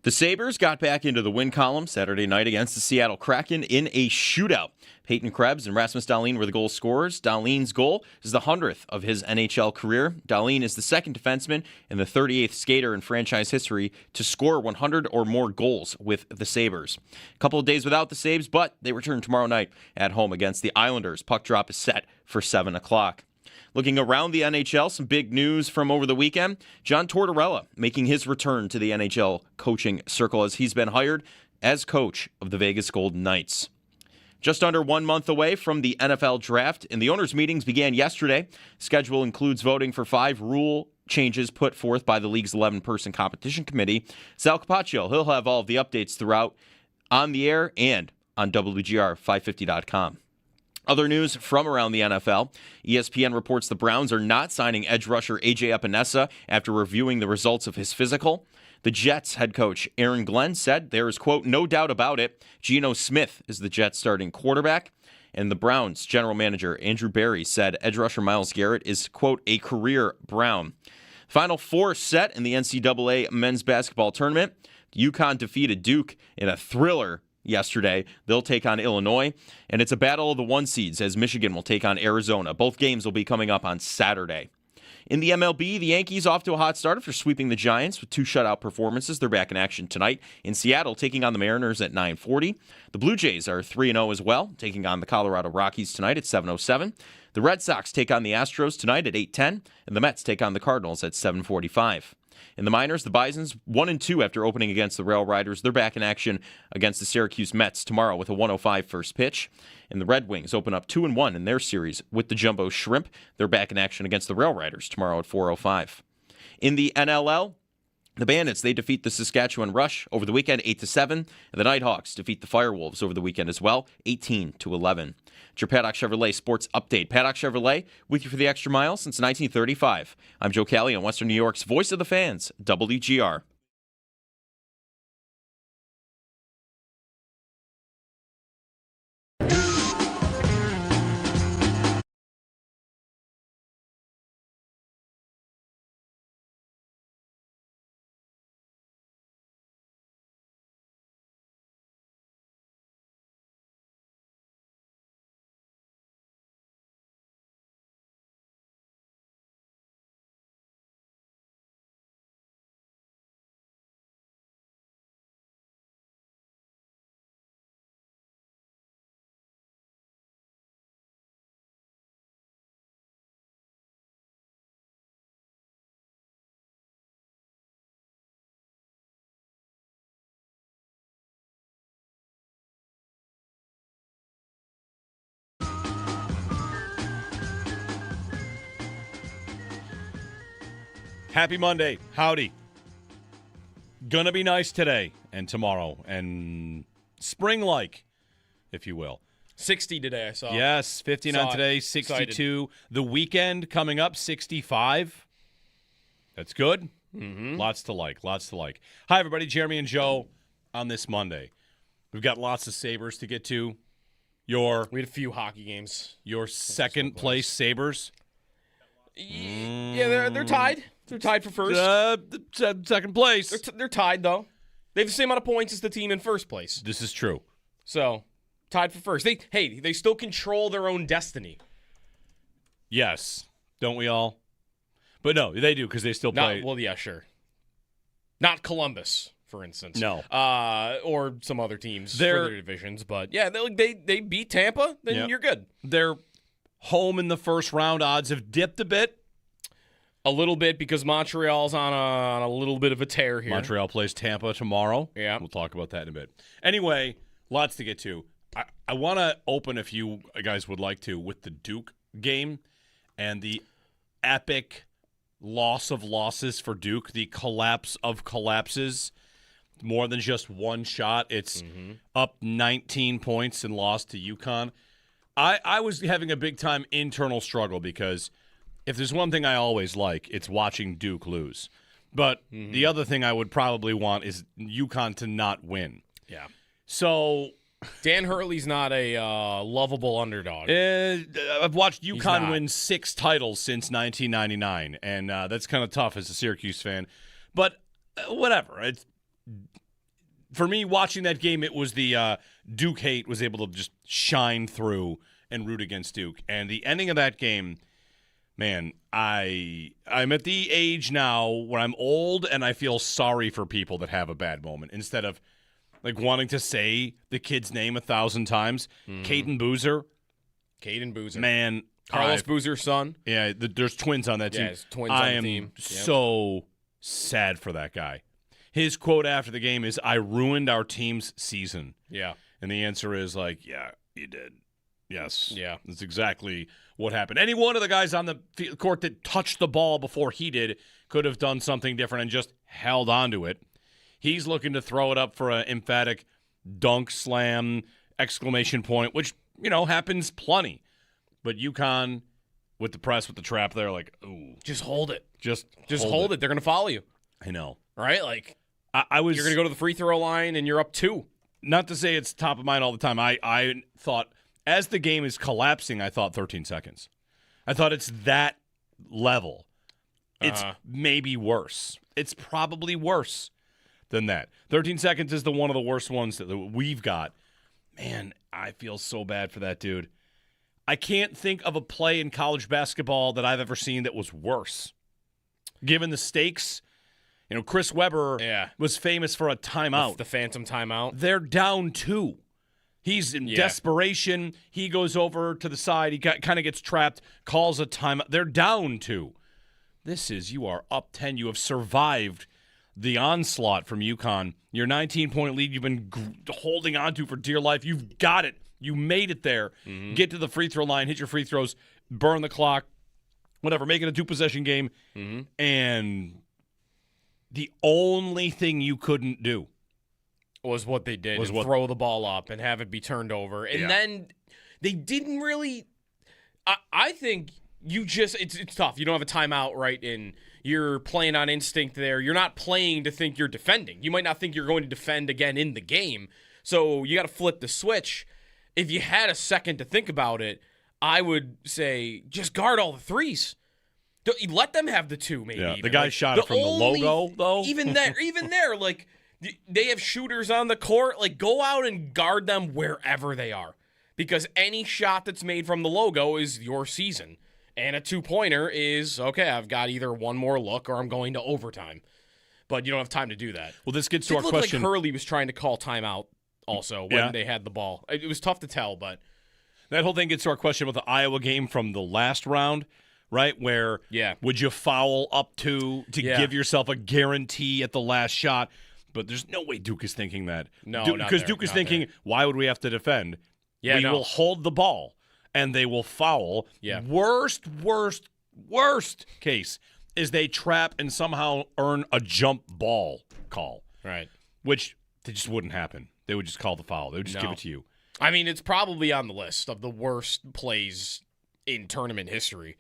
The Sabres got back into the win column Saturday night against the Seattle Kraken in a shootout. Peyton Krebs and Rasmus Dahlin were the goal scorers. Dahlin's goal is the 100th of his NHL career. Dahlin is the second defenseman and the 38th skater in franchise history to score 100 or more goals with the Sabres. A couple of days without the Sabres, but they return tomorrow night at home against the Islanders. Puck drop is set for 7 o'clock. Looking around the NHL, some big news from over the weekend. John Tortorella making his return to the NHL coaching circle as he's been hired as coach of the Vegas Golden Knights. Just under 1 month away from the NFL draft, and the owners' meetings began yesterday. Schedule includes voting for 5 rule changes put forth by the league's 11-person competition committee. Sal Capaccio, he'll have all of the updates throughout on the air and on WGR550.com. Other news from around the NFL. ESPN reports the Browns are not signing edge rusher A.J. Epinesa after reviewing the results of his physical. The Jets head coach Aaron Glenn said there is, quote, no doubt about it. Geno Smith is the Jets starting quarterback. And the Browns general manager Andrew Berry said edge rusher Myles Garrett is, quote, a career Brown. Final 4 set in the NCAA men's basketball tournament. UConn defeated Duke in a thriller yesterday. They'll take on Illinois, and it's a battle of the 1 seeds as Michigan will take on Arizona. Both games will be coming up on Saturday. In the MLB, the Yankees off to a hot start after sweeping the Giants with 2 shutout performances. They're back in action tonight in Seattle, taking on the Mariners at 9:40. The Blue Jays are 3-0 as well, taking on the Colorado Rockies tonight at 7:07. The Red Sox take on the Astros tonight at 8:10, and the Mets take on the Cardinals at 7:45. In the minors, the Bisons 1-2 after opening against the Rail Riders. They're back in action against the Syracuse Mets tomorrow with a 1:05 first pitch. And the Red Wings open up 2-1 in their series with the Jumbo Shrimp. They're back in action against the Rail Riders tomorrow at 4:05. In the NLL, the Bandits, they defeat the Saskatchewan Rush over the weekend 8-7. And the Nighthawks defeat the Firewolves over the weekend as well, 18-11. It's your Paddock Chevrolet Sports Update. Paddock Chevrolet, with you for the extra mile since 1935. I'm Joe Kelly on Western New York's Voice of the Fans, WGR. Happy Monday. Howdy. Gonna be nice today and tomorrow and spring-like, if you will. 60 today, I saw. Yes, 59 today, 62. Excited. The weekend coming up, 65. That's good. Mm-hmm. Lots to like. Hi, everybody. Jeremy and Joe on this Monday. We've got lots of Sabres to get to. We had a few hockey games. Your second-place Sabres. Yeah, they're tied. They're tied for first. Second place. They're tied, though. They have the same amount of points as the team in first place. This is true. So, tied for first. They still control their own destiny. Yes. Don't we all? But no, they do because they still play. Well, yeah, sure. Not Columbus, for instance. No. Or some other teams for their divisions. But, yeah, they beat Tampa, then you're good. They're home in the first round. Odds have dipped a bit. A little bit because Montreal's on a little bit of a tear here. Montreal plays Tampa tomorrow. Yeah. We'll talk about that in a bit. Anyway, lots to get to. I want to open, if you guys would like to, with the Duke game and the epic loss of losses for Duke, the collapse of collapses. More than just one shot. It's up 19 points and lost to UConn. I was having a big-time internal struggle because if there's one thing I always like, it's watching Duke lose. But the other thing I would probably want is UConn to not win. Yeah. So Dan Hurley's not a lovable underdog. I've watched UConn win 6 titles since 1999, and that's kind of tough as a Syracuse fan. But whatever. for me, watching that game, it was the Duke hate was able to just shine through and root against Duke. And the ending of that game, man, I'm at the age now where I'm old and I feel sorry for people that have a bad moment instead of like wanting to say the kid's name 1,000 times. Caden Boozer. Man. Carlos Boozer's son. Yeah, there's twins on that team. Yeah, there's twins on the team. I am so sad for that guy. His quote after the game is, "I ruined our team's season." Yeah. And the answer is like, yeah, you did. Yes. Yeah. That's exactly what happened. Any one of the guys on the court that touched the ball before he did could have done something different and just held on to it. He's looking to throw it up for an emphatic dunk slam, exclamation point, which, happens plenty. But UConn, with the press, with the trap there, like, ooh. Just hold it. Just hold it. They're going to follow you. I know. Right? Like, I was. You're going to go to the free throw line and you're up 2. Not to say it's top of mind all the time. I thought, as the game is collapsing, I thought 13 seconds. I thought it's that level. It's maybe worse. It's probably worse than that. 13 seconds is one of the worst ones that we've got. Man, I feel so bad for that dude. I can't think of a play in college basketball that I've ever seen that was worse. Given the stakes, Chris Webber was famous for a timeout. The phantom timeout. They're down 2. He's in desperation. He goes over to the side. He kind of gets trapped, calls a timeout. They're down 2. You are up 10. You have survived the onslaught from UConn. Your 19-point lead you've been holding on to for dear life. You've got it. You made it there. Mm-hmm. Get to the free throw line, hit your free throws, burn the clock, whatever, make it a 2-possession game. Mm-hmm. And the only thing you couldn't do was what they did, throw the ball up and have it be turned over. And then they didn't really I think it's tough. You don't have a timeout, right? And you're playing on instinct there. You're not playing to think you're defending. You might not think you're going to defend again in the game. So you got to flip the switch. If you had a second to think about it, I would say just guard all the threes. Let them have the 2, maybe. Yeah, the guy shot it from the logo, though. Even there, like, they have shooters on the court. Like, go out and guard them wherever they are. Because any shot that's made from the logo is your season. And a 2-pointer is, okay, I've got either one more look or I'm going to overtime. But you don't have time to do that. Well, this gets to our question. It looked like Hurley was trying to call timeout also when they had the ball. It was tough to tell, but that whole thing gets to our question about the Iowa game from the last round, right? Where would you foul up to give yourself a guarantee at the last shot? But there's no way Duke is thinking that. No, because Duke is thinking, why would we have to defend? We will hold the ball, and they will foul. Yeah. Worst case is they trap and somehow earn a jump ball call. Right. Which they just wouldn't happen. They would just call the foul. They would just give it to you. I mean, it's probably on the list of the worst plays in tournament history.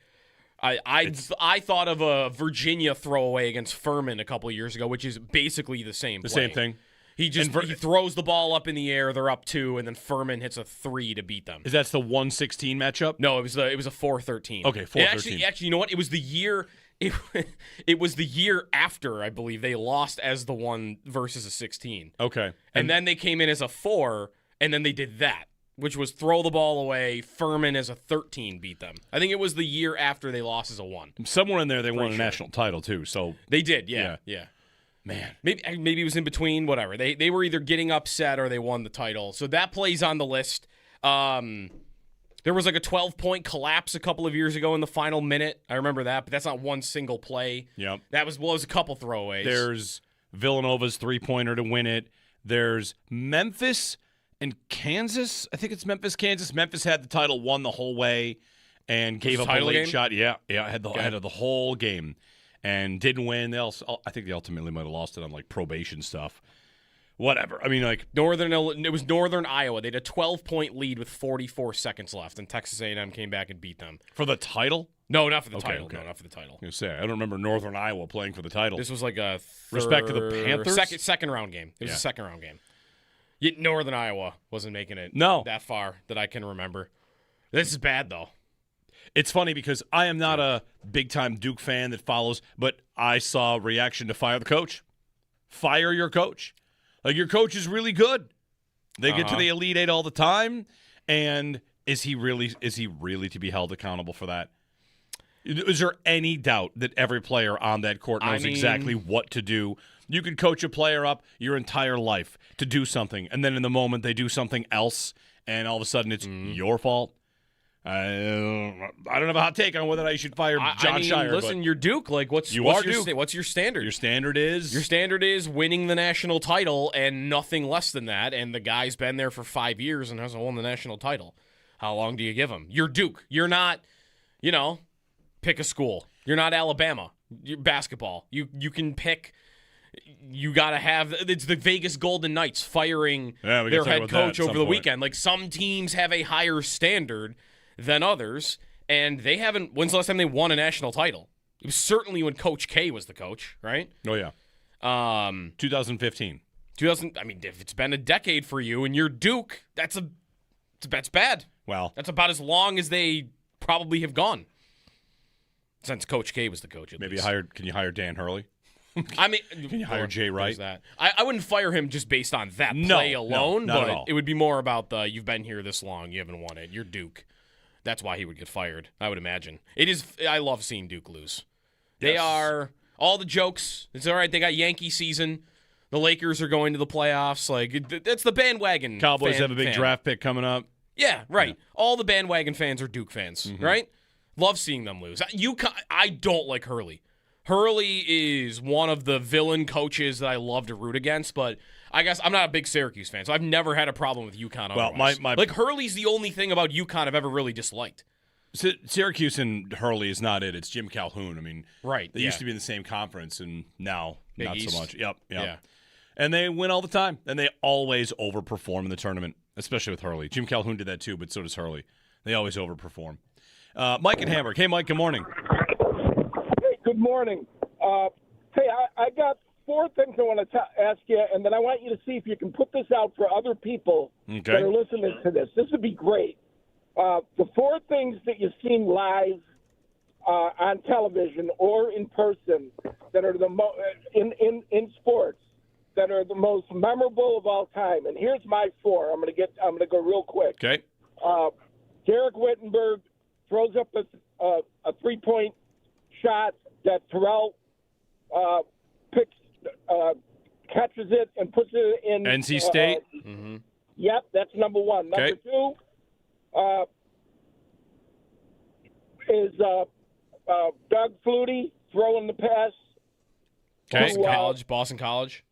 I thought of a Virginia throwaway against Furman a couple of years ago, which is basically the same play. Same thing. He throws the ball up in the air, they're up 2, and then Furman hits a 3 to beat them. Is that the 1-16 matchup? No, it was a 4-13. Okay, 4-13. Actually, you know what? It was the year it was the year after, I believe, they lost as the 1 versus a 16. Okay. And then they came in as a 4, and then they did that, which was throw the ball away. Furman as a 13 beat them. I think it was the year after they lost as a 1. Somewhere in there they won a national title too. So they did, yeah. Man, maybe it was in between. Whatever. They were either getting upset or they won the title. So that plays on the list. There was like a 12-point collapse a couple of years ago in the final minute. I remember that, but that's not one single play. Yep. That was a couple throwaways. There's Villanova's 3-pointer to win it. There's Memphis and Kansas. I think it's Memphis, Kansas. Memphis had the title, won the whole way, and gave up a late shot. Yeah, had the whole game and didn't win. I think they ultimately might have lost it on like probation stuff. Whatever. I mean, like it was Northern Iowa. They had a 12-point lead with 44 seconds left, and Texas A&M came back and beat them for the title. No, not for the title. No, not for the title. I was gonna say, I don't remember Northern Iowa playing for the title. This was like a respect to the Panthers. Second round game. It was a second round game. Yet Northern Iowa wasn't making it that far that I can remember. This is bad though. It's funny because I am not a big-time Duke fan that follows, but I saw a reaction to fire the coach. Fire your coach. Like, your coach is really good. They get to the Elite Eight all the time, and is he really to be held accountable for that? Is there any doubt that every player on that court knows exactly what to do? You could coach a player up your entire life to do something, and then in the moment they do something else, and all of a sudden it's your fault. I don't have a hot take on whether I should fire John Shire. Listen, you're Duke. Like, what's your standard? Your standard is winning the national title and nothing less than that. And the guy's been there for 5 years and hasn't won the national title. How long do you give him? You're Duke. You're not, pick a school. You're not Alabama. You're basketball. You can pick. You got to have – it's the Vegas Golden Knights firing their head coach over the weekend. Like, some teams have a higher standard than others, and they haven't – when's the last time they won a national title? It was certainly when Coach K was the coach, right? Oh, yeah. 2015. If it's been a decade for you and you're Duke, that's bad. Well. That's about as long as they probably have gone since Coach K was the coach. Can you hire Dan Hurley? Can you hire Jay Wright? That. I wouldn't fire him just based on that play alone, not but at all. It would be more about you've been here this long, you haven't won it. You're Duke. That's why he would get fired, I would imagine. I love seeing Duke lose. They are all the jokes. It's all right. They got Yankee season. The Lakers are going to the playoffs. Like, that's the bandwagon. Cowboys have a big draft pick coming up. Yeah, right. Yeah. All the bandwagon fans are Duke fans, right? Love seeing them lose. I don't like Hurley. Hurley is one of the villain coaches that I love to root against, but I guess I'm not a big Syracuse fan, so I've never had a problem with UConn. Well, Hurley's the only thing about UConn I've ever really disliked. Syracuse and Hurley is not it. It's Jim Calhoun. Right. They used to be in the same conference, and now Big not East. so much. Yep. Yeah. And they win all the time, and they always overperform in the tournament, especially with Hurley. Jim Calhoun did that too, but so does Hurley. They always overperform. Mike in Hamburg. Hey, Mike, good morning. Hey, good morning. I got 4 things I want to ask you, and then I want you to see if you can put this out for other people that are listening to this. This would be great. The 4 things that you've seen live on television or in person that are the in sports that are the most memorable of all time. And here's my 4. I'm going to go real quick. Okay. Derek Whittenberg throws up a 3-point shot that Terrell catches it and puts it in NC State. Yep, that's number 1. Number 2 is Doug Flutie throwing the pass. Okay. Boston College.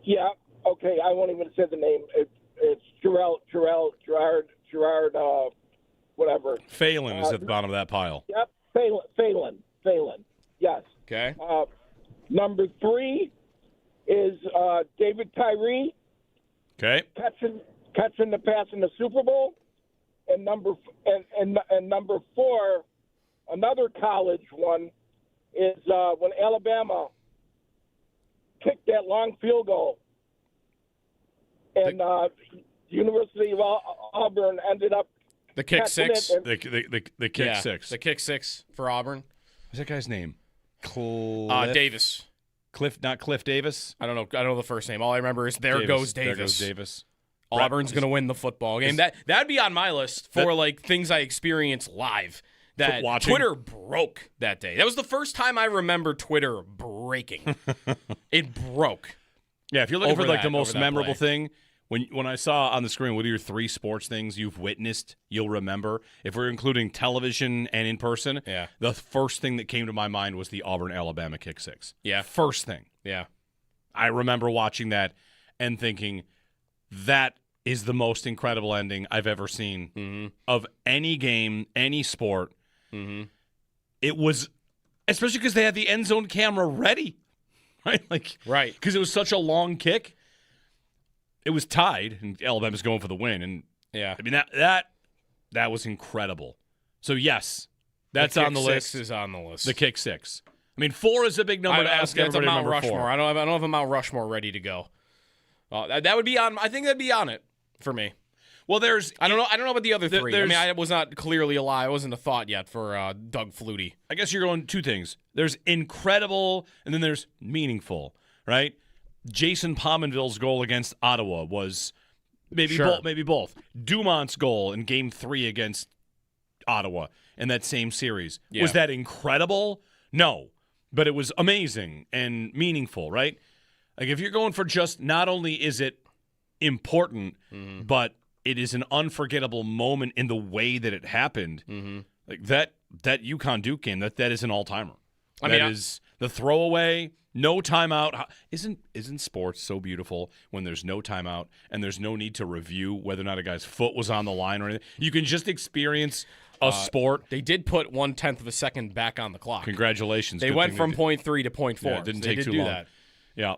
Yeah. Okay. I won't even say the name. It's Gerard, whatever. Phelan is at the bottom of that pile. Yep. Phelan. Yes. Okay. Number 3 is David Tyree. Okay. Catching the pass in the Super Bowl. And number 4, another college one, is when Alabama kicked that long field goal, and University of Auburn ended up the kick 6. The kick 6. The kick 6 for Auburn. What's that guy's name? Davis. Not Cliff Davis. I don't know the first name. All I remember is There goes Davis. Auburn's going to win the football game. That'd be on my list for things I experienced live. That Twitter broke that day. That was the first time I remember Twitter breaking. It broke. Yeah, if you're looking for the most memorable thing, when I saw on the screen what are your 3 sports things you've witnessed, you'll remember. If we're including television and in person, the first thing that came to my mind was the Auburn-Alabama kick 6. Yeah. First thing. Yeah. I remember watching that and thinking, that is the most incredible ending I've ever seen of any game, any sport. It was, especially because they had the end zone camera ready, right? Right. Because it was such a long kick. It was tied, and Alabama's going for the win. And I mean that was incredible. So yes, that's on the list. 6 is on the list. The kick 6. I mean, 4 is a big number to ask everybody to remember. Rushmore. 4. I don't have a Mount Rushmore ready to go. That would be on. I think that'd be on it for me. Well, I don't know about the other 3. I mean, I was not clearly alive. I wasn't a thought yet for Doug Flutie. I guess you're going 2 things. There's incredible, and then there's meaningful, right? Jason Pominville's goal against Ottawa was maybe Sure. maybe both. Dumont's goal in Game 3 against Ottawa in that same series. Yeah. Was that incredible? No. But it was amazing and meaningful, right? Like, if you're going for just not only is it important, but it is an unforgettable moment in the way that it happened. Like that UConn Duke game, that is an all-timer. That is the throwaway, no timeout. Isn't sports so beautiful when there's no timeout and there's no need to review whether or not a guy's foot was on the line or anything? You can just experience a sport. They did put 1/10 of a second back on the clock. Congratulations. They Good went thing from did. point 3 to point 4. Yeah, it didn't So take they too did do long. that. Yeah.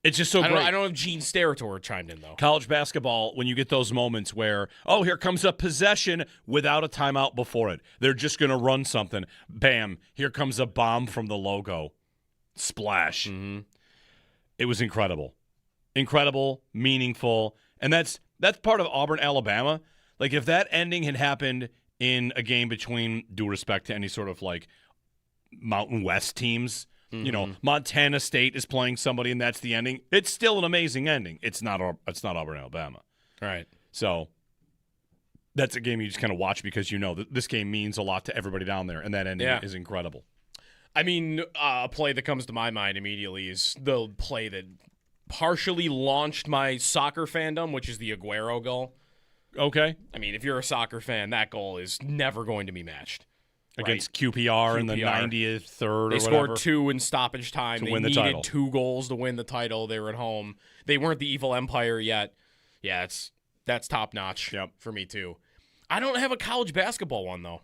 It's just so I great. don't know if Gene Steratore chimed in, though. College basketball, when you get those moments where, here comes a possession without a timeout before it. They're just going to run something. Bam, here comes a bomb from the logo. Splash. It was incredible. Incredible, meaningful. And that's part of Auburn, Alabama. Like, if that ending had happened in a game between, due respect to any sort of, like, Mountain West teams, Montana State is playing somebody and that's the ending, it's still an amazing ending. It's not Auburn, Alabama. All right. So that's a game you just kind of watch because this game means a lot to everybody down there, and that ending is incredible. I mean, a play that comes to my mind immediately is the play that partially launched my soccer fandom, which is the Aguero goal. Okay. I mean, if you're a soccer fan, that goal is never going to be matched. Against QPR in the 93rd or They whatever. scored 2 in stoppage time. To They win the needed title. 2 goals to win the title. They were at home. They weren't the evil empire yet. Yeah, that's top notch for me too. I don't have a college basketball one though.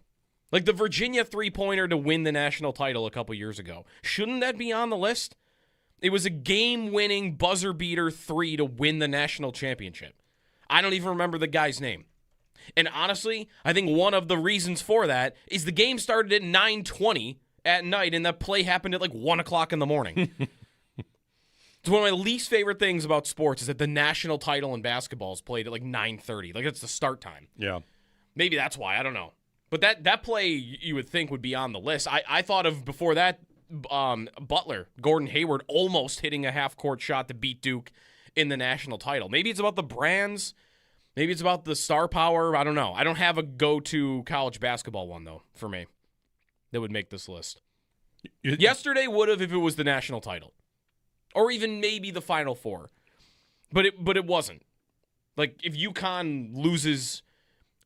Like the Virginia 3-pointer to win the national title a couple years ago. Shouldn't that be on the list? It was a game-winning buzzer beater 3 to win the national championship. I don't even remember the guy's name. And honestly, I think one of the reasons for that is the game started at 9:20 at night, and that play happened at like 1 o'clock in the morning. It's one of my least favorite things about sports is that the national title in basketball is played at like 9:30. Like, it's the start time. Yeah. Maybe that's why. I don't know. But that play you would think would be on the list. I thought of before that Butler, Gordon Hayward, almost hitting a half-court shot to beat Duke in the national title. Maybe it's about the brands. Maybe it's about the star power. I don't know. I don't have a go-to college basketball one, though, for me, that would make this list. Yesterday would have if it was the national title. Or even maybe the Final Four. But it wasn't. Like, if UConn loses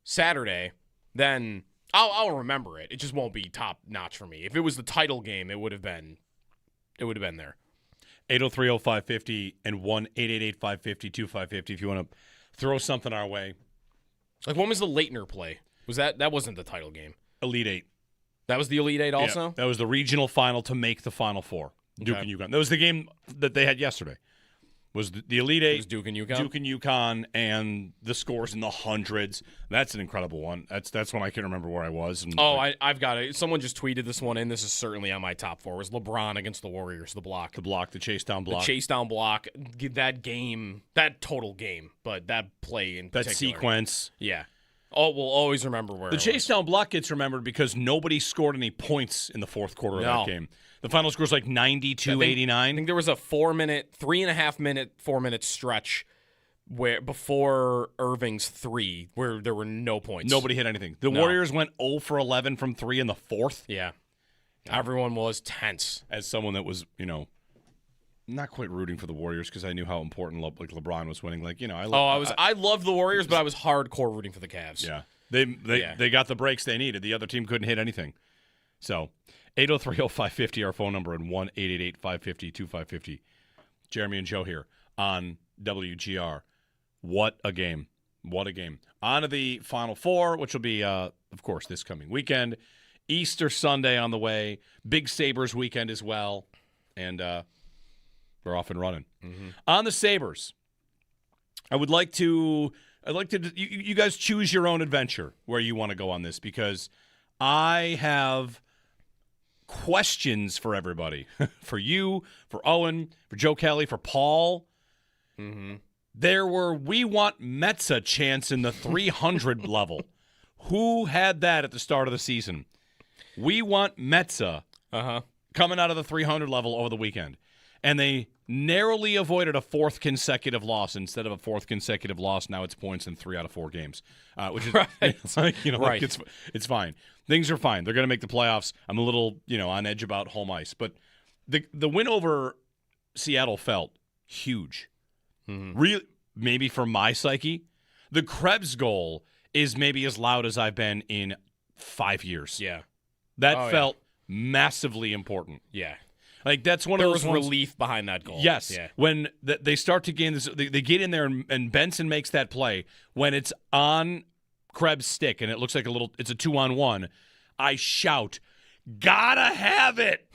Saturday, then I'll remember it. It just won't be top-notch for me. If it was the title game, it would have been there. 803-0550 and 1-888-550-2550 if you want to throw something our way. Like, when was the Leitner play? That wasn't the title game. Elite Eight. That was the Elite Eight also? Yeah, that was the regional final to make the Final Four. Duke and UConn. That was the game that they had yesterday. Was the Elite Eight. It was Duke and UConn? Duke and UConn, and the scores in the hundreds. That's an incredible one. That's when I can remember where I was. And I've got it. Someone just tweeted this one in. This is certainly on my top 4. It was LeBron against the Warriors, the block. the chase down block. The chase down block. That game, that total game, but that play in particular. That sequence. Yeah. Oh, we'll always remember where The chase down block gets remembered because nobody scored any points in the fourth quarter of that game. The final score was like 92-89. I think there was a 4-minute stretch where before Irving's 3 where there were no points. Nobody hit anything. The Warriors went 0 for 11 from 3 in the fourth. Yeah. Everyone was tense. As someone that was, not quite rooting for the Warriors because I knew how important LeBron was winning. I loved the Warriors, but I was hardcore rooting for the Cavs. Yeah. They got the breaks they needed. The other team couldn't hit anything. So 803-0550, our phone number, and 1-888-550-2550. Jeremy and Joe here on WGR. What a game. What a game. On to the Final Four, which will be, of course, this coming weekend. Easter Sunday on the way. Big Sabres weekend as well. And we're off and running. Mm-hmm. On the Sabres, I'd like to you guys choose your own adventure where you want to go on this because I have questions for everybody. For you, for Owen, for Joe Kelly, for Paul. Mm-hmm. There were We Want Metza chants in the 300 level. Who had that at the start of the season? We Want Metza coming out of the 300 level over the weekend. and they narrowly avoided a fourth consecutive loss. Instead of a fourth consecutive loss, now it's points in 3 out of 4 games, which is it's fine. Things are fine. They're going to make the playoffs. I'm a little on edge about home ice, but the win over Seattle felt huge. Really, maybe for my psyche, the Krebs goal is maybe as loud as I've been in 5 years. Yeah, that felt massively important. Yeah. Like, that's one of those ones. Relief behind that goal. Yes. Yeah. When they start to gain this, they get in there and Benson makes that play. When it's on Krebs' stick and it looks like it's a 2-on-1, I shout, "Gotta have it!"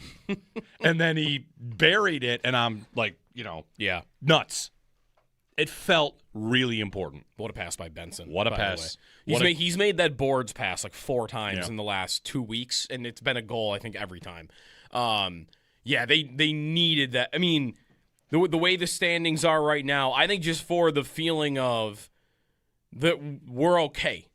And then he buried it, and I'm like, nuts. It felt really important. What a pass by Benson. What a pass. He's made that boards pass like 4 times in the last 2 weeks, and it's been a goal, I think, every time. Yeah, they needed that. I mean, the way the standings are right now, I think just for the feeling of that we're okay.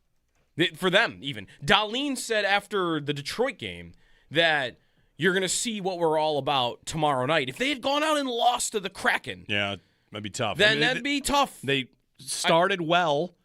For them, even. Dahlin said after the Detroit game that you're going to see what we're all about tomorrow night. If they had gone out and lost to the Kraken. Yeah, that'd be tough. Then that'd be tough. They started well.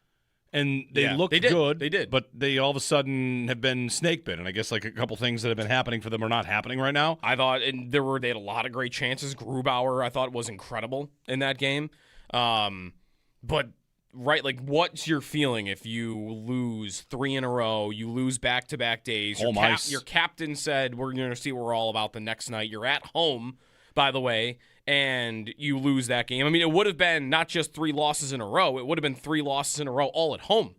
And they looked good. They did. But they all of a sudden have been snake bit. And I guess like a couple things that have been happening for them are not happening right now. I thought they had a lot of great chances. Grubauer, I thought, was incredible in that game. But what's your feeling if you lose 3 in a row, you lose back-to-back days? Your captain said we're going to see what we're all about the next night. You're at home, by the way, and you lose that game. I mean, it would have been not just 3 losses in a row. It would have been 3 losses in a row all at home.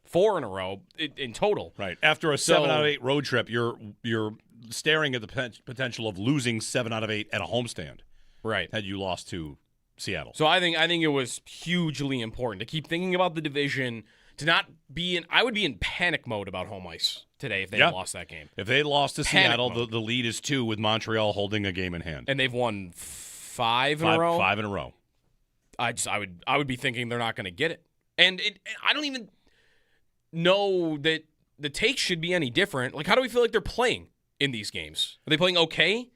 4 in a row in total. Right. After a 7 out of 8 road trip, you're staring at the potential of losing 7 out of 8 at a homestand. Right. Had you lost to Seattle. So I think it was hugely important to keep thinking about the division, to not be in – I would be in panic mode about home ice today if they had lost that game. If they had lost to Seattle, the lead is 2 with Montreal holding a game in hand. And they've won 5 in a row? 5 in a row. I would be thinking they're not going to get it. And I don't even know that the take should be any different. Like, how do we feel like they're playing in these games? Are they playing okay?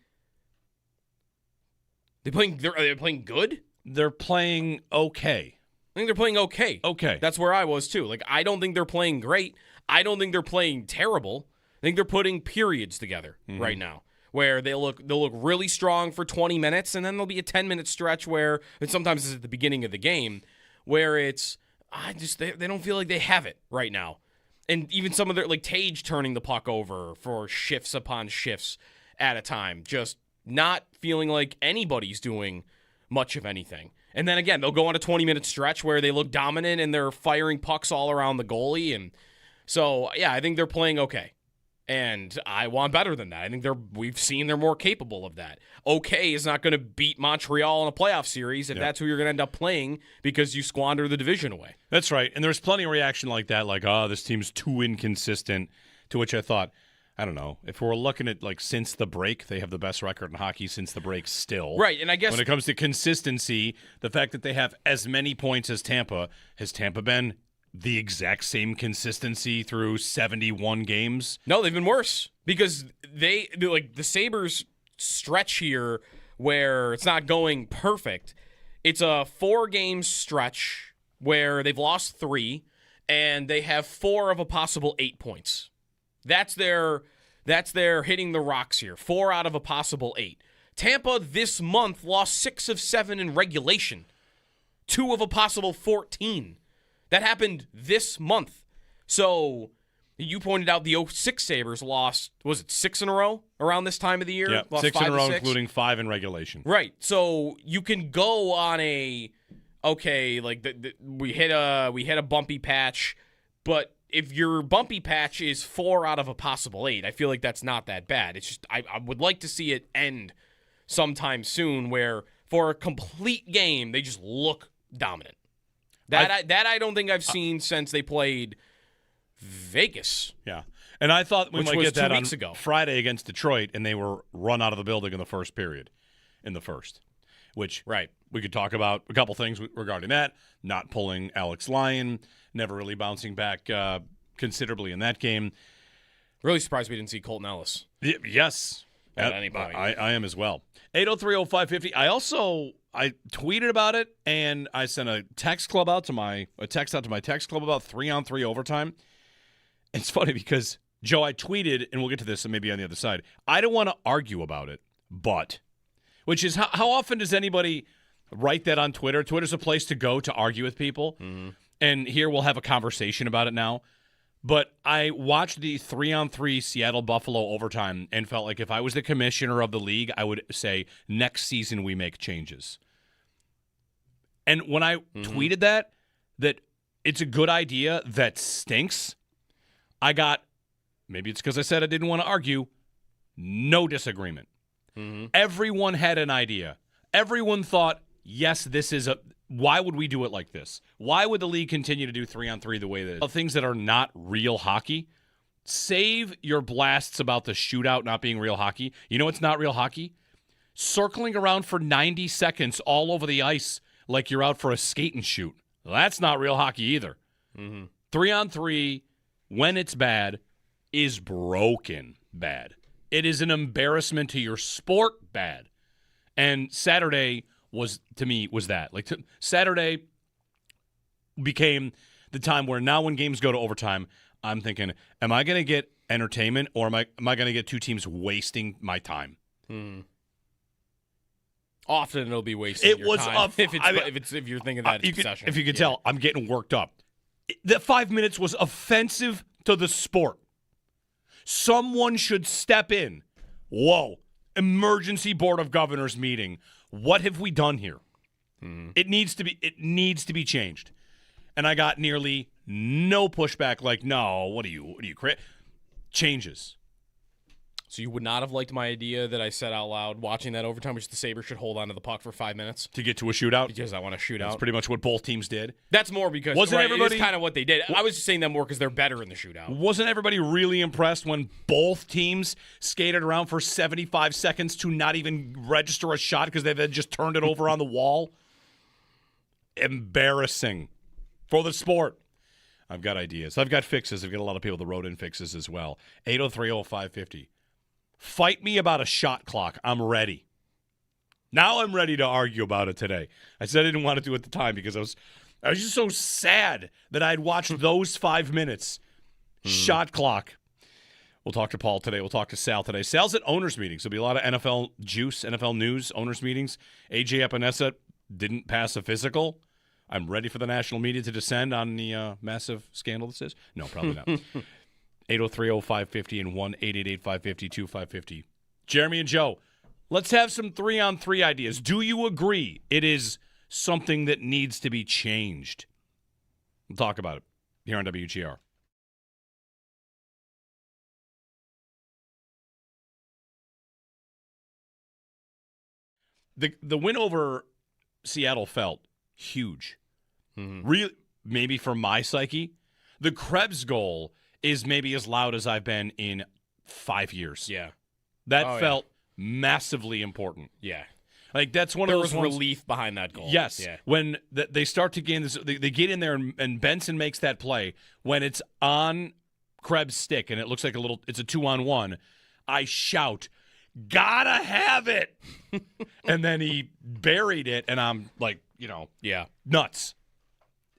Are they playing good? They're playing okay. I think they're playing okay. Okay. That's where I was, too. Like, I don't think they're playing great. I don't think they're playing terrible. I think they're putting periods together right now where they'll look really strong for 20 minutes, and then there'll be a 10-minute stretch where, and sometimes it's at the beginning of the game, where it's, they don't feel like they have it right now. And even some of their, like Tage turning the puck over for shifts upon shifts at a time, just not feeling like anybody's doing much of anything. And then again, they'll go on a 20-minute stretch where they look dominant and they're firing pucks all around the goalie. And so, yeah, I think they're playing okay. And I want better than that. I think we've seen they're more capable of that. Okay is not going to beat Montreal in a playoff series if that's who you're going to end up playing because you squander the division away. That's right. And there's plenty of reaction like that, like, oh, this team's too inconsistent, to which I thought, I don't know, if we're looking at, like, since the break, they have the best record in hockey since the break still. Right, and I guess when it comes to consistency, the fact that they have as many points as Tampa, has Tampa been the exact same consistency through 71 games? No, they've been worse because the Sabres stretch here where it's not going perfect. It's a 4-game stretch where they've lost 3 and they have 4 of a possible 8 points. That's their hitting the rocks here. 4 out of a possible 8. Tampa this month lost 6 of 7 in regulation. 2 of a possible 14. That happened this month. So you pointed out the 06 Sabres lost, was it 6 in a row around this time of the year? Yeah, lost 6 in a row, 6? including 5 in regulation. Right. So you can go on we hit a bumpy patch, but if your bumpy patch is 4 out of a possible 8, I feel like that's not that bad. It's just I would like to see it end sometime soon where for a complete game they just look dominant. I don't think I've seen since they played Vegas. Yeah. And I thought we might get that on ago. Friday against Detroit, and they were run out of the building in the first period, which we could talk about a couple things regarding that, not pulling Alex Lyon, never really bouncing back considerably in that game. Really surprised we didn't see Colton Ellis. Yes. at any point. I am as well. 803-0550. I tweeted about it, and I sent a text out to my text club about 3-on-3 overtime. It's funny because, Joe, I tweeted, and we'll get to this and maybe on the other side. I don't want to argue about it, which is how often does anybody write that on Twitter? Twitter's a place to go to argue with people. Mm-hmm. And here we'll have a conversation about it now. But I watched the 3-on-3 Seattle-Buffalo overtime and felt like if I was the commissioner of the league, I would say next season we make changes. And when I tweeted that it's a good idea that stinks, I got, maybe it's because I said I didn't want to argue, no disagreement. Mm-hmm. Everyone had an idea. Everyone thought, yes, this is why would we do it like this? Why would the league continue to do 3-on-3 the way that it is? Things that are not real hockey, save your blasts about the shootout not being real hockey. You know what's not real hockey? Circling around for 90 seconds all over the ice like you're out for a skate and shoot. Well, that's not real hockey either. Mm-hmm. 3-on-3, when it's bad, is broken bad. It is an embarrassment to your sport bad. And Saturday was that. Saturday became the time where now when games go to overtime, I'm thinking, am I going to get entertainment or am I going to get two teams wasting my time? Often it'll be wasting your time if you're thinking that session. If you could tell, I'm getting worked up. That 5 minutes was offensive to the sport. Someone should step in. Whoa. Emergency Board of Governors meeting. What have we done here? Mm-hmm. It needs to be changed. And I got nearly no pushback like, no, what are you changes. So you would not have liked my idea that I said out loud watching that overtime, which the Sabres should hold on to the puck for 5 minutes? To get to a shootout? Because I want to shoot out. That's pretty much what both teams did. That's more because it's kind of what they did. I was just saying that more because they're better in the shootout. Wasn't everybody really impressed when both teams skated around for 75 seconds to not even register a shot because they then just turned it over on the wall? Embarrassing for the sport. I've got ideas. I've got fixes. I've got a lot of people that wrote in fixes as well. 803-0550. Fight me about a shot clock. I'm ready. Now I'm ready to argue about it today. I said I didn't want to do it at the time because I was just so sad that I'd watched those 5 minutes. Shot clock. We'll talk to Paul today. We'll talk to Sal today. Sal's at owners' meetings. There'll be a lot of NFL juice, NFL news, owners' meetings. AJ Epinesa didn't pass a physical. I'm ready for the national media to descend on the massive scandal this is. No, probably not. 803-0550 and 1-888-550-2550. Jeremy and Joe, let's have some 3-on-3 ideas. Do you agree it is something that needs to be changed? We'll talk about it here on WGR. The win over Seattle felt huge. Mm-hmm. Really, maybe for my psyche. The Krebs goal is maybe as loud as I've been in 5 years. Yeah. That felt massively important. Yeah. Like, that's one of those There was relief behind that goal. Yes. Yeah. When they start to gain this, they get in there and Benson makes that play. When it's on Krebs' stick and it looks like it's a 2-on-1, I shout, gotta have it! And then he buried it, and I'm like, nuts.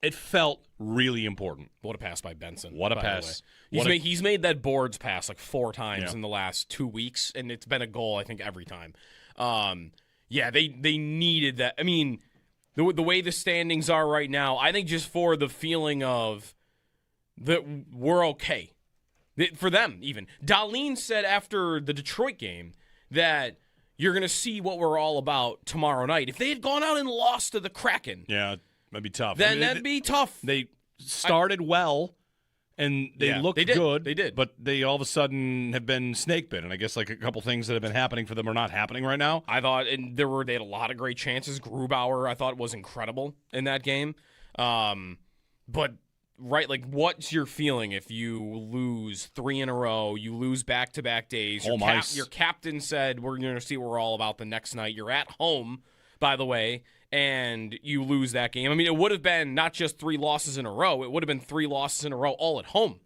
It felt really important. What a pass by Benson. What a pass. He's made that boards pass like 4 times in the last 2 weeks, and it's been a goal, I think, every time. They needed that. I mean, the way the standings are right now, I think just for the feeling of that we're okay. For them, even. Darlene said after the Detroit game that you're going to see what we're all about tomorrow night. If they had gone out and lost to the Kraken. Yeah, that'd be tough. Then that'd be tough. They started well, and they looked good. They did. But they all of a sudden have been snake bit. And I guess like a couple things that have been happening for them are not happening right now. I thought, and they had a lot of great chances. Grubauer, I thought, was incredible in that game. But, right, like, what's your feeling if you lose 3 in a row, you lose back-to-back days? Your captain said, we're going to see what we're all about the next night. You're at home, by the way, and you lose that game. I mean, it would have been not just 3 losses in a row. It would have been 3 losses in a row all at home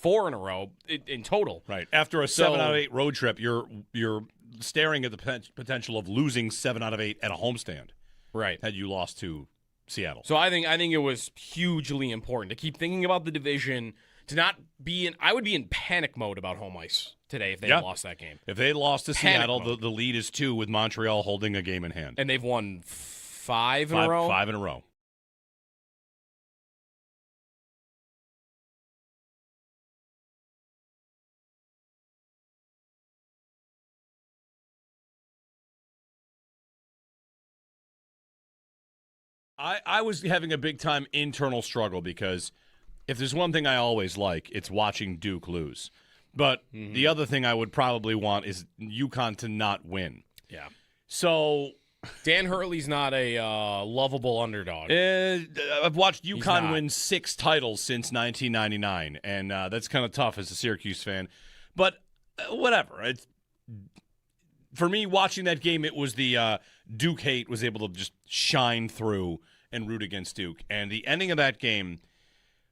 4 in a row in total. Right. After a 7 out of 8 road trip, you're staring at the potential of losing 7 out of 8 at a homestand. Right. Had you lost to Seattle. So I think it was hugely important to keep thinking about the division, to not be in – I would be in panic mode about home ice today if they had lost that game. If they had lost to Seattle, the lead is 2 with Montreal holding a game in hand. And they've won 5 in a row? 5 in a row. I was having a big time internal struggle because if there's one thing I always like, it's watching Duke lose. But the other thing I would probably want is UConn to not win. Yeah. So Dan Hurley's not a lovable underdog. I've watched UConn win 6 titles since 1999, and that's kind of tough as a Syracuse fan. But whatever. For me, watching that game, it was the Duke hate was able to just shine through and root against Duke. And the ending of that game,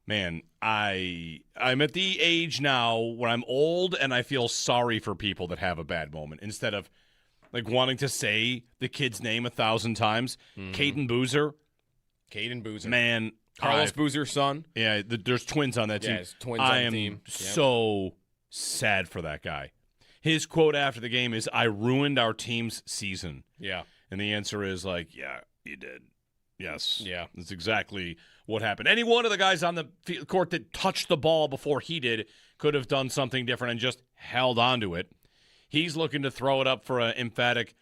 man, I'm at the age now where I'm old and I feel sorry for people that have a bad moment instead of like wanting to say the kid's name 1,000 times. Caden Boozer. Man. Carlos Boozer's son. Yeah, there's twins on that team. Yeah, twins on the team. So sad for that guy. His quote after the game is, "I ruined our team's season." Yeah. And the answer is like, yeah, you did. Yes. Yeah. That's exactly what happened. Any one of the guys on the court that touched the ball before he did could have done something different and just held on to it. He's looking to throw it up for an emphatic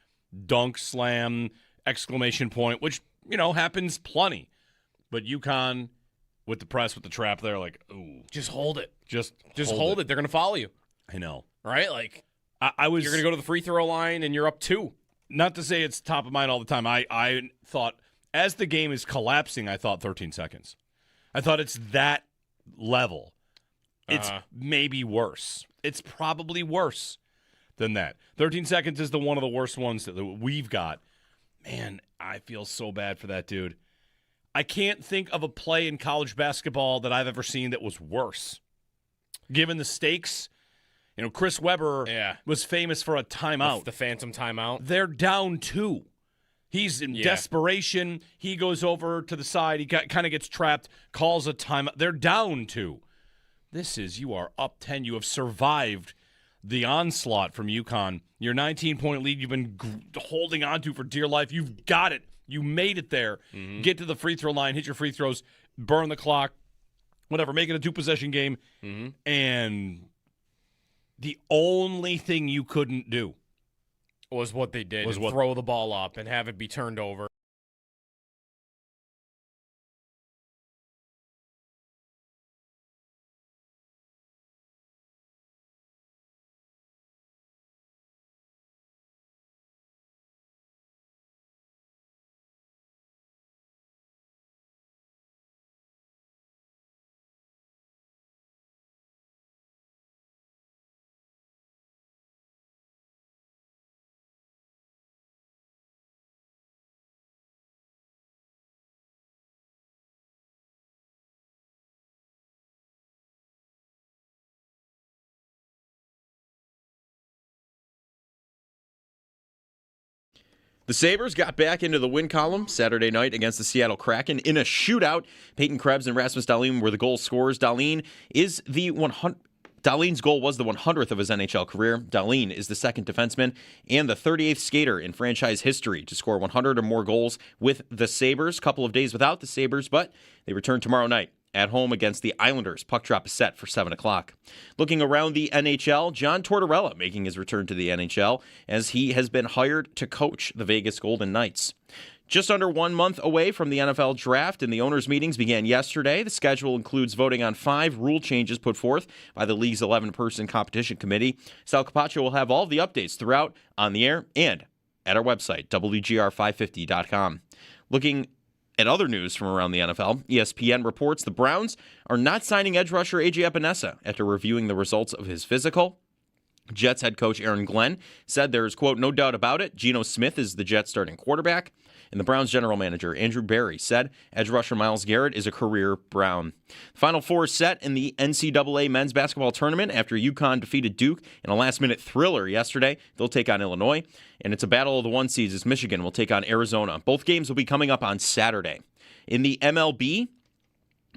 dunk slam, exclamation point, which, happens plenty. But UConn, with the press, with the trap, they're like, ooh. Just hold it. Just hold it. They're going to follow you. I know. Right? Like, I was. You're going to go to the free throw line and you're up 2. Not to say it's top of mind all the time. I thought, as the game is collapsing, I thought 13 seconds. I thought it's that level. It's maybe worse. It's probably worse than that. 13 seconds is one of the worst ones that we've got. Man, I feel so bad for that dude. I can't think of a play in college basketball that I've ever seen that was worse. Given the stakes, Chris Webber was famous for a timeout. The phantom timeout. They're down 2. He's in desperation. He goes over to the side. He kind of gets trapped, calls a timeout. They're down 2. You are up 10. You have survived the onslaught from UConn. Your 19-point lead you've been holding on to for dear life. You've got it. You made it there. Get to the free throw line, hit your free throws, burn the clock, whatever, make it a 2-possession game. And the only thing you couldn't do was what they did. Throw the ball up and have it be turned over. The Sabres got back into the win column Saturday night against the Seattle Kraken in a shootout. Peyton Krebs and Rasmus Dahlin were the goal scorers. Dahlin's goal was the 100th of his NHL career. Dahlin is the second defenseman and the 38th skater in franchise history to score 100 or more goals with the Sabres. Couple of days without the Sabres, but they return tomorrow night at home against the Islanders. Puck drop is set for 7 o'clock. Looking around the NHL, John Tortorella making his return to the NHL as he has been hired to coach the Vegas Golden Knights. Just under 1 month away from the NFL draft, and the owners' meetings began yesterday. The schedule includes voting on 5 rule changes put forth by the league's 11-person competition committee. Sal Capaccio will have all of the updates throughout on the air and at our website, WGR550.com. Looking at other news from around the NFL, ESPN reports the Browns are not signing edge rusher A.J. Epinesa after reviewing the results of his physical. Jets head coach Aaron Glenn said there's, quote, no doubt about it, Geno Smith is the Jets starting quarterback. And the Browns general manager, Andrew Berry, said edge rusher Myles Garrett is a career Brown. The Final Four is set in the NCAA men's basketball tournament after UConn defeated Duke in a last-minute thriller yesterday. They'll take on Illinois. And it's a battle of the one seeds as Michigan will take on Arizona. Both games will be coming up on Saturday. In the MLB,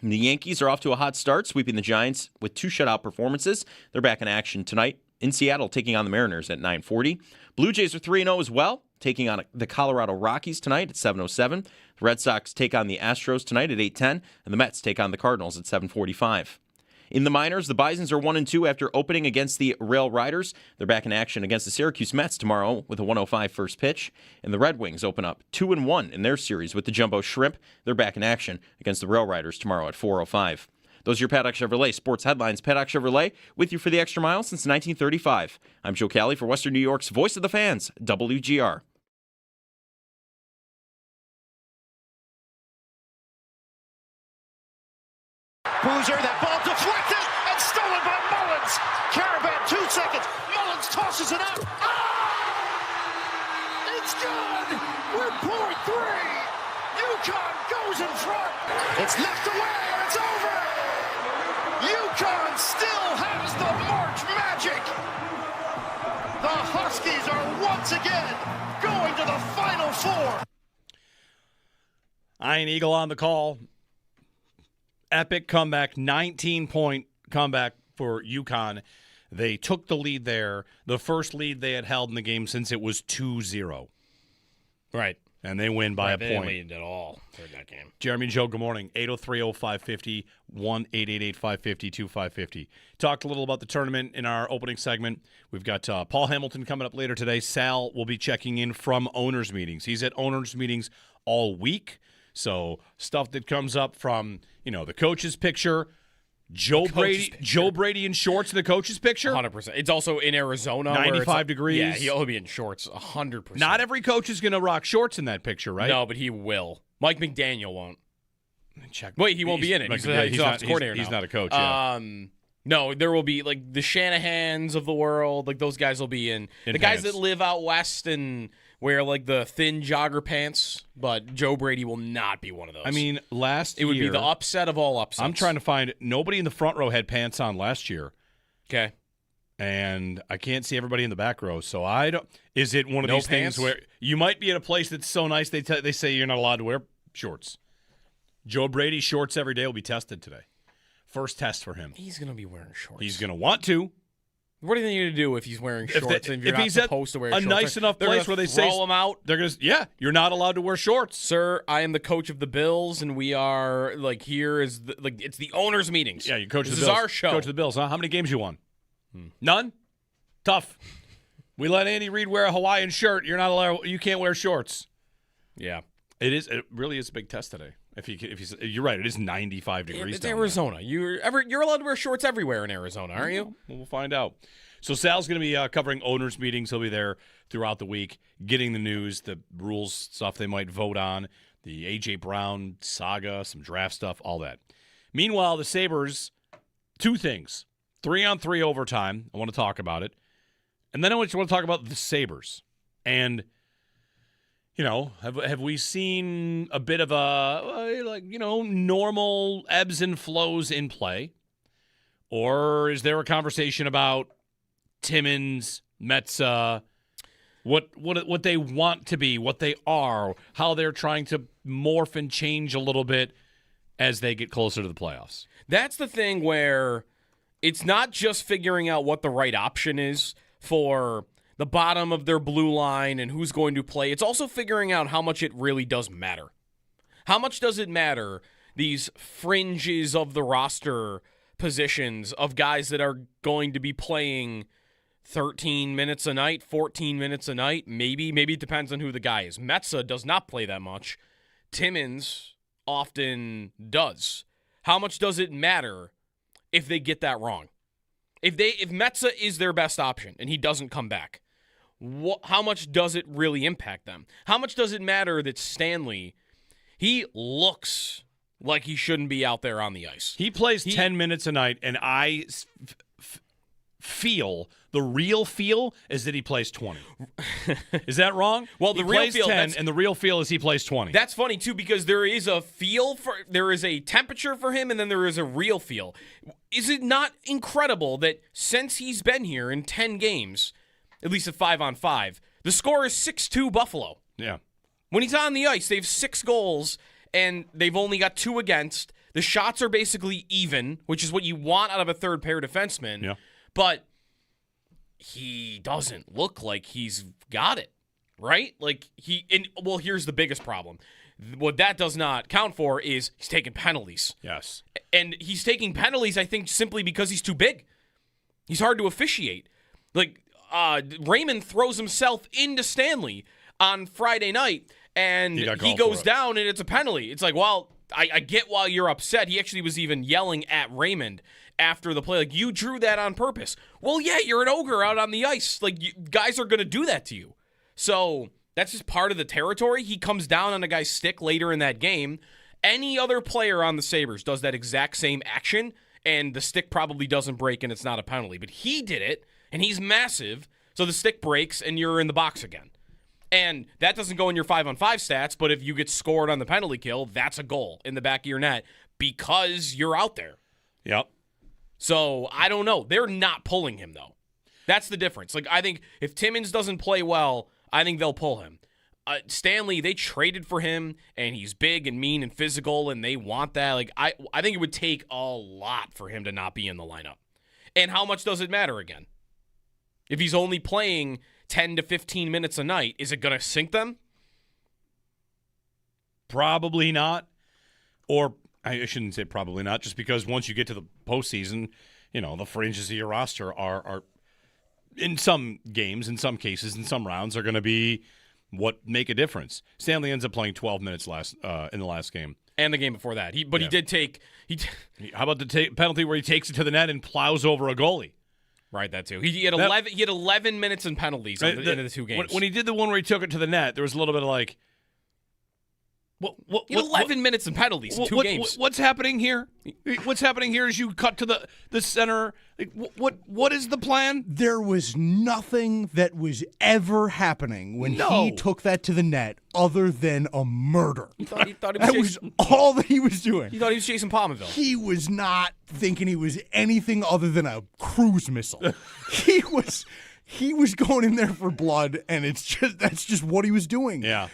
the Yankees are off to a hot start, sweeping the Giants with 2 shutout performances. They're back in action tonight in Seattle, taking on the Mariners at 9:40. Blue Jays are 3-0 as well, taking on the Colorado Rockies tonight at 7:07. The Red Sox take on the Astros tonight at 8:10, and the Mets take on the Cardinals at 7:45. In the minors, the Bisons are 1-2 after opening against the Rail Riders. They're back in action against the Syracuse Mets tomorrow with a 1:05 first pitch. And the Red Wings open up 2-1 in their series with the Jumbo Shrimp. They're back in action against the Rail Riders tomorrow at 4:05. Those are your Paddock Chevrolet sports headlines. Paddock Chevrolet with you for the extra mile since 1935. I'm Joe Cali for Western New York's Voice of the Fans, WGR. Boozer, that ball deflected and stolen by Mullins. Caravan, 2 seconds. Mullins tosses it up. Ah! It's good. We're point 3. UConn goes in front. It's left away and it's over. UConn still has the March magic. The Huskies are once again going to the Final Four. Iron Eagle on the call. Epic comeback, 19-point comeback for UConn. They took the lead there, the first lead they had held in the game since it was 2-0. Right. And they win by a They didn't point. lead at all for that game. Jeremy and Joe, good morning. 803-0550, 1-888-550-2550. Talked a little about the tournament in our opening segment. We've got Paul Hamilton coming up later today. Sal will be checking in from owners' meetings. He's at owners' meetings all week. So stuff that comes up from, the coach's picture. Joe Brady in shorts in the coach's picture? 100%. It's also in Arizona. 95 degrees. Yeah, he'll be in shorts 100%. Not every coach is going to rock shorts in that picture, right? No, but he will. Mike McDaniel won't. Check. Wait, he won't be in it. He's not a coach. Yeah. No, there will be the Shanahans of the world. Those guys will be in the guys that live out west and wear the thin jogger pants. But Joe Brady will not be one of those. I mean, it would be the upset of all upsets. I'm trying to find nobody in the front row had pants on last year. Okay. And I can't see everybody in the back row, so I don't. Is it one of these pants? things where you might be at a place that's so nice they say you're not allowed to wear shorts? Joe Brady shorts every day will be tested today. First test for him. He's going to be wearing shorts. He's going to want to. What do you need to do if he's wearing shorts and you're not supposed to wear shorts? A nice enough place where they say throw him out. They're going to you're not allowed to wear shorts. Sir, I am the coach of the Bills, and we are here is it's the owners' meetings. Yeah, you coach the Bills. This is our show. Coach the Bills, huh? How many games you won? None? Tough. We let Andy Reid wear a Hawaiian shirt. You're not allowed. You can't wear shorts. Yeah, it really is a big test today. You're right. It is 95 degrees. It's Arizona. You're allowed to wear shorts everywhere in Arizona, aren't you? We'll find out. So Sal's going to be covering owners' meetings. He'll be there throughout the week, getting the news, the rules stuff they might vote on, the A.J. Brown saga, some draft stuff, all that. Meanwhile, the Sabres, 2 things. 3-on-3 overtime. I want to talk about it. And then I just want to talk about the Sabres. And, have we seen a bit of a, normal ebbs and flows in play? Or is there a conversation about Timmins, Metsa, what they want to be, what they are, how they're trying to morph and change a little bit as they get closer to the playoffs? That's the thing where it's not just figuring out what the right option is for the bottom of their blue line and who's going to play. It's also figuring out how much it really does matter. How much does it matter, these fringes of the roster positions of guys that are going to be playing 13 minutes a night, 14 minutes a night, maybe it depends on who the guy is. Metsa does not play that much. Timmins often does. How much does it matter if they get that wrong? If Metsa is their best option and he doesn't come back, how much does it really impact them? How much does it matter that Stanley, he looks like he shouldn't be out there on the ice? He plays 10 minutes a night, and I feel, the real feel, is that he plays 20. Is that wrong? Well, the he real plays feel, 10, and the real feel is he plays 20. That's funny, too, because there is a temperature for him, and then there is a real feel. Is it not incredible that since he's been here in 10 games, at least at 5-on-5, the score is 6-2 Buffalo? Yeah. When he's on the ice, they have 6 goals, and they've only got 2 against. The shots are basically even, which is what you want out of a third-pair defenseman. Yeah. But he doesn't look like he's got it, right? Like, here's the biggest problem. What that does not count for is he's taking penalties. Yes. And he's taking penalties, I think, simply because he's too big. He's hard to officiate. Like, Raymond throws himself into Stanley on Friday night, and he goes down, and it's a penalty. It's like, well, I get why you're upset. He actually was even yelling at Raymond after the play. Like, you drew that on purpose. Well, yeah, you're an ogre out on the ice. Like, guys are going to do that to you. So that's just part of the territory. He comes down on a guy's stick later in that game. Any other player on the Sabres does that exact same action, and the stick probably doesn't break, and it's not a penalty. But he did it, and he's massive, so the stick breaks, and you're in the box again. And that doesn't go in your 5-on-5 stats, but if you get scored on the penalty kill, that's a goal in the back of your net because you're out there. Yep. So, I don't know. They're not pulling him, though. That's the difference. Like, I think if Timmins doesn't play well, I think they'll pull him. Stanley, they traded for him, and he's big and mean and physical, and they want that. Like, I think it would take a lot for him to not be in the lineup. And how much does it matter again? If he's only playing 10 to 15 minutes a night, is it going to sink them? Probably not. Or I shouldn't say probably not, just because once you get to the postseason, the fringes of your roster are in some games, in some cases, in some rounds, are going to be what make a difference. Stanley ends up playing 12 minutes in the last game. And the game before that. He did take... How about the penalty where he takes it to the net and plows over a goalie? Right, that too. He had 11 minutes in penalties in the 2 games. When he did the one where he took it to the net, there was a little bit of like, What 11 minutes in penalties in 2 games. What's happening here? What's happening here is you cut to the center. Like, what is the plan? There was nothing that was ever happening when he took that to the net other than a murder. He thought he was that was all that he was doing. He thought he was chasing Palmerville. He was not thinking he was anything other than a cruise missile. He was going in there for blood, and that's just what he was doing. Yeah.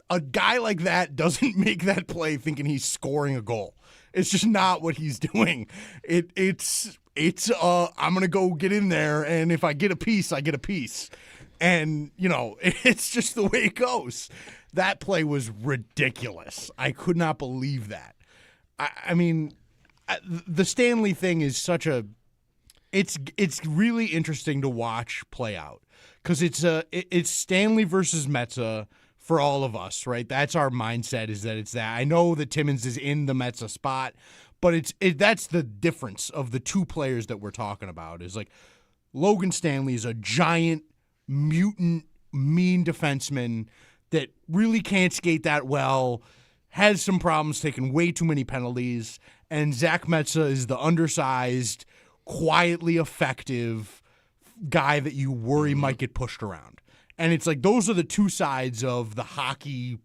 A guy like that doesn't make that play thinking he's scoring a goal. It's just not what he's doing. It's I'm going to go get in there, and if I get a piece, I get a piece. And, it's just the way it goes. That play was ridiculous. I could not believe that. I mean, the Stanley thing is it's really interesting to watch play out because it's Stanley versus Metsä. For all of us, right? That's our mindset, is that it's that. I know that Timmins is in the Metsä spot, but that's the difference of the 2 players that we're talking about. Is like Logan Stanley is a giant, mutant, mean defenseman that really can't skate that well, has some problems taking way too many penalties, and Zach Metsä is the undersized, quietly effective guy that you worry might get pushed around. And it's like those are the 2 sides of the hockey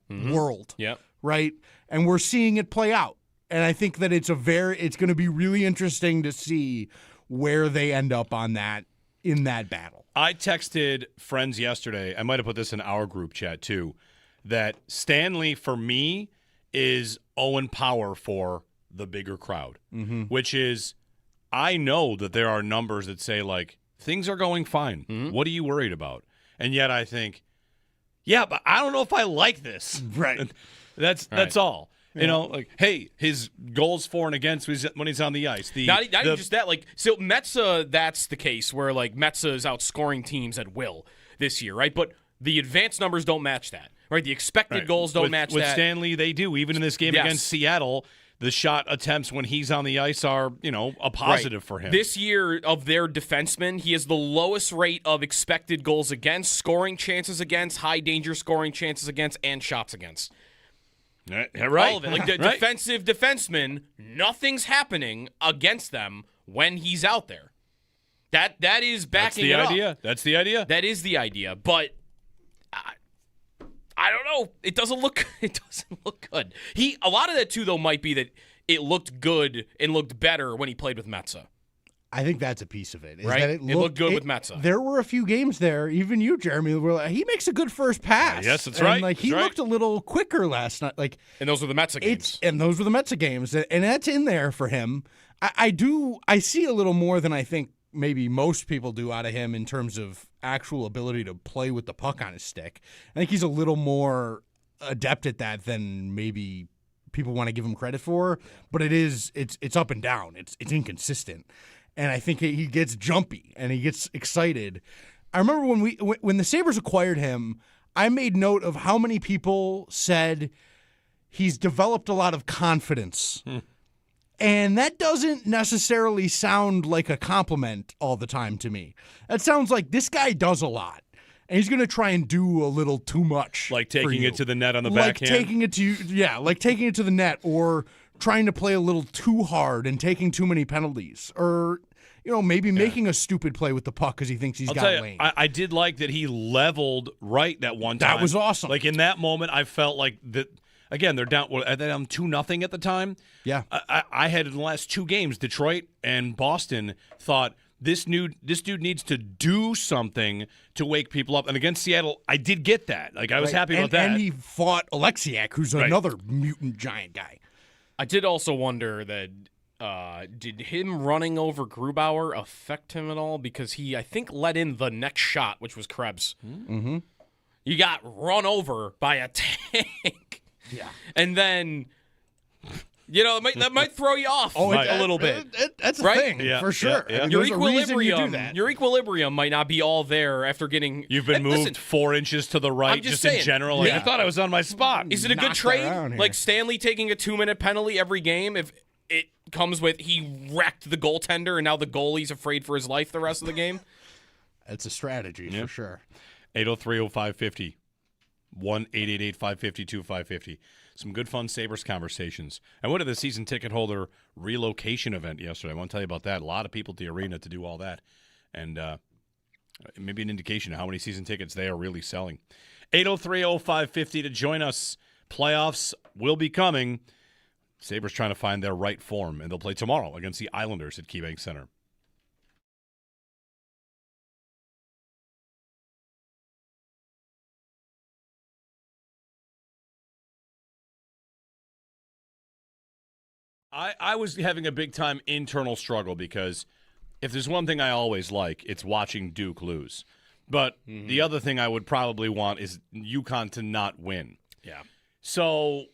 world, right? And we're seeing it play out. And I think that it's going to be really interesting to see where they end up on that in that battle. I texted friends yesterday, I might have put this in our group chat too, that Stanley for me is Owen Power for the bigger crowd, which is I know that there are numbers that say like, things are going fine. Mm-hmm. What are you worried about? And yet I think, yeah, but I don't know if I like this. Right. That's all. Yeah. Like, hey, his goals for and against when he's on the ice. Not even just that. Like, so Metsä, that's the case where like Metsä is outscoring teams at will this year, right? But the advanced numbers don't match that, right? The expected goals don't match that. With Stanley, they do. Even in this game against Seattle, the shot attempts when he's on the ice are, a positive for him. This year of their defensemen, he has the lowest rate of expected goals against, scoring chances against, high danger scoring chances against, and shots against. Right. All of it. Like the defensive defensemen, nothing's happening against them when he's out there. That is backing it up. That's the idea. That is the idea. But I don't know. It doesn't look good. A lot of that too though might be that it looked good and looked better when he played with Metza. I think that's a piece of it. Right? That it looked good with Metza. There were a few games there, even you, Jeremy, where he makes a good first pass. Yes, that's right. Like, he looked a little quicker last night. Like, and those were the Metza games. And those were the Metza games. And that's in there for him. I see a little more than I think maybe most people do out of him in terms of actual ability to play with the puck on his stick. I think he's a little more adept at that than maybe people want to give him credit for. But it's up and down. It's inconsistent. And I think he gets jumpy and he gets excited. I remember when the Sabres acquired him, I made note of how many people said he's developed a lot of confidence. And that doesn't necessarily sound like a compliment all the time to me. That sounds like this guy does a lot. And he's going to try and do a little too much. Like taking it to the net on the backhand? Like taking it to the net, or trying to play a little too hard and taking too many penalties, or maybe making a stupid play with the puck because he thinks he's got lane. I did like that he leveled right that one time. That was awesome. Like in that moment, I felt like that. Again, they're down 2-0 at the time. Yeah, I had in the last two games, Detroit and Boston, thought this dude needs to do something to wake people up. And against Seattle, I did get that. Like I was happy about that. And he fought Alexiak, who's another mutant giant guy. I did also wonder that did him running over Grubauer affect him at all? Because he, I think, let in the next shot, which was Krebs. Mm-hmm. You got run over by a tank. Yeah. And then, that might throw you off a little bit. That's a right? thing, for sure. Yeah. Your There's a reason you do that. Your equilibrium might not be all there after getting... You've been moved 4 inches to the right, just saying, in general. Like, I thought I was on my spot. Is it a good trade? Like Stanley taking a 2-minute penalty every game, if it comes with he wrecked the goaltender and now the goalie's afraid for his life the rest of the game? It's a strategy for sure. 803-0550. 1-888-550-2550. Some good fun Sabres conversations. I went to the season ticket holder relocation event yesterday. I want to tell you about that. A lot of people at the arena to do all that. And maybe an indication of how many season tickets they are really selling. 803-0550 to join us. Playoffs will be coming. Sabres trying to find their right form, and they'll play tomorrow against the Islanders at KeyBank Center. I was having a big-time internal struggle because if there's one thing I always like, it's watching Duke lose. But the other thing I would probably want is UConn to not win. Yeah. So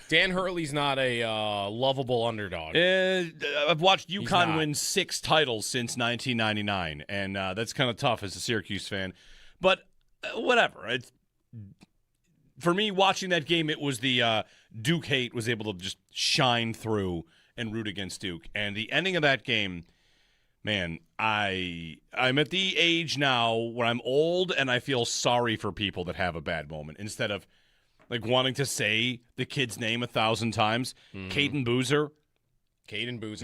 Dan Hurley's not a lovable underdog. I've watched UConn win 6 titles since 1999, and that's kind of tough as a Syracuse fan. But whatever. For me, watching that game, it was the Duke hate was able to just shine through and root against Duke. And the ending of that game, man, I'm at the age now where I'm old and I feel sorry for people that have a bad moment instead of like wanting to say the kid's name 1,000 times. Caden Boozer.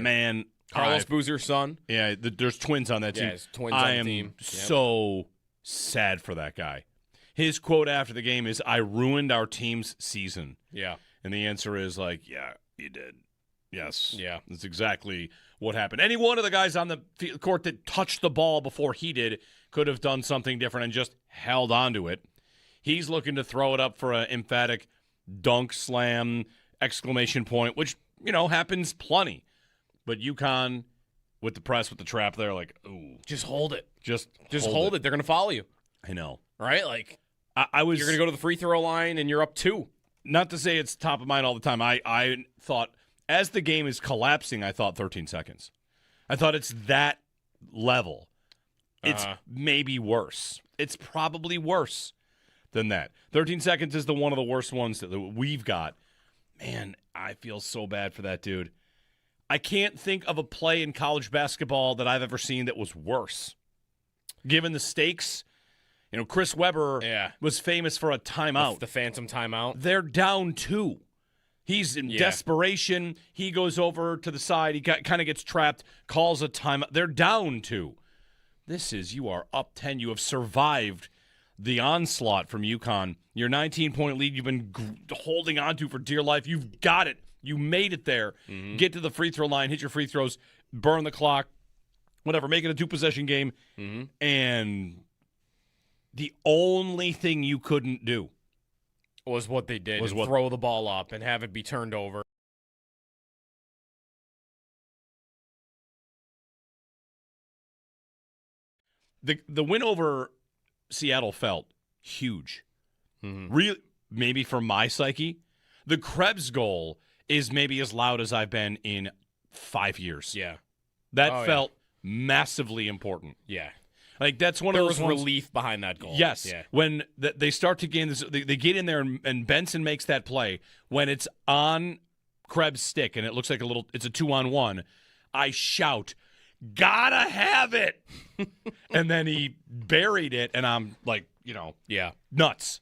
Man. Carlos Boozer's son. Yeah, there's twins on that team. Yeah, there's twins on the team. I am so sad for that guy. His quote after the game is, "I ruined our team's season." Yeah. And the answer is like, yeah, you did. Yes. Yeah. That's exactly what happened. Any one of the guys on the court that touched the ball before he did could have done something different and just held on to it. He's looking to throw it up for an emphatic dunk slam, exclamation point, which, happens plenty. But UConn, with the press, with the trap, they're like, ooh. Just hold it. Just hold it. They're going to follow you. I know. Right? Like, you're going to go to the free throw line and you're up 2. Not to say it's top of mind all the time. I thought, as the game is collapsing, I thought 13 seconds. I thought it's that level. It's maybe worse. It's probably worse than that. 13 seconds is one of the worst ones that we've got. Man, I feel so bad for that dude. I can't think of a play in college basketball that I've ever seen that was worse. Given the stakes, Chris Webber was famous for a timeout. The phantom timeout. They're down 2. He's in desperation. He goes over to the side. He kind of gets trapped, calls a timeout. They're down 2. You are up 10. You have survived the onslaught from UConn. Your 19-point lead you've been holding on to for dear life. You've got it. You made it there. Mm-hmm. Get to the free throw line, hit your free throws, burn the clock, whatever, make it a 2-possession game. Mm-hmm. And the only thing you couldn't do was what they did. Throw the ball up and have it be turned over. The win over Seattle felt huge. Mm-hmm. Really, maybe for my psyche. The Krebs goal is maybe as loud as I've been in 5 years. Yeah. That felt massively important. Yeah. Like, that's one of those There was relief behind that goal. Yes. Yeah. When they start to gain this, they get in there and Benson makes that play. When it's on Krebs' stick and it looks like it's a 2-on-1, I shout, "Gotta have it!" And then he buried it, and I'm like, nuts.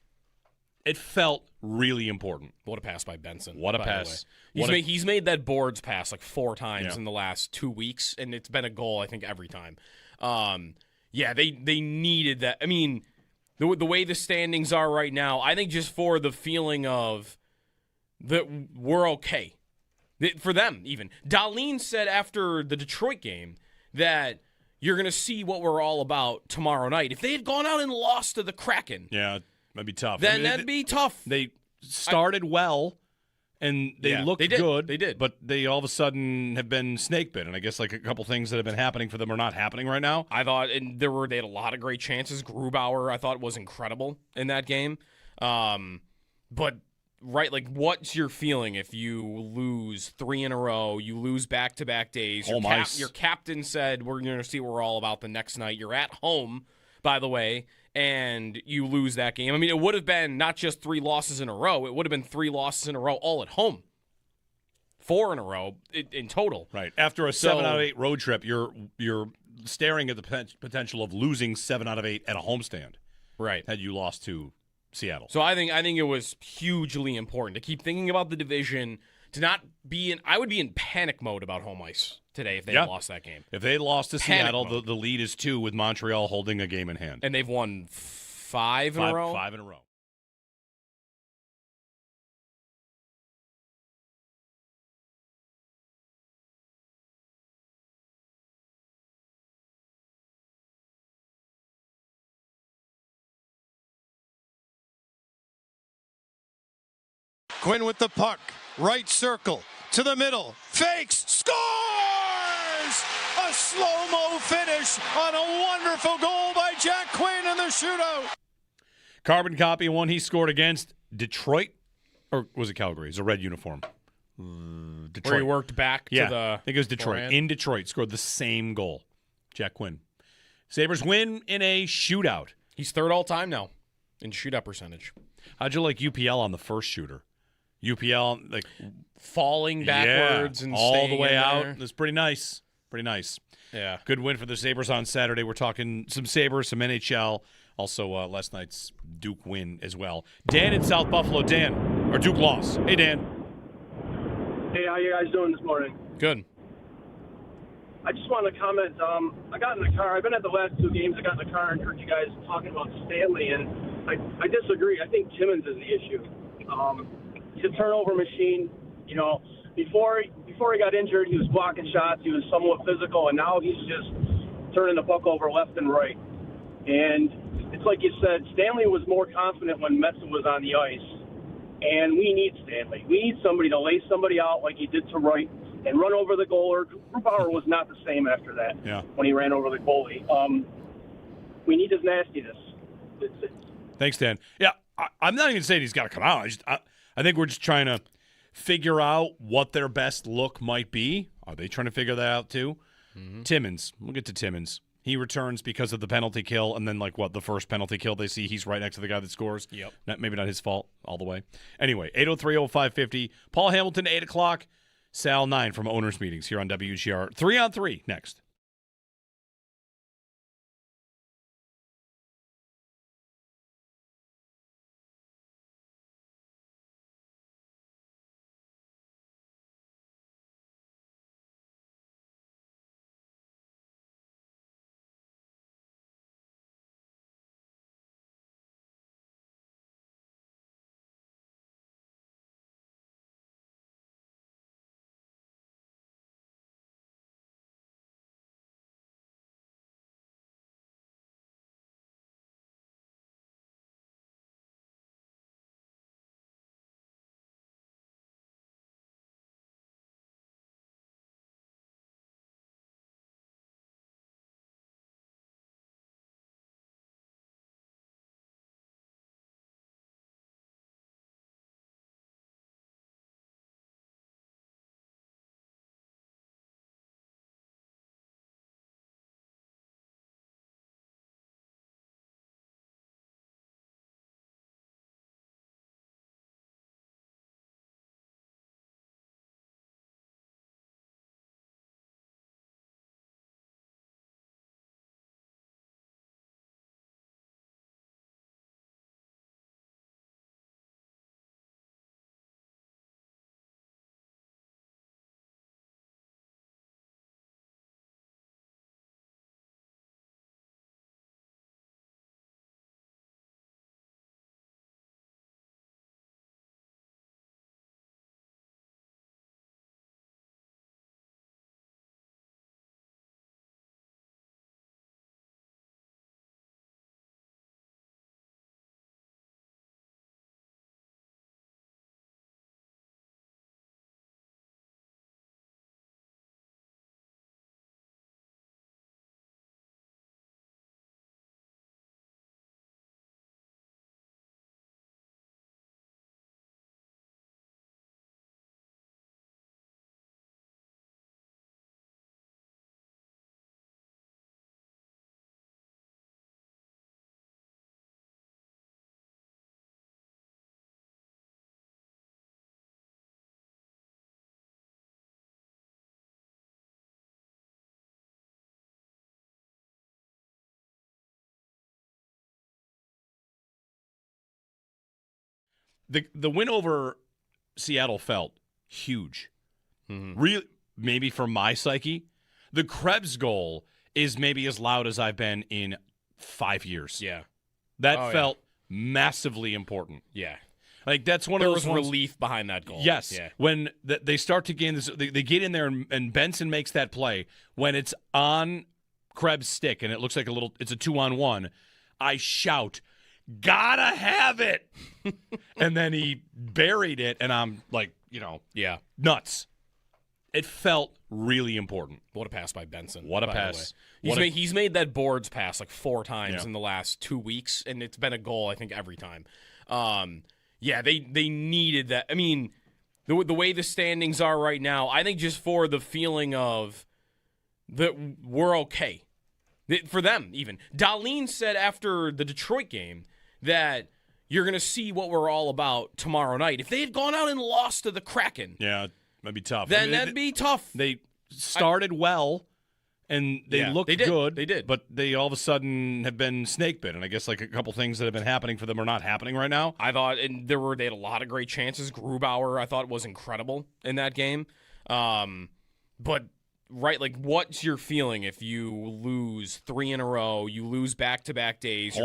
It felt really important. What a pass by Benson. What a pass. He's made that boards pass like 4 times in the last 2 weeks, and it's been a goal, I think, every time. They needed that. I mean, the way the standings are right now, I think just for the feeling of that we're okay. For them, even. Darlene said after the Detroit game that you're going to see what we're all about tomorrow night. If they had gone out and lost to the Kraken. Yeah, that'd be tough. Then that'd be tough. They started well, and they looked good. They did. But they all of a sudden have been snake bit. And I guess like a couple things that have been happening for them are not happening right now. I thought, and they had a lot of great chances. Grubauer, I thought, was incredible in that game. But right, like, what's your feeling if you lose 3 in a row, you lose back-to-back days? Your captain said we're going to see what we're all about the next night. You're at home, by the way, and you lose that game. I mean, it would have been not just 3 losses in a row. It would have been 3 losses in a row all at home. 4 in a row in total. Right. After a 7 out of 8 road trip, you're staring at the potential of losing 7 out of 8 at a homestand. Right. Had you lost to Seattle. So I think it was hugely important to keep thinking about the division, to not be I would be in panic mode about home ice today if they had lost that game. If they lost to Seattle, the lead is 2 with Montreal holding a game in hand. And they've won 5 in a row? 5 in a row. Quinn with the puck, right circle, to the middle, fakes, scores! A slow-mo finish on a wonderful goal by Jack Quinn in the shootout. Carbon copy one he scored against Detroit, or was it Calgary? It's a red uniform. Detroit. Where he worked back to the... I think it was Detroit. Forehand. In Detroit, scored the same goal. Jack Quinn. Sabres win in a shootout. He's 3rd all-time now in shootout percentage. How'd you like UPL on the first shooter? UPL, like falling backwards and all staying the way out. There. It's pretty nice. Pretty nice. Yeah. Good win for the Sabres on Saturday. We're talking some Sabres, some NHL. Also, last night's Duke win as well. Dan in South Buffalo. Dan, or Duke loss. Hey, Dan. Hey, how you guys doing this morning? Good. I just wanted to comment. I got in the car. I've been at the last 2 games. I got in the car and heard you guys talking about Stanley, and I disagree. I think Timmins is the issue. He's a turnover machine. You know, before he got injured, he was blocking shots. He was somewhat physical, and now he's just turning the puck over left and right. And it's like you said, Stanley was more confident when Metsa was on the ice, and we need Stanley. We need somebody to lay somebody out like he did to Wright and run over the goalie. Grubauer was not the same after that when he ran over the goalie. We need his nastiness. Thanks, Dan. Yeah, I'm not even saying he's got to come out. I think we're just trying to figure out what their best look might be. Are they trying to figure that out too? Mm-hmm. Timmins. We'll get to Timmins. He returns because of the penalty kill, and then, the first penalty kill they see, he's right next to the guy that scores. Yep. Maybe not his fault all the way. Anyway, 803-0550. Paul Hamilton, 8 o'clock. Sal, 9 from Owners Meetings here on WGR. 3-on-3 next. the win over Seattle felt huge. Really, maybe for my psyche. The Krebs goal is maybe as loud as I've been in 5 years. Yeah. That felt massively important. Yeah. Like, that's one there of those was ones, relief behind that goal. Yes. Yeah. When they start to gain this, they get in there and Benson makes that play. When it's on Krebs' stick and it looks like it's a 2-on-1, I shout, "Gotta have it!" And then he buried it, and I'm like, nuts. It felt really important. What a pass by Benson. What a pass. He's made that boards pass like 4 times in the last 2 weeks, and it's been a goal, I think, every time. They needed that. I mean, the way the standings are right now, I think just for the feeling of that we're okay. For them, even. Dahlin said after the Detroit game that you're going to see what we're all about tomorrow night. If they had gone out and lost to the Kraken, that'd be tough. Then that'd be tough. They started well, and they looked good. They did. But they all of a sudden have been snake bit. And I guess like a couple things that have been happening for them are not happening right now. I thought, and they had a lot of great chances. Grubauer, I thought, was incredible in that game. But, right, like, what's your feeling if you lose 3 in a row, you lose back-to-back days?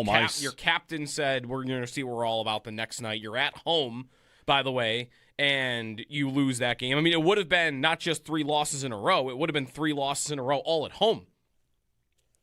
Your captain said we're going to see what we're all about the next night. You're at home, by the way, and you lose that game. I mean, it would have been not just 3 losses in a row. It would have been 3 losses in a row all at home.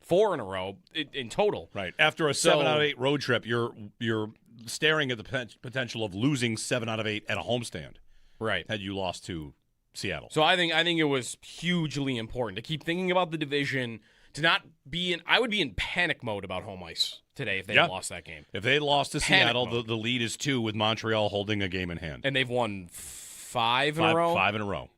4 in a row in total. Right. After a 7 out of 8 road trip, you're staring at the potential of losing 7 out of 8 at a homestand. Right. Had you lost to Seattle. So I think it was hugely important to keep thinking about the division, to not be I would be in panic mode about home ice today if they had lost that game. If they had lost to Seattle, the lead is 2 with Montreal holding a game in hand. And they've won 5 in a row? 5 in a row.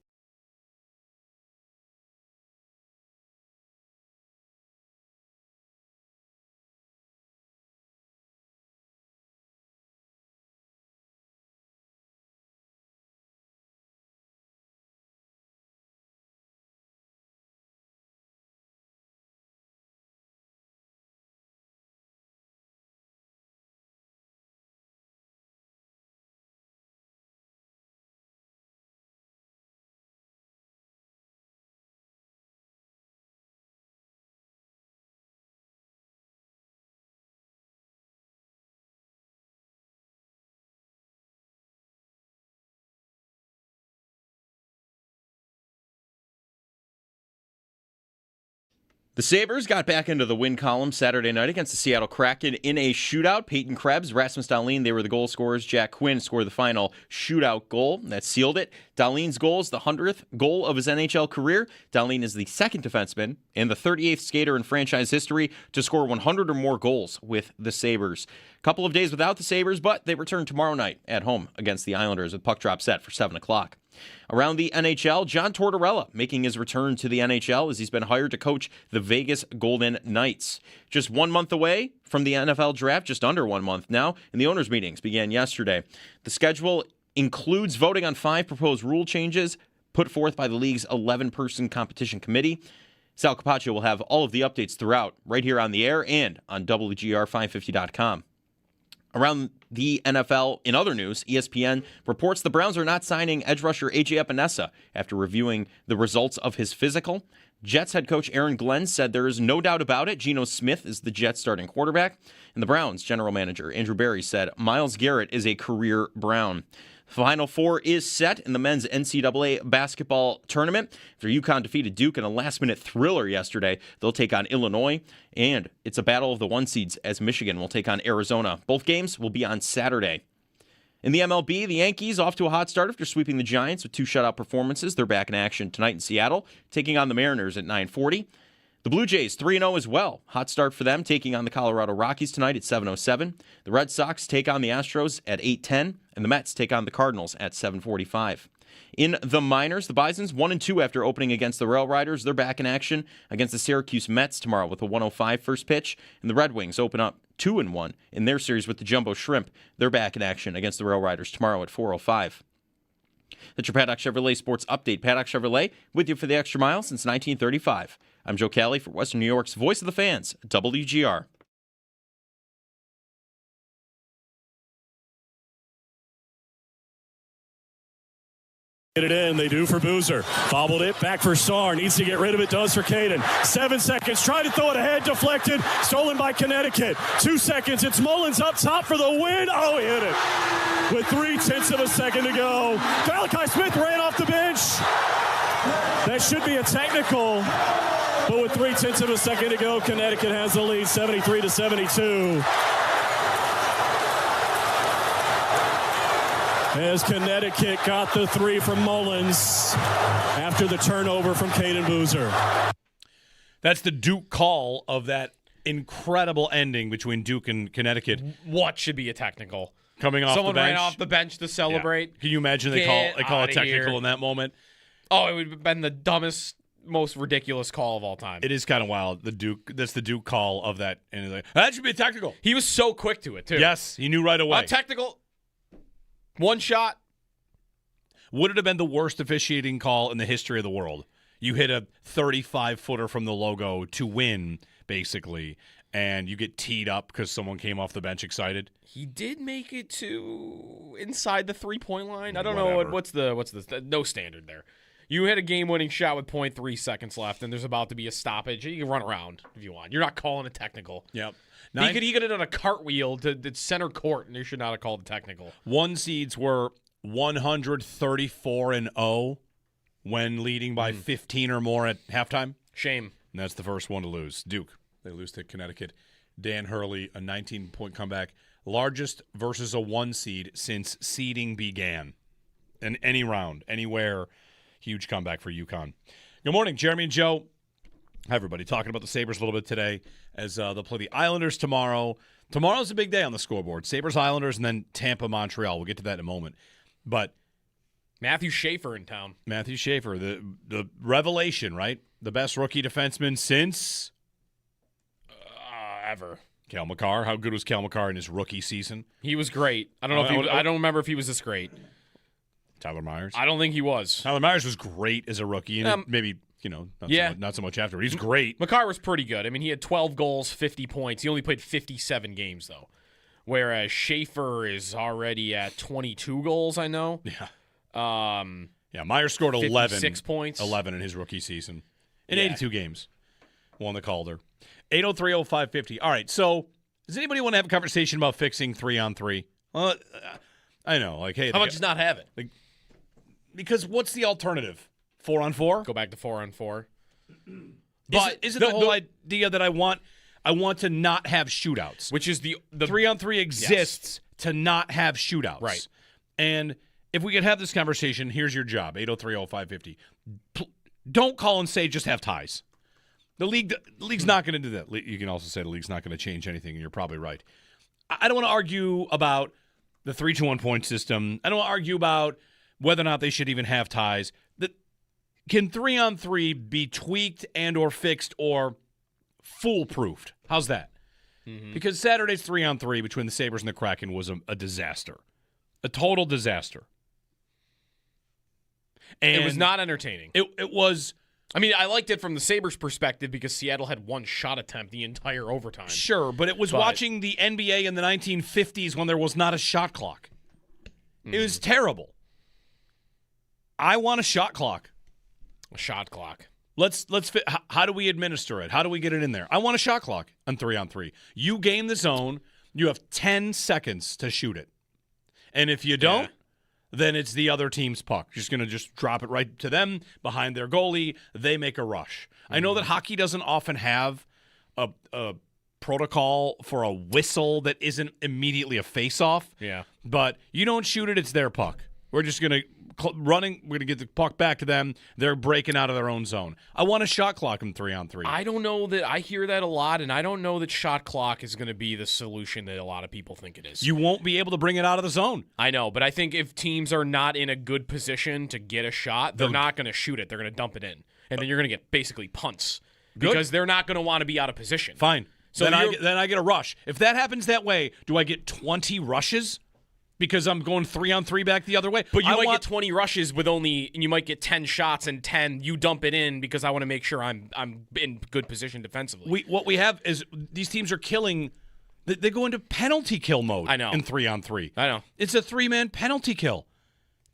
The Sabres got back into the win column Saturday night against the Seattle Kraken in a shootout. Peyton Krebs, Rasmus Dahlin, they were the goal scorers. Jack Quinn scored the final shootout goal. That sealed it. Dahlin's goal is the 100th goal of his NHL career. Dahlin is the second defenseman and the 38th skater in franchise history to score 100 or more goals with the Sabres. A couple of days without the Sabres, but they return tomorrow night at home against the Islanders with puck drop set for 7 o'clock. Around the NHL, John Tortorella making his return to the NHL as he's been hired to coach the Vegas Golden Knights. Just 1 month away from the NFL draft, just under 1 month now, and the owners' meetings began yesterday. The schedule includes voting on 5 proposed rule changes put forth by the league's 11-person competition committee. Sal Capaccio will have all of the updates throughout, right here on the air and on WGR550.com. Around the NFL, in other news, ESPN reports the Browns are not signing edge rusher A.J. Epinesa after reviewing the results of his physical. Jets head coach Aaron Glenn said there is no doubt about it. Geno Smith is the Jets starting quarterback. And the Browns general manager Andrew Berry said Myles Garrett is a career Brown. Final 4 is set in the men's NCAA basketball tournament. After UConn defeated Duke in a last-minute thriller yesterday, they'll take on Illinois, and it's a battle of the 1 seeds as Michigan will take on Arizona. Both games will be on Saturday. In the MLB, the Yankees off to a hot start after sweeping the Giants with 2 shutout performances. They're back in action tonight in Seattle, taking on the Mariners at 9:40. The Blue Jays 3-0 as well. Hot start for them, taking on the Colorado Rockies tonight at 7:07. The Red Sox take on the Astros at 8:10, and the Mets take on the Cardinals at 7:45. In the minors, the Bisons 1-2 after opening against the Rail Riders. They're back in action against the Syracuse Mets tomorrow with a 1:05 first pitch, and the Red Wings open up 2-1 in their series with the Jumbo Shrimp. They're back in action against the Rail Riders tomorrow at 4:05. That's your Paddock Chevrolet Sports Update. Paddock Chevrolet with you for the extra mile since 1935. I'm Joe Kelly for Western New York's Voice of the Fans, WGR. Get it in. They do for Boozer. Bobbled it. Back for Starr. Needs to get rid of it. Does for Caden. 7 seconds. Try to throw it ahead. Deflected. Stolen by Connecticut. 2 seconds. It's Mullins up top for the win. Oh, he hit it. With 3/10 of a second to go. Malachi Smith ran off the bench. That should be a technical. But with 3/10 of a second to go, Connecticut has the lead, 73-72. As Connecticut got the 3 from Mullins after the turnover from Caden Boozer. That's the Duke call of that incredible ending between Duke and Connecticut. What should be a technical? Coming off Someone the bench. ran off the bench to celebrate. Yeah. Can you imagine they call a technical in that moment? Oh, it would have been the dumbest, most ridiculous call of all time. It is kind of wild. That's the Duke call of that. And he's like, that should be a technical. He was so quick to it, too. Yes, he knew right away. Technical. One shot. Would it have been the worst officiating call in the history of the world? You hit a 35-footer from the logo to win, basically, and you get teed up because someone came off the bench excited. He did make it to inside the 3-point line. I don't Whatever. know what's the no standard there. You hit a game-winning shot with 0.3 seconds left, and there's about to be a stoppage. You can run around if you want. You're not calling a technical. Yep. He could have done a cartwheel to center court, and they should not have called a technical. 1 seeds were 134-0 when leading by 15 or more at halftime. Shame. And that's the first one to lose. Duke. They lose to Connecticut. Dan Hurley, a 19-point comeback. Largest versus a 1 seed since seeding began. In any round, anywhere. Huge comeback for UConn. Good morning, Jeremy and Joe. Hi, everybody. Talking about the Sabres a little bit today as they'll play the Islanders tomorrow. Tomorrow's a big day on the scoreboard. Sabres, Islanders, and then Tampa, Montreal. We'll get to that in a moment. But Matthew Schaefer in town. Matthew Schaefer, the revelation, right? The best rookie defenseman since Ever. Cale Makar. How good was Cale Makar in his rookie season? He was great. I don't know I don't remember if he was this great. Tyler Myers. I don't think he was. Tyler Myers was great as a rookie, and maybe not so much after. But he's great. Makar was pretty good. I mean, he had 12 goals, 50 points. He only played 57 games though, whereas Schaefer is already at 22 goals. I know. Yeah. Myers scored 11. 6 points. 11 in his rookie season in 82 games. Won the Calder. 803-0550. All right, so does anybody want to have a conversation about fixing 3-on-3? Well, I know. Like, hey. How about just not have it? Because what's the alternative? 4-on-4? Go back to 4-on-4. But is it the whole idea that I want to not have shootouts? Which is the 3-on-3 exists to not have shootouts. Right. And if we could have this conversation, here's your job, 803-0550. Don't call and say just have ties. The league's not going to do that. You can also say the league's not going to change anything, and you're probably right. I don't want to argue about the 3-2-1 point system. I don't want to argue about whether or not they should even have ties. Can 3-on-3 be tweaked and or fixed or foolproofed? How's that? Mm-hmm. Because Saturday's 3-on-3 between the Sabres and the Kraken was a disaster. A total disaster. And it was not entertaining. It was... I mean, I liked it from the Sabres' perspective because Seattle had one shot attempt the entire overtime. Sure, but it was watching the NBA in the 1950s when there was not a shot clock. It was terrible. I want a shot clock. A shot clock. Let's how do we administer it? How do we get it in there? I want a shot clock on 3-on-3. You gain the zone, you have 10 seconds to shoot it. And if you don't, then it's the other team's puck. You're just going to drop it right to them behind their goalie. They make a rush. I know that hockey doesn't often have a protocol for a whistle that isn't immediately a face-off. Yeah. But you don't shoot it, it's their puck. We're just going to we're going to get the puck back to them. They're breaking out of their own zone. I want a shot clock in 3-on-3. I don't know that I hear that a lot, and I don't know that shot clock is going to be the solution that a lot of people think it is. You won't be able to bring it out of the zone. I know, but I think if teams are not in a good position to get a shot, they're not going to shoot it. They're going to dump it in, and then you're going to get basically punts because they're not going to want to be out of position. Fine. So then I get a rush. If that happens that way, do I get 20 rushes? Because I'm going 3-on-3 back the other way. But you might get 20 rushes and you might get 10 shots and 10 you dump it in because I want to make sure I'm in good position defensively. What we have is these teams are killing. They go into penalty kill mode. I know. In 3-on-3. I know. It's a 3-man penalty kill.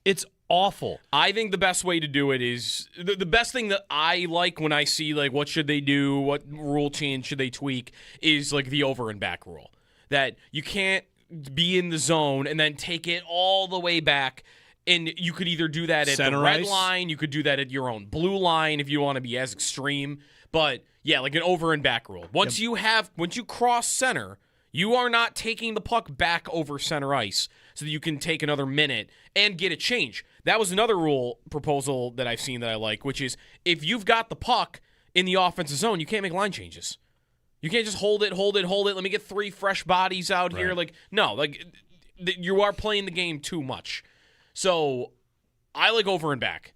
It's awful. I think the best way to do it is the best thing that I like when I see like what should they do, what rule change should they tweak is like the over and back rule. That you can't be in the zone and then take it all the way back. And you could either do that at Center the red ice? line, you could do that at your own blue line if you want to be as extreme. But yeah, like an over and back rule. Once you cross center, you are not taking the puck back over center ice so that you can take another minute and get a change. That was another rule proposal that I've seen that I like, which is if you've got the puck in the offensive zone, you can't make line changes. You can't just hold it. Let me get 3 fresh bodies out here. Like, no, like you are playing the game too much. So I like over and back.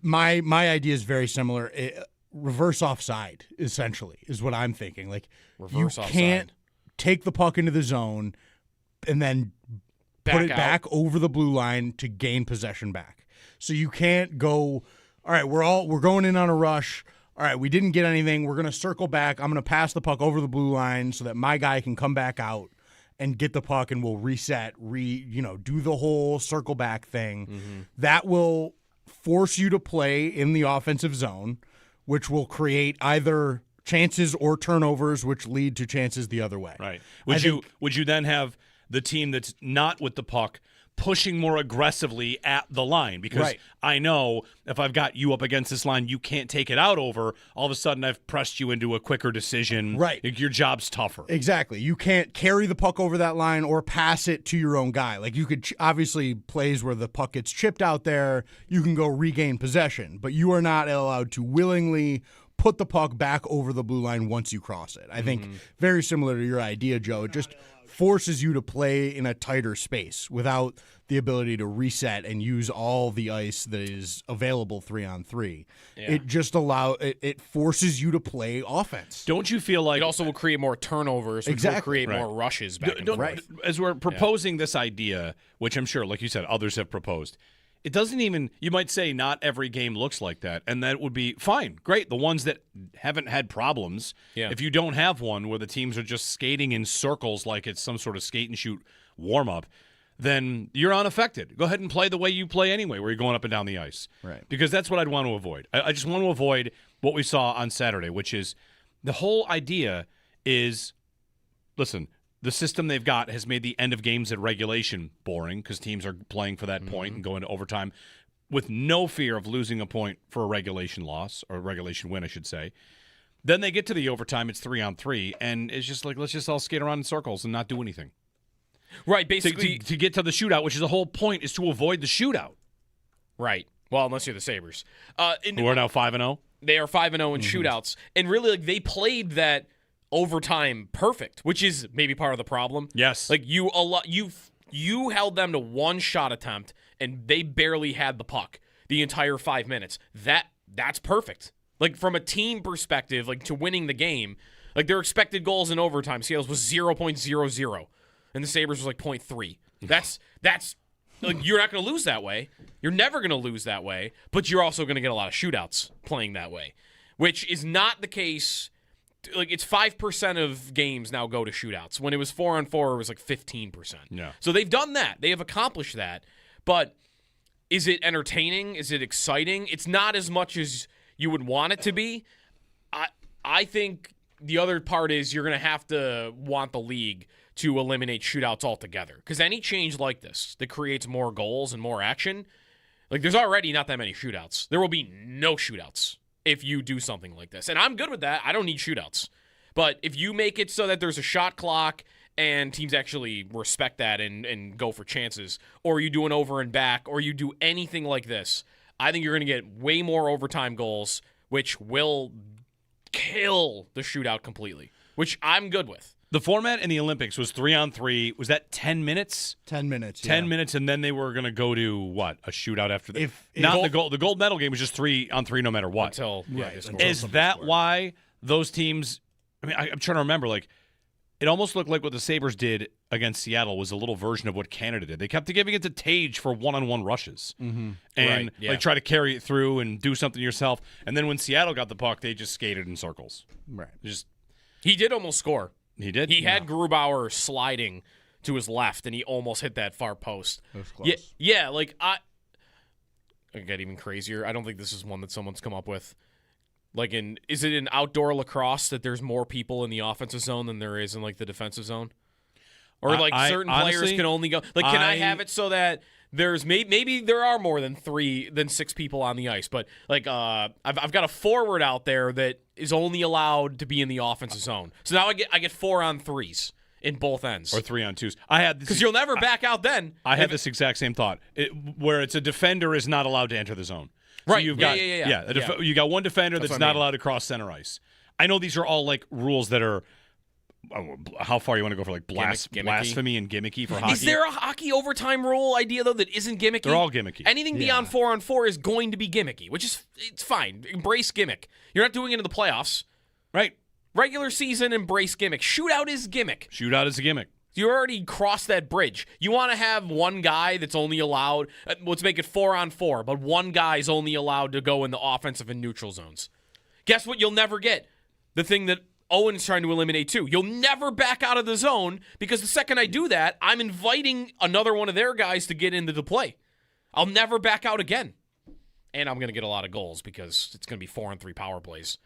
My idea is very similar. Reverse offside, essentially, is what I'm thinking. Like, Reverse you offside. can't take the puck into the zone and then put it back over the blue line to gain possession back. So you can't go, all right, we're going in on a rush. All right, we didn't get anything. We're going to circle back. I'm going to pass the puck over the blue line so that my guy can come back out and get the puck, and we'll reset, do the whole circle back thing. Mm-hmm. That will force you to play in the offensive zone, which will create either chances or turnovers, which lead to chances the other way. Right. Would you then have the team that's not with the puck pushing more aggressively at the line? Because I know if I've got you up against this line, you can't take it out over. All of a sudden, I've pressed you into a quicker decision. Right. Your job's tougher. Exactly. You can't carry the puck over that line or pass it to your own guy. Like, you could obviously plays where the puck gets chipped out there, you can go regain possession, but you are not allowed to willingly put the puck back over the blue line once you cross it. I think very similar to your idea, Joe. It just forces you to play in a tighter space without the ability to reset and use all the ice that is available 3-on-3. Yeah. It just it forces you to play offense. Don't you feel like it also will create more turnovers, which will create more rushes back and forth. As we're proposing this idea, which I'm sure, like you said, others have proposed, it doesn't even, you might say not every game looks like that, and that would be fine, great. The ones that haven't had problems, if you don't have one where the teams are just skating in circles like it's some sort of skate and shoot warm-up, then you're unaffected. Go ahead and play the way you play anyway, where you're going up and down the ice. Right. Because that's what I'd want to avoid. I just want to avoid what we saw on Saturday, which is the whole idea is, listen, the system they've got has made the end of games at regulation boring because teams are playing for that point and going to overtime with no fear of losing a point for a regulation loss, or a regulation win, I should say. Then they get to the overtime, it's 3-on-3, and it's just like, let's just all skate around in circles and not do anything. Right, basically. To get to the shootout, which is the whole point, is to avoid the shootout. Right. Well, unless you're the Sabres. Who are now 5-0? They are 5-0 in shootouts. And really, like, they played that overtime perfect, which is maybe part of the problem. Yes. Like you held them to one shot attempt and they barely had the puck the entire 5 minutes. That's perfect. Like from a team perspective, like to winning the game, like their expected goals in overtime, Seattle's was 0.00 and the Sabres was like 0.3. That's like you're not going to lose that way. You're never going to lose that way, but you're also going to get a lot of shootouts playing that way, which is not the case. Like it's 5% of games now go to shootouts. When it was 4-on-4, it was like 15%. Yeah. So they've done that. They have accomplished that. But is it entertaining? Is it exciting? It's not as much as you would want it to be. I think the other part is you're going to have to want the league to eliminate shootouts altogether. Because any change like this that creates more goals and more action, like there's already not that many shootouts. There will be no shootouts if you do something like this. And I'm good with that. I don't need shootouts. But if you make it so that there's a shot clock and teams actually respect that and go for chances, or you do an over and back, or you do anything like this, I think you're going to get way more overtime goals, which will kill the shootout completely, which I'm good with. The format in the Olympics was 3-on-3. Was that 10 minutes? 10 minutes. 10 minutes, and then they were going to go to what? A shootout after that? The gold medal game was just 3-on-3 no matter what. Is that why those teams? I mean, I'm trying to remember. Like, it almost looked like what the Sabres did against Seattle was a little version of what Canada did. They kept giving it to Tage for one-on-one rushes, and try to carry it through and do something yourself. And then when Seattle got the puck, they just skated in circles. Right. He did almost score. He did? He had Grubauer sliding to his left, and he almost hit that far post. That was close. Yeah, like get even crazier. I don't think this is one that someone's come up with. Like is it in outdoor lacrosse that there's more people in the offensive zone than there is in like the defensive zone? Or like certain players can only go. Like, can I have it so that there's maybe there are more than 6 people on the ice, but like I've got a forward out there that is only allowed to be in the offensive zone. So now I get 4-on-3s in both ends or 3-on-2s. I had because you'll never back out then. I had this exact same thought where it's a defender is not allowed to enter the zone. So right. You've got, you got one defender that's not allowed to cross center ice. I know these are all like rules that are. How far you want to go for like blasphemy and gimmicky for hockey? Is there a hockey overtime rule idea though that isn't gimmicky? They're all gimmicky. Anything beyond 4-on-4 is going to be gimmicky, which is it's fine. Embrace gimmick. You're not doing it in the playoffs, right? Regular season, embrace gimmick. Shootout is gimmick. Shootout is a gimmick. You already crossed that bridge. You want to have one guy that's only allowed. Let's make it 4-on-4, but one guy's only allowed to go in the offensive and neutral zones. Guess what? You'll never get the thing that Owen's trying to eliminate too. You'll never back out of the zone because the second I do that, I'm inviting another one of their guys to get into the play. I'll never back out again. And I'm going to get a lot of goals because it's going to be 4-on-3 power plays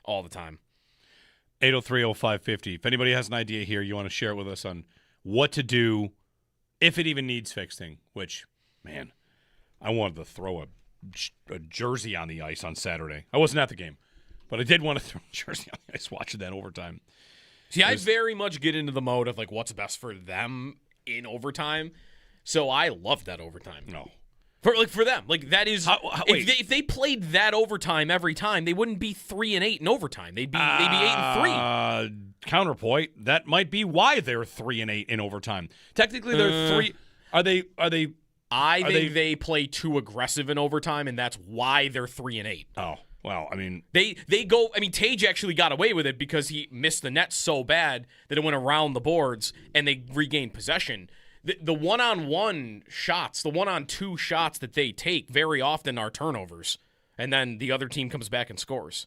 all the time. 803-0550. If anybody has an idea here, you want to share it with us on what to do if it even needs fixing, which, man, I wanted to throw a jersey on the ice on Saturday. I wasn't at the game, but I did want to throw a jersey on the ice watching that overtime. See, I very much get into the mode of like what's best for them in overtime. So I loved that overtime. No. For them, like that is if they played that overtime every time, they wouldn't be 3-8 in overtime. They'd be 8-3. Counterpoint: that might be why they're 3-8 in overtime. Technically, they're 3. Are they? I think they play too aggressive in overtime, and that's why they're 3-8. Oh well, I mean they go. I mean, Tage actually got away with it because he missed the net so bad that it went around the boards, and they regained possession. The one-on-one shots, the 1-on-2 shots that they take very often are turnovers, and then the other team comes back and scores.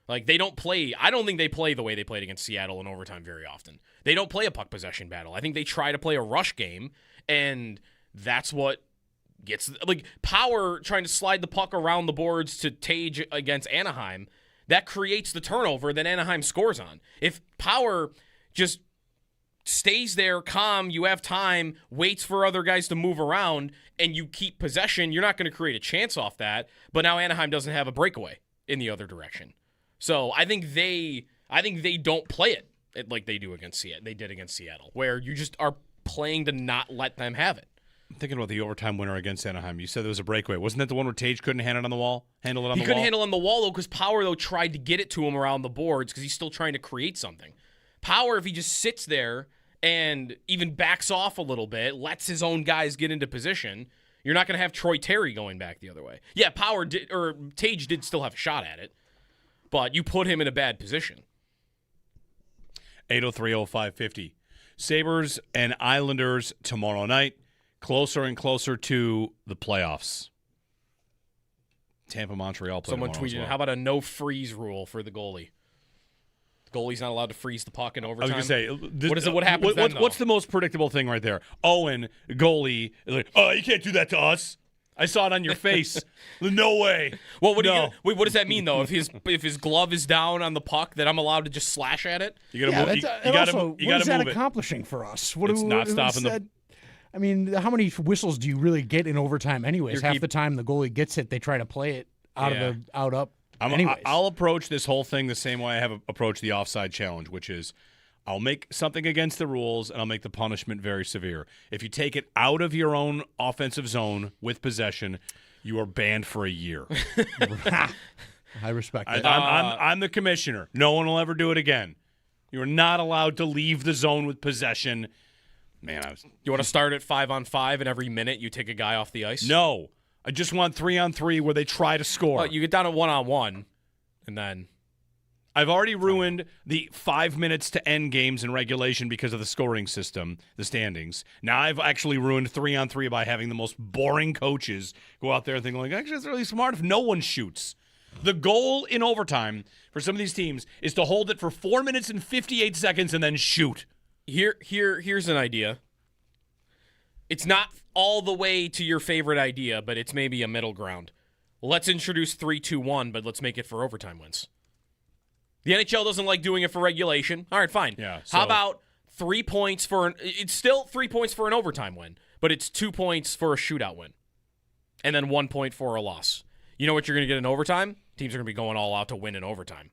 Like, they don't play – I don't think they play the way they played against Seattle in overtime very often. They don't play a puck possession battle. I think they try to play a rush game, and that's what gets – like, Power trying to slide the puck around the boards to Tage against Anaheim, that creates the turnover that Anaheim scores on. If Power just – stays there calm, you have time, waits for other guys to move around, and you keep possession, you're not going to create a chance off that. But now Anaheim doesn't have a breakaway in the other direction. So I think they don't play it like they do against Seattle. They did against Seattle, where you just are playing to not let them have it. I'm thinking about the overtime winner against Anaheim. You said there was a breakaway. Wasn't that the one where Tage couldn't handle it on the wall? He couldn't handle it on the wall, though, because Power, though, tried to get it to him around the boards because he's still trying to create something. Power, if he just sits there and even backs off a little bit, lets his own guys get into position, you're not going to have Troy Terry going back the other way. Yeah, Tage did still have a shot at it, but you put him in a bad position. 803-0550. Sabres and Islanders tomorrow night, closer and closer to the playoffs. Tampa, Montreal play Someone tomorrow tweeted, as well. how about a no freeze rule for the goalie? The goalie's not allowed to freeze the puck in overtime. I was going to say, what happens then, though? What's the most predictable thing right there? Owen, goalie, is like, oh, you can't do that to us. I saw it on your face. No way. Well, what does that mean, though? If his glove is down on the puck, that I'm allowed to just slash at it? You got to move. You got to move it. What is that accomplishing for us? It's not stopping them. I mean, how many whistles do you really get in overtime anyways? Half the time the goalie gets it, they try to play it out up. I'll approach this whole thing the same way I have approached the offside challenge, which is I'll make something against the rules and I'll make the punishment very severe. If you take it out of your own offensive zone with possession, you are banned for a year. I respect that. I'm the commissioner. No one will ever do it again. You are not allowed to leave the zone with possession. Man, You want to start at 5-on-5 and every minute you take a guy off the ice? No. I just want 3-on-3 where they try to score. Well, you get down to 1-on-1, and then I've already ruined the 5 minutes to end games in regulation because of the scoring system, the standings. Now I've actually ruined 3-on-3 by having the most boring coaches go out there and think, like, actually, it's really smart if no one shoots. The goal in overtime for some of these teams is to hold it for 4 minutes and 58 seconds and then shoot. Here's an idea. It's not all the way to your favorite idea, but it's maybe a middle ground. Let's introduce 3-2-1, but let's make it for overtime wins. The NHL doesn't like doing it for regulation. All right, fine. Yeah, How about 3 points for it's still 3 points for an overtime win, but it's 2 points for a shootout win. And then 1 point for a loss. You know what you're going to get in overtime? Teams are going to be going all out to win in overtime.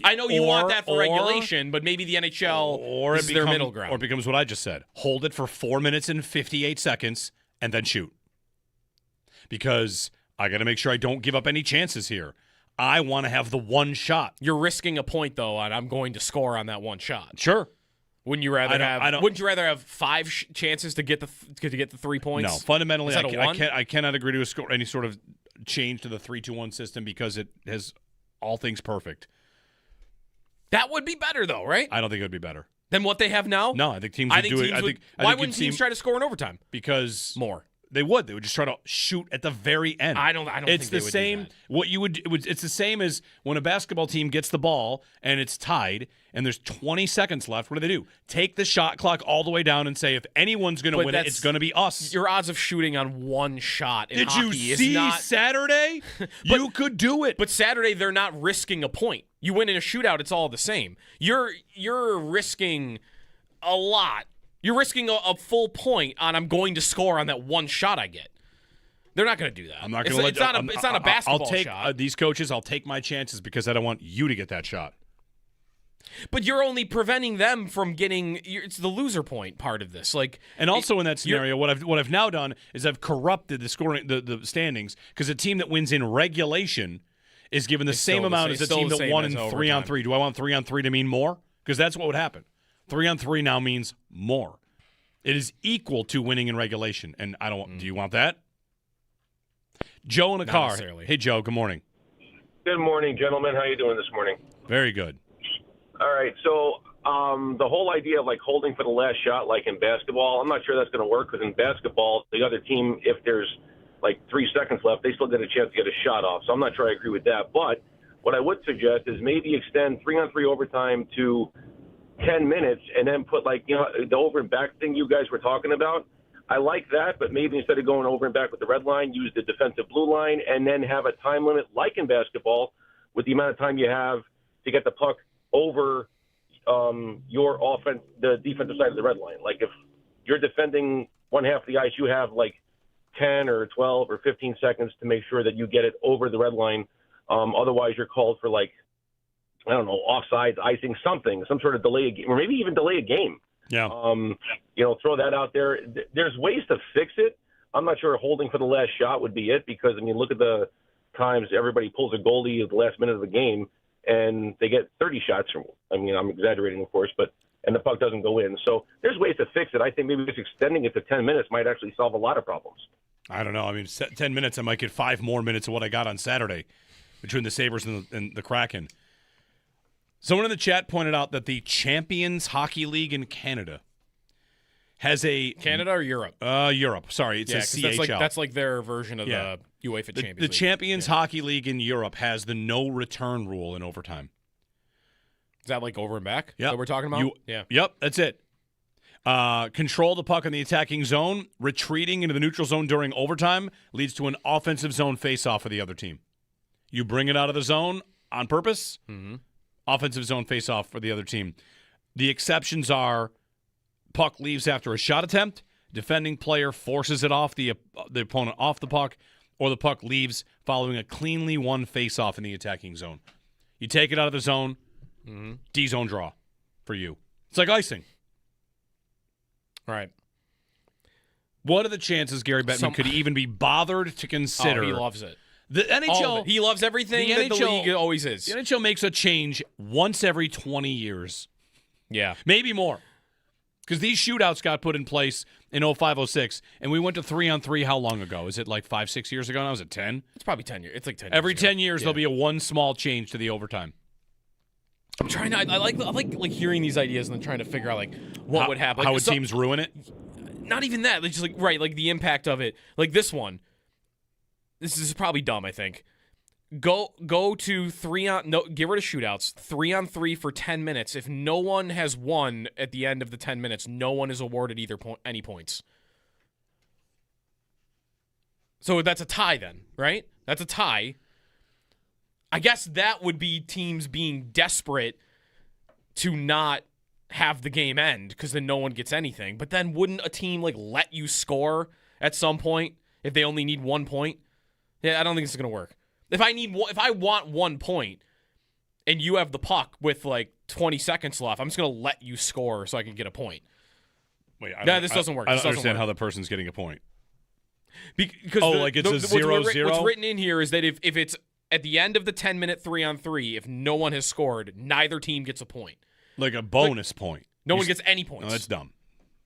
I know you want that for regulation, but maybe the NHL is their middle ground. Or it becomes what I just said. Hold it for 4 minutes and 58 seconds and then shoot. Because I got to make sure I don't give up any chances here. I want to have the one shot. You're risking a point, though, and I'm going to score on that one shot. Sure. Wouldn't you rather have 5 chances to get the 3 points? No, fundamentally, I cannot agree to any sort of change to the 3-2-1 system because it has all things perfect. That would be better, though, right? I don't think it would be better Than what they have now? No, I think teams would do it. Why wouldn't teams try to score in overtime? Because more. They would just try to shoot at the very end. I don't it's think they the would same. Do that. What you would it's the same as when a basketball team gets the ball and it's tied and there's 20 seconds left. What do? Take the shot clock all the way down and say if anyone's going to win it, it's going to be us. Your odds of shooting on one shot in Did hockey you see Saturday? You could do it. But Saturday they're not risking a point. You win in a shootout, it's all the same. You're risking a lot. You're risking a full point on I'm going to score on that one shot I get. They're not going to do that. I'm not going to let. It's not a basketball I'll take, shot. These coaches, I'll take my chances because I don't want you to get that shot. But you're only preventing them from getting. It's the loser point part of this. And also in that scenario, what I've now done is I've corrupted the scoring, the standings because a team that wins in regulation is given the same amount as a team that won in 3-on-3. Do I want 3-on-3 to mean more? Because that's what would happen. 3-on-3 now means more. It is equal to winning in regulation, and I don't. Do you want that? Joe in a car. Hey, Joe. Good morning. Good morning, gentlemen. How you doing this morning? Very good. All right. So the whole idea of holding for the last shot, like in basketball, I'm not sure that's going to work because in basketball, the other team, if there's 3 seconds left, they still get a chance to get a shot off. So I'm not sure I agree with that. But what I would suggest is maybe extend 3-on-3 overtime to 10 minutes and then put the over and back thing you guys were talking about. I like that, but maybe instead of going over and back with the red line, use the defensive blue line and then have a time limit like in basketball with the amount of time you have to get the puck over your offense, the defensive side of the red line. Like if you're defending one half of the ice, you have 10 or 12 or 15 seconds to make sure that you get it over the red line. Otherwise, you're called for I don't know, offsides, icing, something, some sort of delay a game, or maybe even delay a game. Yeah. Throw that out there. There's ways to fix it. I'm not sure holding for the last shot would be it because, look at the times everybody pulls a goalie at the last minute of the game and they get 30 shots from. I'm exaggerating, of course, and the puck doesn't go in. So there's ways to fix it. I think maybe just extending it to 10 minutes might actually solve a lot of problems. I don't know. 10 minutes, I might get 5 more minutes of what I got on Saturday between the Sabres and the Kraken. Someone in the chat pointed out that the Champions Hockey League in Canada has a Canada or Europe? Europe. Sorry, it's a CHL. That's their version of the UEFA Champions League. The Champions Hockey League in Europe has the no return rule in overtime. Is that over and back? Yeah, that we're talking about. Yep, that's it. Control the puck in the attacking zone. Retreating into the neutral zone during overtime leads to an offensive zone face-off for the other team. You bring it out of the zone on purpose. Mm-hmm. Offensive zone face-off for the other team. The exceptions are puck leaves after a shot attempt, defending player forces it off the opponent off the puck, or the puck leaves following a cleanly won face-off in the attacking zone. You take it out of the zone, D-zone draw for you. It's like icing. All right. What are the chances Gary Bettman could even be bothered to consider? Oh, he loves it. The NHL, he loves everything that the league always is. The NHL makes a change once every 20 years. Yeah. Maybe more. Because these shootouts got put in place in 05-06, and we went to 3-on-3 how long ago? Is it 5-6 years ago now? Is it 10? It's probably 10 years. It's 10 Every years 10 years, there'll be a one small change to the overtime. I'm trying to. I like hearing these ideas and then trying to figure out what would happen. How would teams ruin it? Not even that. Just the impact of it. This one. This is probably dumb, I think. Go to 3-on. No, get rid of shootouts. 3-on-3 for 10 minutes. If no one has won at the end of the 10 minutes, no one is awarded any points. So that's a tie then, right? That's a tie. I guess that would be teams being desperate to not have the game end because then no one gets anything. But then wouldn't a team let you score at some point if they only need 1 point? Yeah, I don't think it's going to work. If I want 1 point and you have the puck with 20 seconds left, I'm just going to let you score so I can get a point. Wait, this doesn't work. I don't understand how the person's getting a point. Because it's a 0-0? What's written in here is that if it's at the end of the 10-minute 3-on-3, if no one has scored, neither team gets a point. Like a bonus point. No one gets any points. No, that's dumb.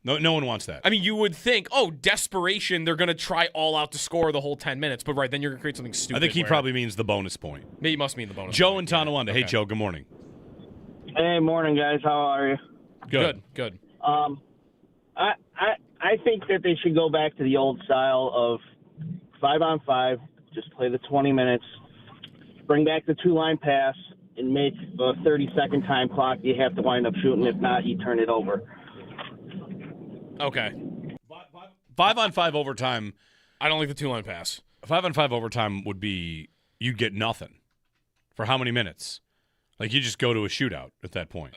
No one wants that. I mean, you would think, desperation, they're going to try all out to score the whole 10 minutes. But then you're going to create something stupid. I think he probably means the bonus point. Maybe he must mean the bonus Joe point. in Tonawanda. Okay. Hey, Joe, good morning. Hey, morning, guys. How are you? Good. I think that they should go back to the old style of 5-on-5, just play the 20 minutes, bring back the 2-line pass, and make a 30-second time clock. You have to wind up shooting. If not, you turn it over. Okay. 5-on-5 overtime. I don't like the 2-line pass. 5-on-5 overtime would be you get nothing. For how many minutes? You just go to a shootout at that point.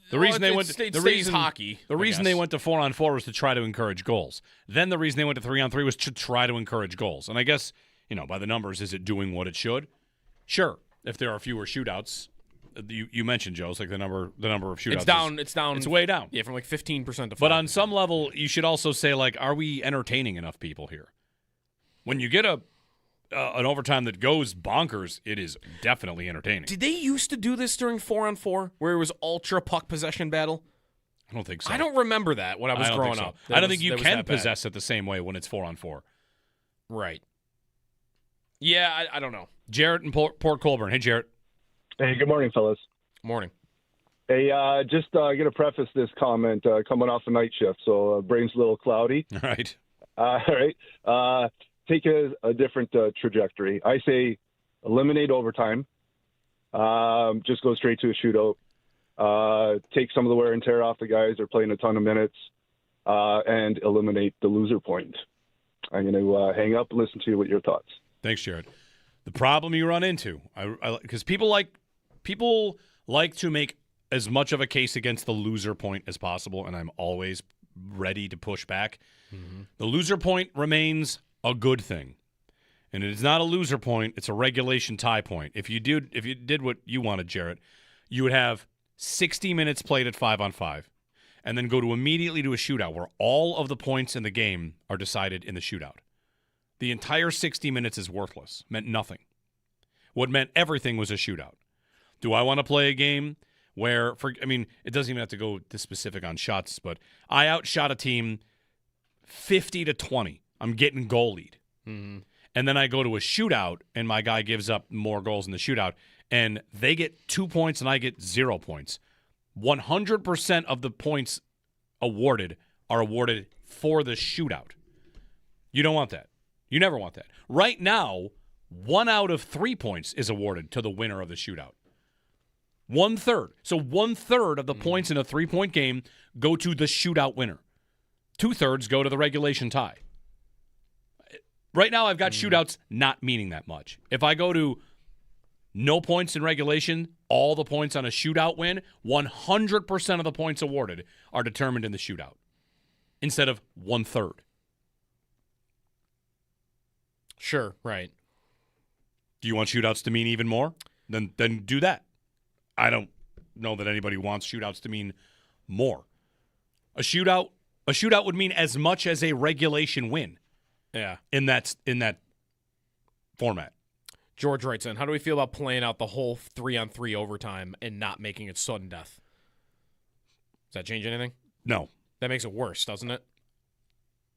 The reason they went to hockey. The reason they went to 4-on-4 was to try to encourage goals. Then the reason they went to 3-on-3 was to try to encourage goals. And I guess, by the numbers, is it doing what it should? Sure. If there are fewer shootouts, you mentioned, Joe, it's like the number of shootouts. It's down. It's way down. Yeah, from 15% to 5%. But on some level, you should also say, are we entertaining enough people here? When you get an overtime that goes bonkers, it is definitely entertaining. Did they used to do this during 4-on-4, where it was ultra puck possession battle? I don't think so. I don't remember that when I was growing up. I don't think you can possess it the same way when it's 4-on-4. Right. Yeah, I don't know. Jarrett in Port Colborne. Hey, Jarrett. Hey, good morning, fellas. Morning. Hey, just going to preface this comment coming off a night shift, so brain's a little cloudy. All right. All right. Take a different trajectory. I say eliminate overtime. Just go straight to a shootout. Take some of the wear and tear off the guys. They're playing a ton of minutes. And eliminate the loser point. I'm going to hang up and listen to what your thoughts. Thanks, Jared. The problem you run into, because people like to make as much of a case against the loser point as possible, and I'm always ready to push back. Mm-hmm. The loser point remains a good thing, and it is not a loser point; it's a regulation tie point. If you did what you wanted, Jarrett, you would have 60 minutes played at 5-on-5, and then go immediately to a shootout where all of the points in the game are decided in the shootout. The entire 60 minutes is worthless, meant nothing. What meant everything was a shootout. Do I want to play a game where, it doesn't even have to go this specific on shots, but I outshot a team 50-20. I'm getting goalied. Mm-hmm. And then I go to a shootout, and my guy gives up more goals in the shootout, and they get 2 points and I get 0 points. 100% of the points awarded are awarded for the shootout. You don't want that. You never want that. Right now, 1 out of 3 points is awarded to the winner of the shootout. 1/3. So 1/3 of the points in a 3-point game go to the shootout winner. 2/3 go to the regulation tie. Right now, I've got shootouts not meaning that much. If I go to no points in regulation, all the points on a shootout win, 100% of the points awarded are determined in the shootout instead of 1/3. Sure, right. Do you want shootouts to mean even more? Then do that. I don't know that anybody wants shootouts to mean more. A shootout would mean as much as a regulation win. Yeah. In that format. George writes in, how do we feel about playing out the whole 3-on-3 overtime and not making it sudden death? Does that change anything? No. That makes it worse, doesn't it?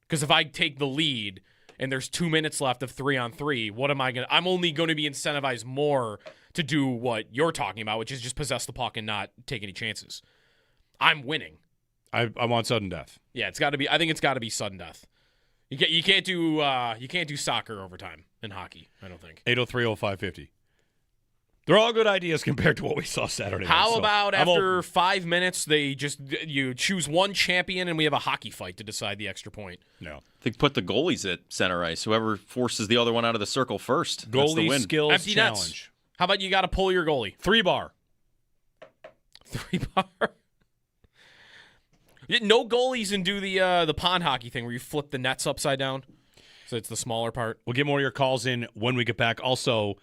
Because if I take the lead and there's 2 minutes left of 3-on-3, what am I going to... I'm only going to be incentivized more to do what you're talking about, which is just possess the puck and not take any chances. I'm winning. I want sudden death. Yeah, it's got to be... I think it's got to be sudden death. You can't do soccer overtime in hockey, I don't think. 803-0550. They're all good ideas compared to what we saw Saturday night. How So about I'm after open. 5 minutes, you choose one champion and we have a hockey fight to decide the extra point? No. I think put the goalies at center ice. Whoever forces the other one out of the circle first. That's the Goalie win. skills Empty nets. challenge. How about you got to pull your goalie? 3-bar. 3-bar. No goalies and do the pond hockey thing where you flip the nets upside down. So it's the smaller part. We'll get more of your calls in when we get back. Also,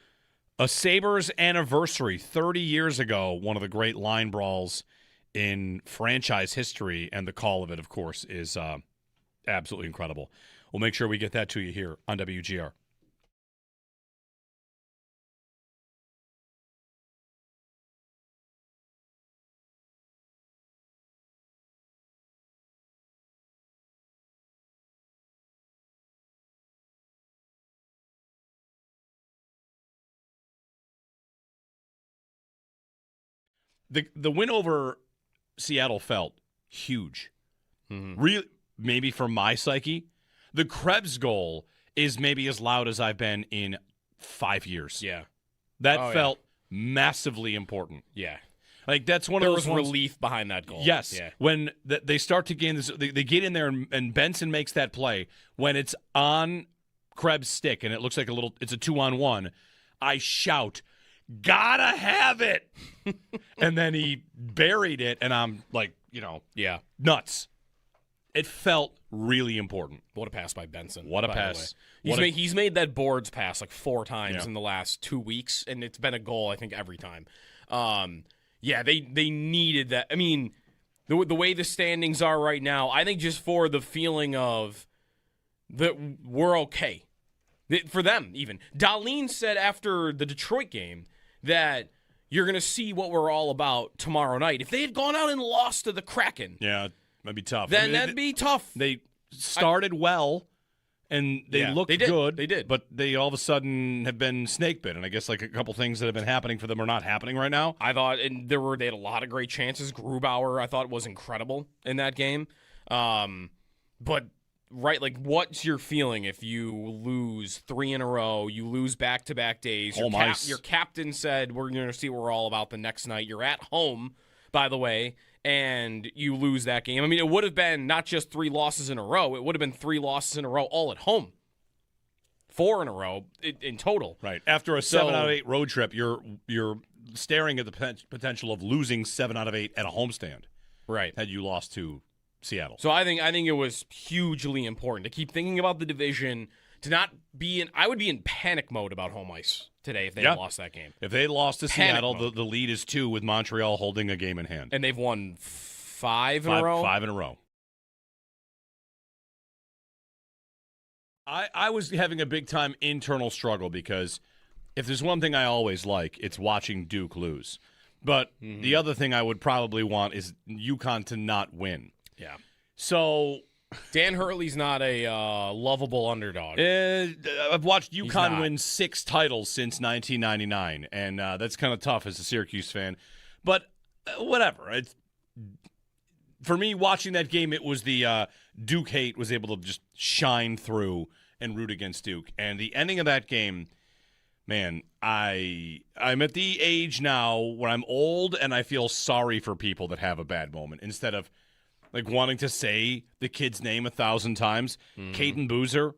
a Sabres anniversary 30 years ago, one of the great line brawls in franchise history, and the call of it, of course, is absolutely incredible. We'll make sure we get that to you here on WGR. The win over Seattle felt huge. Really, maybe for my psyche. The Krebs goal is maybe as loud as I've been in 5 years. Yeah. That felt massively important. Yeah. Like, that's one There of was those ones, relief behind that goal. Yes. Yeah. When they start to gain this, they get in there and Benson makes that play. When it's on Krebs' stick and it looks like it's a 2-on-1, I shout, "Gotta have it!" And then he buried it, and I'm like, Yeah. nuts. It felt really important. What a pass by Benson. What a by the pass. way. He's made that boards pass like 4 times Yeah. in the last 2 weeks, and it's been a goal, I think, every time. Yeah, they needed that. I mean, the way the standings are right now, I think just for the feeling of that we're okay. For them, even. Darlene said after the Detroit game that you're going to see what we're all about tomorrow night. If they had gone out and lost to the Kraken, Yeah, that'd be tough. then that'd be tough. They started well, and they Yeah, looked they did. good. They did. But they all of a sudden have been snake bit, and I guess like a couple things that have been happening for them are not happening right now. I thought, and they had a lot of great chances. Grubauer, I thought, was incredible in that game. But right, like, what's your feeling if you lose 3 in a row? You lose back-to-back days. Home ice. Your captain said we're going to see what we're all about the next night. You're at home, by the way, and you lose that game. I mean, it would have been not just 3 losses in a row. It would have been 3 losses in a row all at home. 4 in a row in total. Right. After a 7 out of 8 road trip, you're staring at the potential of losing 7 out of 8 at a homestand. Right. Had you lost to Seattle. So I think it was hugely important to keep thinking about the division, to not be in. I would be in panic mode about home ice today if they had lost that game. If they lost to Panic Seattle, mode. the lead is 2 with Montreal holding a game in hand. And they've won 5 in a row. 5 in a row. I was having a big time internal struggle because if there's one thing I always like, it's watching Duke lose. But the other thing I would probably want is UConn to not win. Yeah. So Dan Hurley's not a lovable underdog. I've watched He's UConn not. win 6 titles since 1999, and that's kind of tough as a Syracuse fan. But whatever. For me, watching that game, it was the Duke hate was able to just shine through and root against Duke. And the ending of that game, man, I'm at the age now where I'm old and I feel sorry for people that have a bad moment instead of like wanting to say the kid's name 1,000 times. Caden Boozer.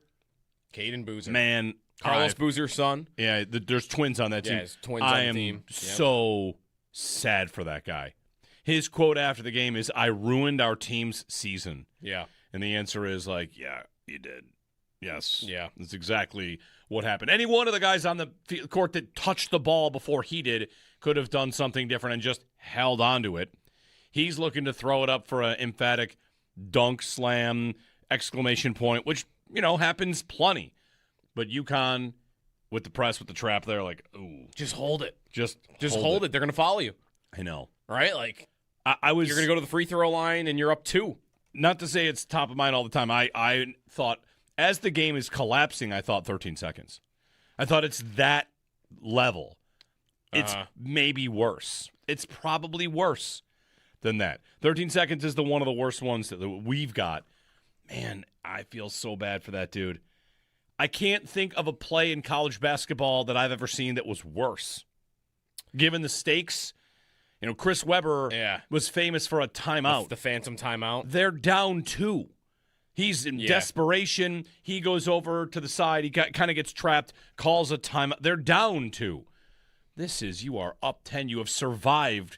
Man. Carlos Boozer's son. Yeah, there's twins on that team. Yeah, there's twins on the team. Yep. So sad for that guy. His quote after the game is, "I ruined our team's season." Yeah. And the answer is like, yeah, you did. Yes. Yeah. That's exactly what happened. Any one of the guys on the court that touched the ball before he did could have done something different and just held on to it. He's looking to throw it up for an emphatic dunk, slam, exclamation point, which, happens plenty. But UConn, with the press, with the trap, they're like, ooh. Just hold it. Just hold it. They're going to follow you. I know. Right? Like, I was. You're going to go to the free throw line and you're up 2. Not to say it's top of mind all the time. I thought, as the game is collapsing, I thought 13 seconds. I thought it's that level. It's maybe worse. It's probably worse than that. 13 seconds is one of the worst ones that we've got. Man, I feel so bad for that dude. I can't think of a play in college basketball that I've ever seen that was worse. given the stakes. Chris Webber was famous for a timeout. The phantom timeout. They're down 2. He's in desperation. He goes over to the side. He kind of gets trapped, calls a timeout. They're down 2. You are up 10. You have survived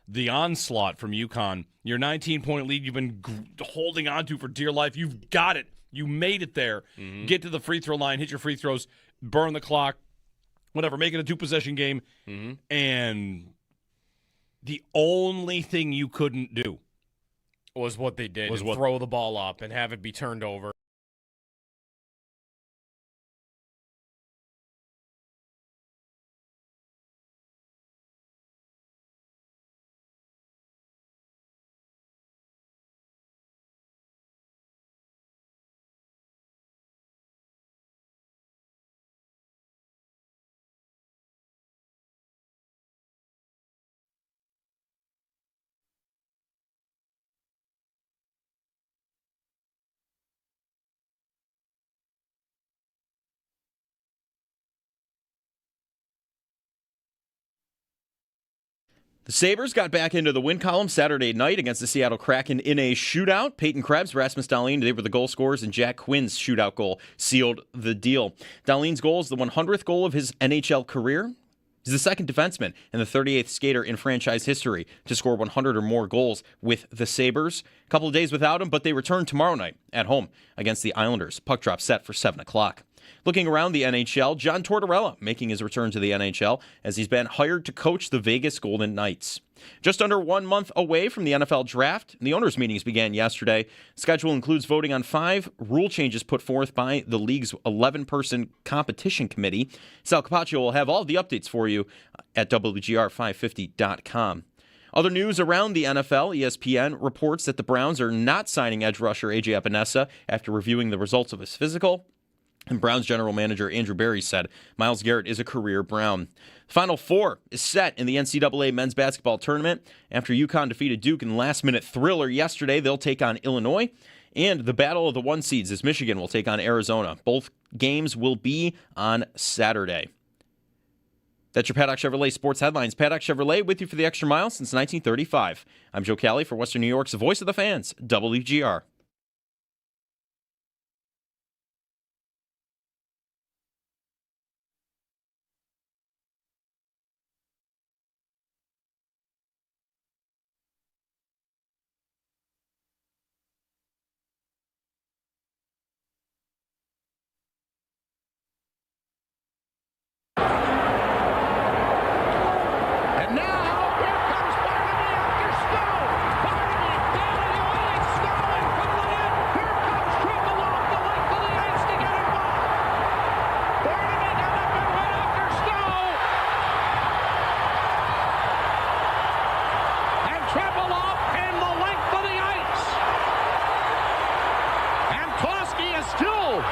the onslaught from UConn. Your 19-point lead you've been holding on to for dear life. You've got it. You made it there. Mm-hmm. Get to the free throw line, hit your free throws, burn the clock, whatever, make it a 2-possession game. Mm-hmm. And the only thing you couldn't do was what they did, throw the ball up and have it be turned over. The Sabres got back into the win column Saturday night against the Seattle Kraken in a shootout. Peyton Krebs, Rasmus Dahlin, they were the goal scorers, and Jack Quinn's shootout goal sealed the deal. Dahlin's goal is the 100th goal of his NHL career. He's the second defenseman and the 38th skater in franchise history to score 100 or more goals with the Sabres. A couple of days without him, but they return tomorrow night at home against the Islanders. Puck drop set for 7 o'clock. Looking around the NHL, John Tortorella making his return to the NHL as he's been hired to coach the Vegas Golden Knights. Just under 1 month away from the NFL draft, the owners' meetings began yesterday. The schedule includes voting on 5 rule changes put forth by the league's 11-person competition committee. Sal Capaccio will have all the updates for you at WGR550.com. Other news around the NFL, ESPN reports that the Browns are not signing edge rusher A.J. Epinesa after reviewing the results of his physical. And Browns general manager Andrew Berry said Myles Garrett is a career Brown. Final 4 is set in the NCAA men's basketball tournament. After UConn defeated Duke in last-minute thriller yesterday, they'll take on Illinois. And the battle of the 1 seeds is Michigan will take on Arizona. Both games will be on Saturday. That's your Paddock Chevrolet Sports Headlines. Paddock Chevrolet with you for the extra mile since 1935. I'm Joe Cali for Western New York's Voice of the Fans, WGR.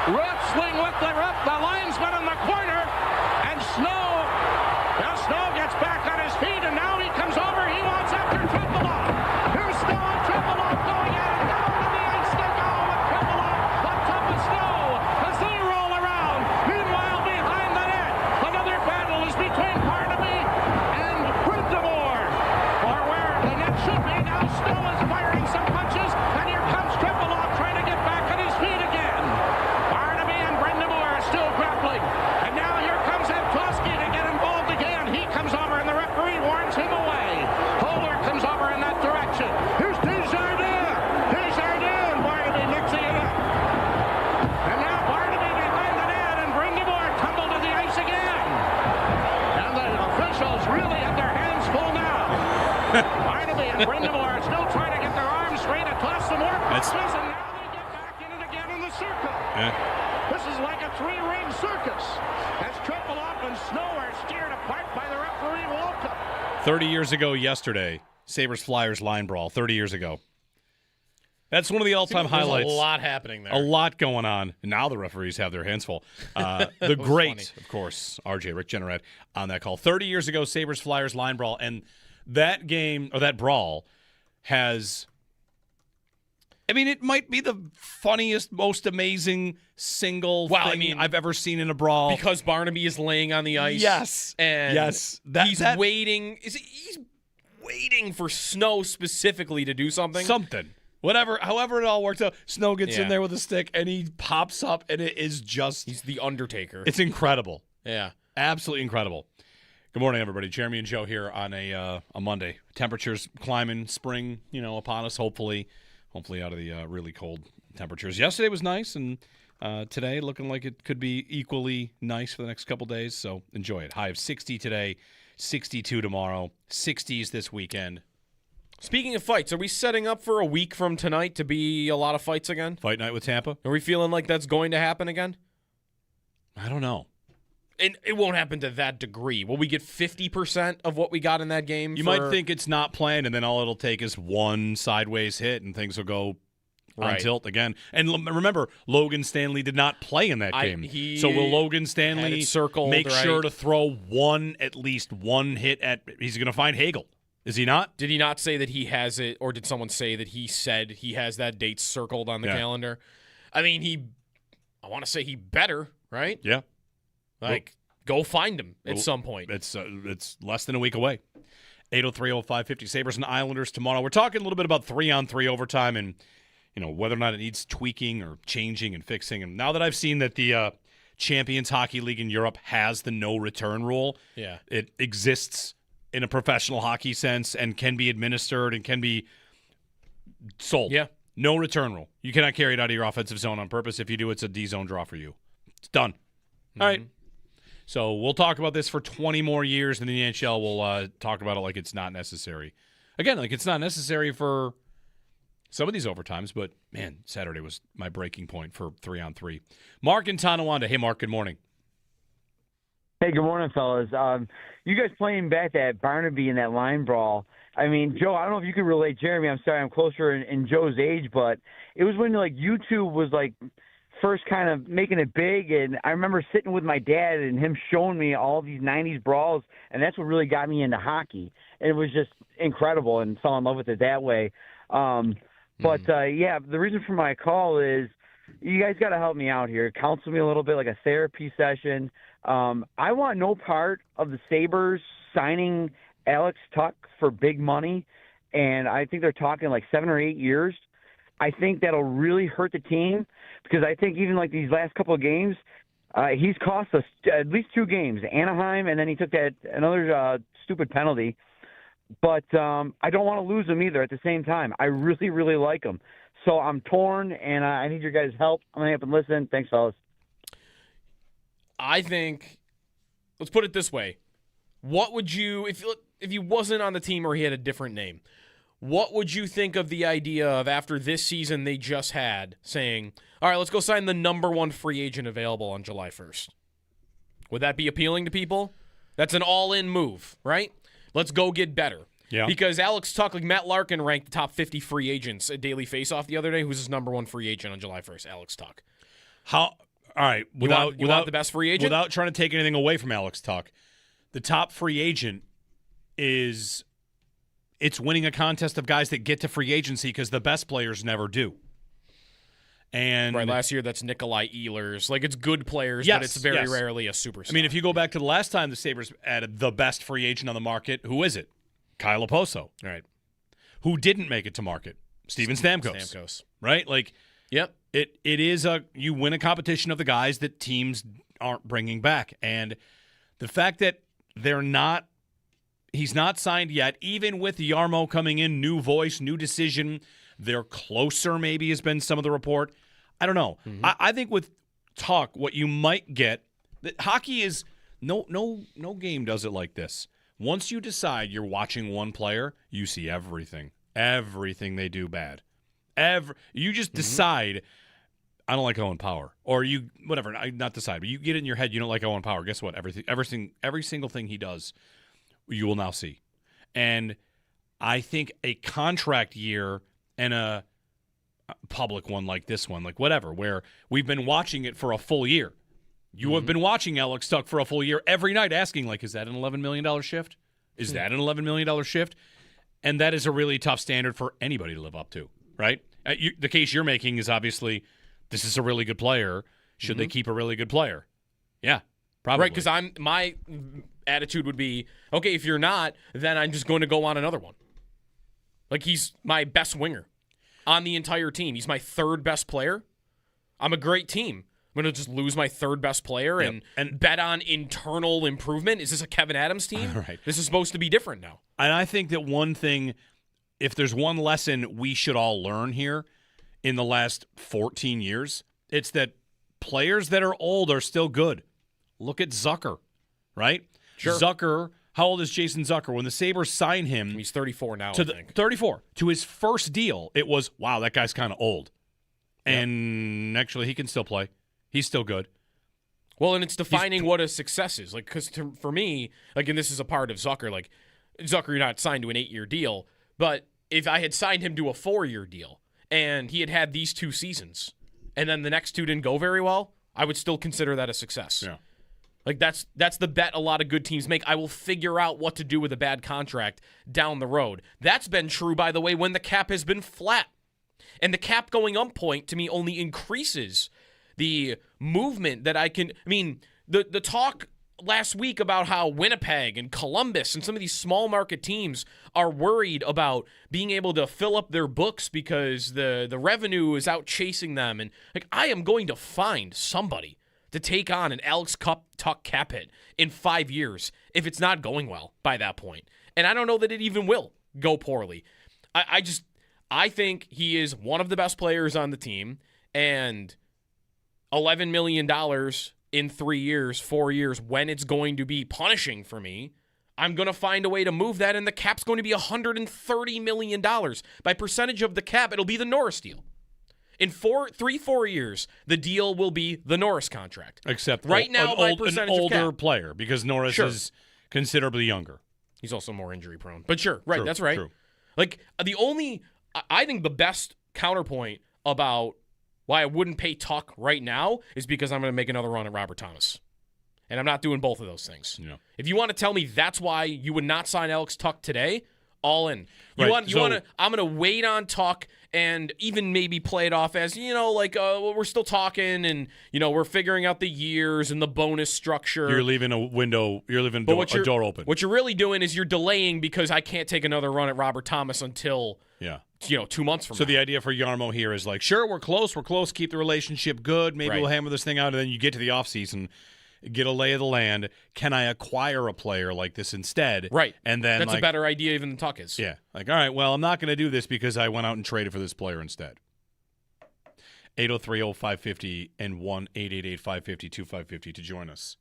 Wrestling with the linesman in the corner, and Snow gets back on his feet, and now he comes over. He wants after Triple-Off. Here's Snow and Triple-Off going at it. Down to the ice they go with Triple-Off on top of Snow as they roll around. Meanwhile, behind the net, another battle is between Barnaby and Brindamore, or where the net should be. Now Snow is firing some punches, and here comes Triple-Off trying to get back on his feet again. Barnaby and Brindamore are still grappling, and now here comes Antosky to get involved again. He comes over, and the referee warns him away. Kohler comes over in that direction. Here's Desjardins. And Barnaby mixing it up. And now Barnaby behind the net, and Brindamore tumbled to the ice again. And the officials really have their hands full now. Barnaby and Brindamore are still trying to get their arms straight and toss some more punches, and now they get back in it again in the circle. This is like a 3-ring circus as Triple-Off and Snow are steered apart by the referee Wolka. 30 years ago yesterday, Sabres-Flyers line brawl, 30 years ago. That's one of the all-time highlights. There's a lot happening there. A lot going on. Now the referees have their hands full. The great, funny. of course, RJ, Rick Jennerad on that call. 30 years ago, Sabres-Flyers line brawl. And that game, or that brawl, has I mean, it might be the funniest, most amazing single thing I've ever seen in a brawl. Because Barnaby is laying on the ice. Yes. And yes. He's waiting. He's waiting for Snow specifically to do something. However it all works out. Snow gets in there with a stick, and he pops up, and it is just... He's the Undertaker. It's incredible. Yeah. Absolutely incredible. Good morning, everybody. Jeremy and Joe here on a Monday. Temperatures climbing, spring, upon us, hopefully out of the really cold temperatures. Yesterday was nice, and today looking like it could be equally nice for the next couple days, so enjoy it. High of 60 today, 62 tomorrow, 60s this weekend. Speaking of fights, are we setting up for a week from tonight to be a lot of fights again? Fight night with Tampa? Are we feeling like that's going to happen again? I don't know. And it won't happen to that degree. Will we get 50% of what we got in that game? You might think it's not planned, and then all it'll take is one sideways hit, and things will go on tilt again. And remember, Logan Stanley did not play in that game. So will Logan Stanley make sure to throw at least one hit at – he's going to find Hagel. Is he not? Did he not say that he has it, or did someone say that he said he has that date circled on the calendar? I mean, I want to say he better, right? Yeah. Go find him at some point. It's less than a week away. 803-0550 Sabres and Islanders tomorrow. We're talking a little bit about 3-on-3 overtime and whether or not it needs tweaking or changing and fixing. And now that I've seen that the Champions Hockey League in Europe has the no return rule, it exists in a professional hockey sense and can be administered and can be sold. Yeah. No return rule. You cannot carry it out of your offensive zone on purpose. If you do, it's a D-zone draw for you. It's done. All right. So we'll talk about this for 20 more years, and the NHL will talk about it like it's not necessary. Again, like it's not necessary for some of these overtimes, but, man, Saturday was my breaking point for 3-on-3. Mark in Tonawanda. Hey, Mark, good morning. Hey, good morning, fellas. You guys playing back that Barnaby in that line brawl. I mean, Joe, I don't know if you can relate, Jeremy. I'm sorry, I'm closer in Joe's age, but it was when YouTube was first kind of making it big, and I remember sitting with my dad and him showing me all these 90s brawls, and that's what really got me into hockey. And it was just incredible and fell in love with it that way. But the reason for my call is you guys got to help me out here. Counsel me a little bit, like a therapy session. I want no part of the Sabres signing Alex Tuch for big money, and I think they're talking 7 or 8 years. I think that'll really hurt the team because I think even these last couple of games, he's cost us at least 2 games, Anaheim, and then he took another stupid penalty. But I don't want to lose him either at the same time. I really, really like him. So I'm torn, and I need your guys' help. I'm going to have to listen. Thanks, fellas. I think, let's put it this way. What would you, if he wasn't on the team or he had a different name, what would you think of the idea of after this season they just had saying, all right, let's go sign the number 1 free agent available on July 1st? Would that be appealing to people? That's an all-in move, right? Let's go get better. Yeah. Because Alex Tuch, Matt Larkin ranked the top 50 free agents at Daily Faceoff the other day. Who's his number 1 free agent on July 1st? Alex Tuch. All right, without the best free agent? Without trying to take anything away from Alex Tuch, the top free agent it's winning a contest of guys that get to free agency because the best players never do. And last year that's Nikolai Ehlers. It's good players, but it's very rarely a superstar. I mean, if you go back to the last time the Sabres added the best free agent on the market, who is it? Kyle Oposo. Right. Who didn't make it to market? Steven Stamkos. Right? Yep. It is you win a competition of the guys that teams aren't bringing back. And the fact that he's not signed yet, even with Yarmo coming in, new voice, new decision, they're closer maybe has been some of the report. I don't know. Mm-hmm. I think with Tuch, what you might get, hockey is no game does it like this. Once you decide you're watching one player, you see everything they do bad. You just decide, I don't like Owen Power, or you whatever. Not decide, but you get it in your head you don't like Owen Power. Guess what? Every single thing he does, you will now see. And I think a contract year and a public one like this one, whatever, where we've been watching it for a full year. You have been watching Alex Tuch for a full year every night asking, is that an $11 million shift? Is that an $11 million shift? And that is a really tough standard for anybody to live up to, right? The case you're making is obviously this is a really good player. Should they keep a really good player? Yeah, probably. Right, because my attitude would be, okay, if you're not, then I'm just going to go on another one. Like, he's my best winger on the entire team. He's my third best player. I'm a great team. I'm going to just lose my third best player and bet on internal improvement. Is this a Kevin Adams team? Right. This is supposed to be different now. And I think that one thing, if there's one lesson we should all learn here in the last 14 years, it's that players that are old are still good. Look at Zucker, right? Sure. Zucker, how old is Jason Zucker? When the Sabres signed him. He's 34 now, I think. 34. To his first deal, it was, wow, that guy's kind of old. Yep. And actually, he can still play. He's still good. Well, and it's defining what a success is. Like, because for me, like, and this is a part of Zucker, like, Zucker, you're not signed to an 8-year deal, but if I had signed him to a 4-year deal and he had these 2 seasons and then the next 2 didn't go very well, I would still consider that a success. Yeah. Like, that's the bet a lot of good teams make. I will figure out what to do with a bad contract down the road. That's been true, by the way, when the cap has been flat. And the cap going up point, to me, only increases the movement that I can. I mean, the talk last week about how Winnipeg and Columbus and some of these small market teams are worried about being able to fill up their books because the revenue is out chasing them. And, like, I am going to find somebody to take on an Alex Tuch cap hit in 5 years if it's not going well by that point. And I don't know that it even will go poorly. I think he is one of the best players on the team, and $11 million in 3 years, 4 years, when it's going to be punishing for me, I'm going to find a way to move that, and the cap's going to be $130 million. By percentage of the cap, it'll be the Norris deal. In 4 years, the deal will be the Norris contract. Except right now, an older of cap. player, because Norris is considerably younger. He's also more injury prone. But sure, right, that's right. True. Like, I think the best counterpoint about why I wouldn't pay Tuch right now is because I'm going to make another run at Robert Thomas. And I'm not doing both of those things. Yeah. If you want to tell me that's why you would not sign Alex Tuch today, all in. I'm going to wait on Tuch and even maybe play it off as, we're still talking and, we're figuring out the years and the bonus structure. You're leaving a door open. What you're really doing is you're delaying because I can't take another run at Robert Thomas until 2 months from now. So the idea for Jarmo here is like, sure, we're close, keep the relationship good, maybe we'll hammer this thing out, and then you get to the offseason, get a lay of the land. Can I acquire a player like this instead? Right. And then that's a better idea even than Tuch is. Yeah. Like, all right, well, I'm not going to do this because I went out and traded for this player instead. 803-0550 and 1-888-550-2550 to join us.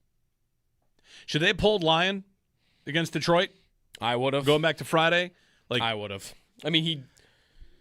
Should they have pulled Lyon against Detroit? I would have. Going back to Friday? I would have. I mean,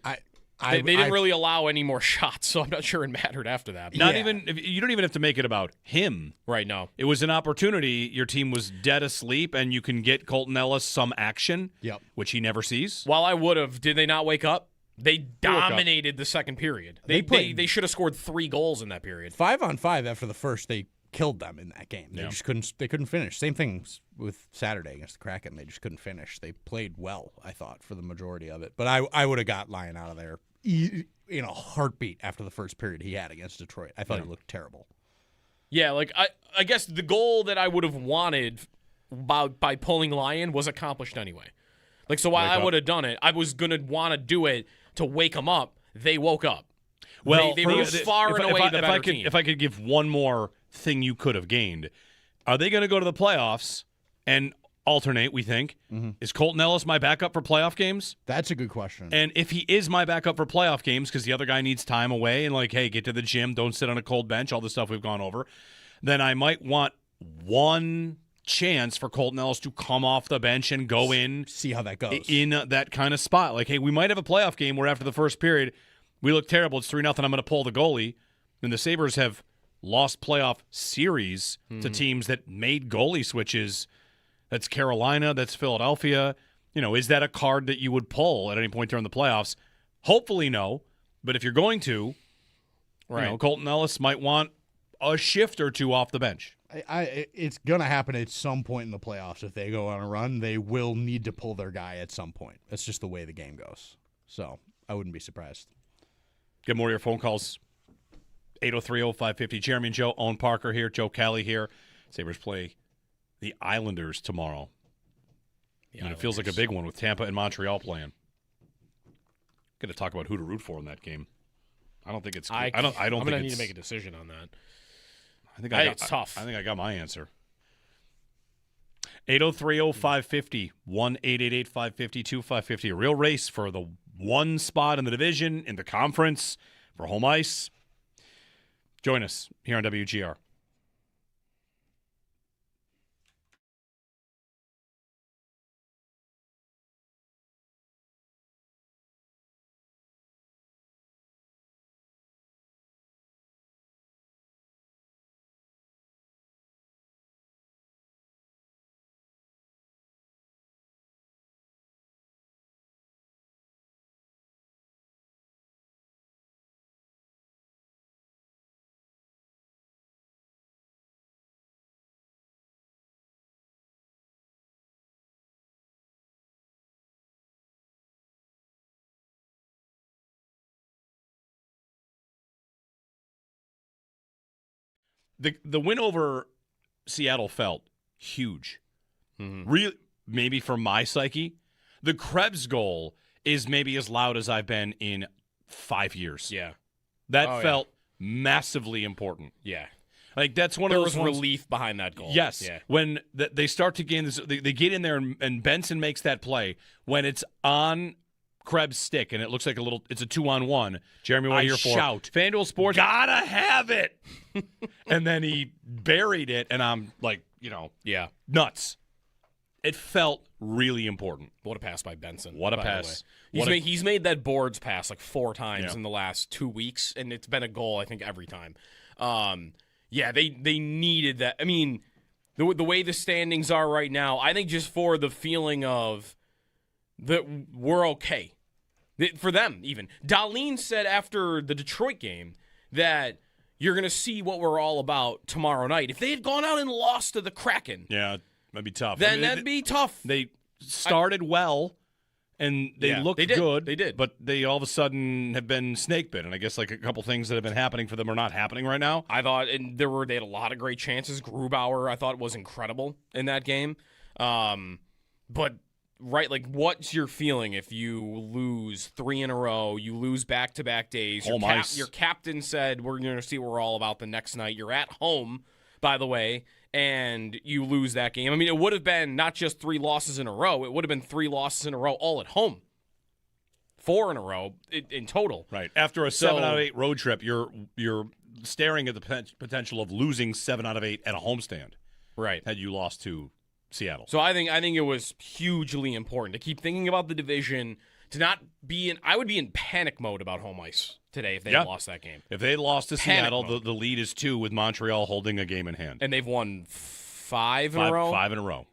they didn't really allow any more shots, so I'm not sure it mattered after that. You don't even have to make it about him. Right, no. It was an opportunity. Your team was dead asleep, and you can get Colton Ellis some action, which he never sees. While I would have, did they not wake up? They dominated the second period. They should have scored 3 goals in that period. 5-on-5 after the first, they killed them in that game. They just couldn't finish. Same thing with Saturday against the Kraken. They just couldn't finish. They played well, I thought, for the majority of it. But I would have got Lyon out of there in a heartbeat after the first period he had against Detroit. I thought he looked terrible. Yeah, like I guess the goal that I would have wanted by pulling Lyon was accomplished anyway. Like, so while I would have done it, I was going to want to do it to wake them up. They woke up. Well, they were far and away the better team. If I could give one more thing you could have gained, are they going to go to the playoffs and alternate, we think? Mm-hmm. Is Colton Ellis my backup for playoff games? That's a good question. And if he is my backup for playoff games because the other guy needs time away and like, hey, get to the gym, don't sit on a cold bench, all the stuff we've gone over, then I might want one chance for Colton Ellis to come off the bench and go in. See how that goes. In that kind of spot. Like, hey, we might have a playoff game where after the first period, we look terrible. It's 3-0. I'm going to pull the goalie. And the Sabres have lost playoff series to teams that made goalie switches. That's Carolina. That's Philadelphia. Is that a card that you would pull at any point during the playoffs? Hopefully no. But if you're going to, Colton Ellis might want a shift or two off the bench. It's going to happen at some point in the playoffs. If they go on a run, they will need to pull their guy at some point. That's just the way the game goes. So I wouldn't be surprised. Get more of your phone calls. 803-0550. Jeremy and Joe. Owen Parker here. Joe Kelly here. Sabres play the Islanders tomorrow. And it feels like a big one with Tampa and Montreal playing. Going to talk about who to root for in that game. I don't think it's. I don't. I'm think gonna it's, need to make a decision on that. I think it's tough. I think I got my answer. 803-0550. 1-888-550-2550. A real race for the one spot in the division, in the conference, for home ice. Join us here on WGR. The win over Seattle felt huge. Really, maybe for my psyche. The Krebs goal is maybe as loud as I've been in 5 years. Yeah. That felt massively important. Yeah. Like, that's one there of those was ones, relief behind that goal. Yes. Yeah. When they start to gain this, they get in there and Benson makes that play. When it's on Krebs' stick and it looks like it's a 2-on-1. Jeremy, what are you here for? Shout. FanDuel Sports, gotta have it. And then he buried it, and I'm like, nuts. It felt really important. What a pass by Benson. What a pass. He's made that boards pass like 4 times in the last 2 weeks, and it's been a goal, I think, every time. They needed that. I mean, the way the standings are right now, I think just for the feeling of that we're okay. For them, even. Dahlin said after the Detroit game that you're going to see what we're all about tomorrow night. If they had gone out and lost to the Kraken. Yeah, that'd be tough. Then that'd be tough. They started well, and they looked good. They did. But they all of a sudden have been snake bit. And I guess like a couple things that have been happening for them are not happening right now. I thought, and they had a lot of great chances. Grubauer, I thought, was incredible in that game. But, right, like, what's your feeling if you lose 3 in a row, you lose back-to-back days? Your captain said, we're going to see what we're all about the next night. You're at home, by the way, and you lose that game. I mean, it would have been not just 3 losses in a row. It would have been 3 losses in a row all at home. 4 in a row in total. Right. After a 7 out of 8 road trip, you're staring at the potential of losing 7 out of 8 at a homestand. Right. Had you lost to Seattle. So I think it was hugely important to keep thinking about the division, to not be I would be in panic mode about home ice today if they had lost that game. If they had lost to Seattle, the lead is 2 with Montreal holding a game in hand. And they've won 5 in a row? 5 in a row.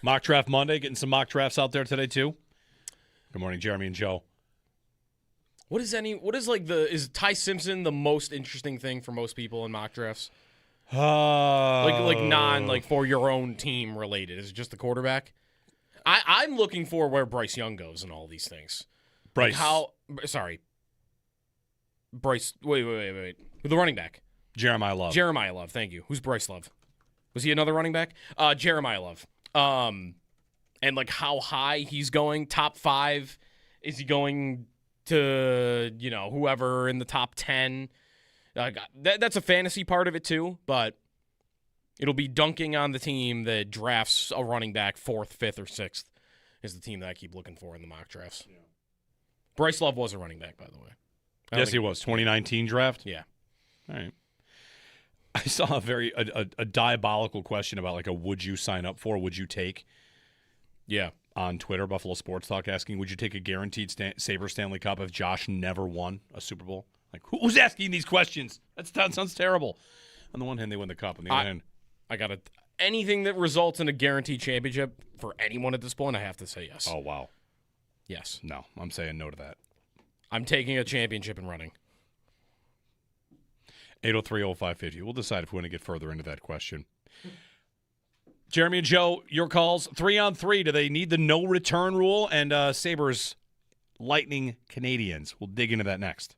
Mock Draft Monday, getting some mock drafts out there today, too. Good morning, Jeremy and Joe. Is Ty Simpson the most interesting thing for most people in mock drafts? For your own team related. Is it just the quarterback? I'm looking for where Bryce Young goes in all these things. Bryce. Bryce. Wait. The running back. Jeremiah Love. Jeremiah Love. Thank you. Who's Bryce Love? Was he another running back? Jeremiah Love. And how high he's going. Top 5. Is he going to whoever in the top 10? That's a fantasy part of it too, but it'll be dunking on the team that drafts a running back 4th, 5th, or 6th is the team that I keep looking for in the mock drafts. Yeah. Bryce Love was a running back, by the way. Yes, he was. 2019 draft? Yeah. All right. I saw a diabolical question about a would you sign up for, would you take? Yeah. On Twitter, Buffalo Sports Talk asking, would you take a guaranteed Sabre Stanley Cup if Josh never won a Super Bowl? Who's asking these questions? That sounds terrible. On the one hand, they win the cup. On the other hand, anything that results in a guaranteed championship for anyone at this point, I have to say yes. Oh, wow. Yes. No, I'm saying no to that. I'm taking a championship and running. 803-0550. We'll decide if we want to get further into that question. Jeremy and Joe, your calls. 3-on-3. Do they need the no return rule? And Sabres Lightning Canadians. We'll dig into that next.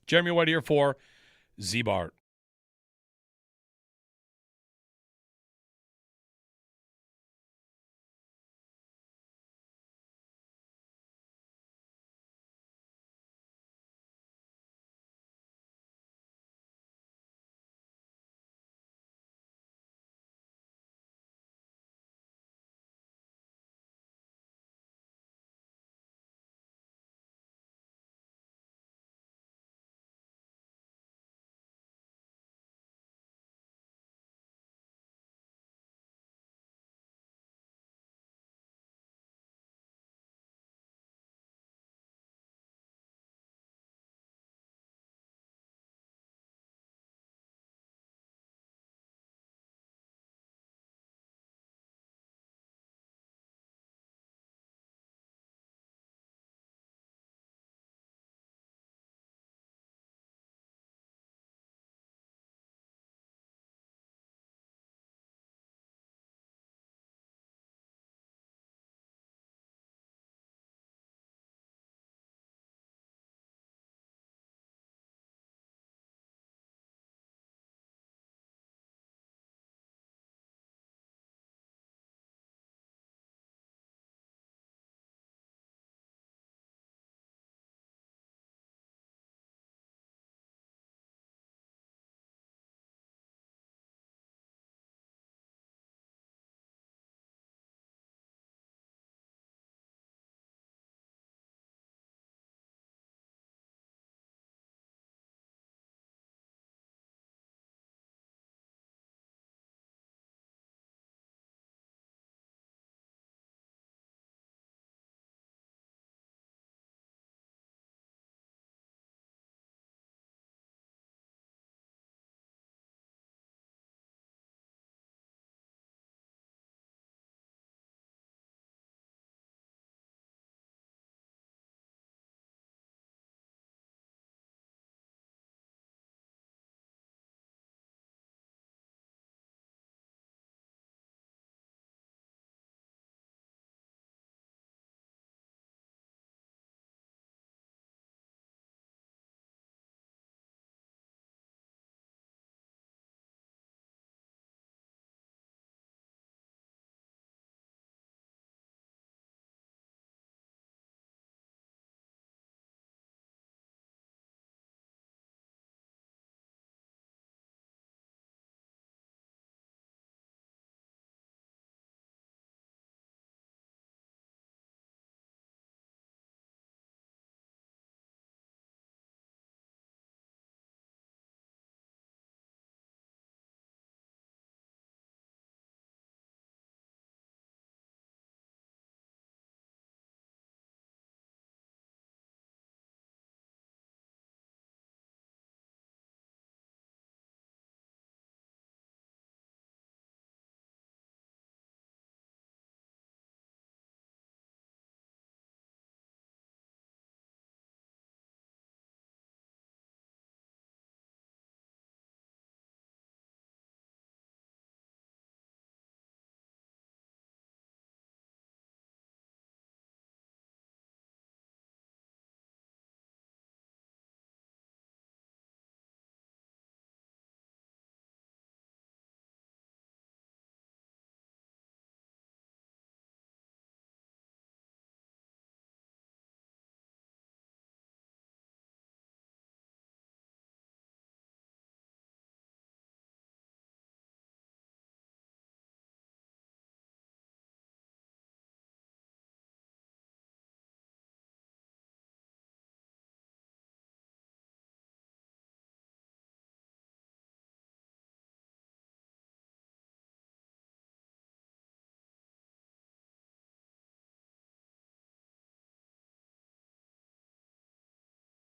Jeremy White here for Z-Bart.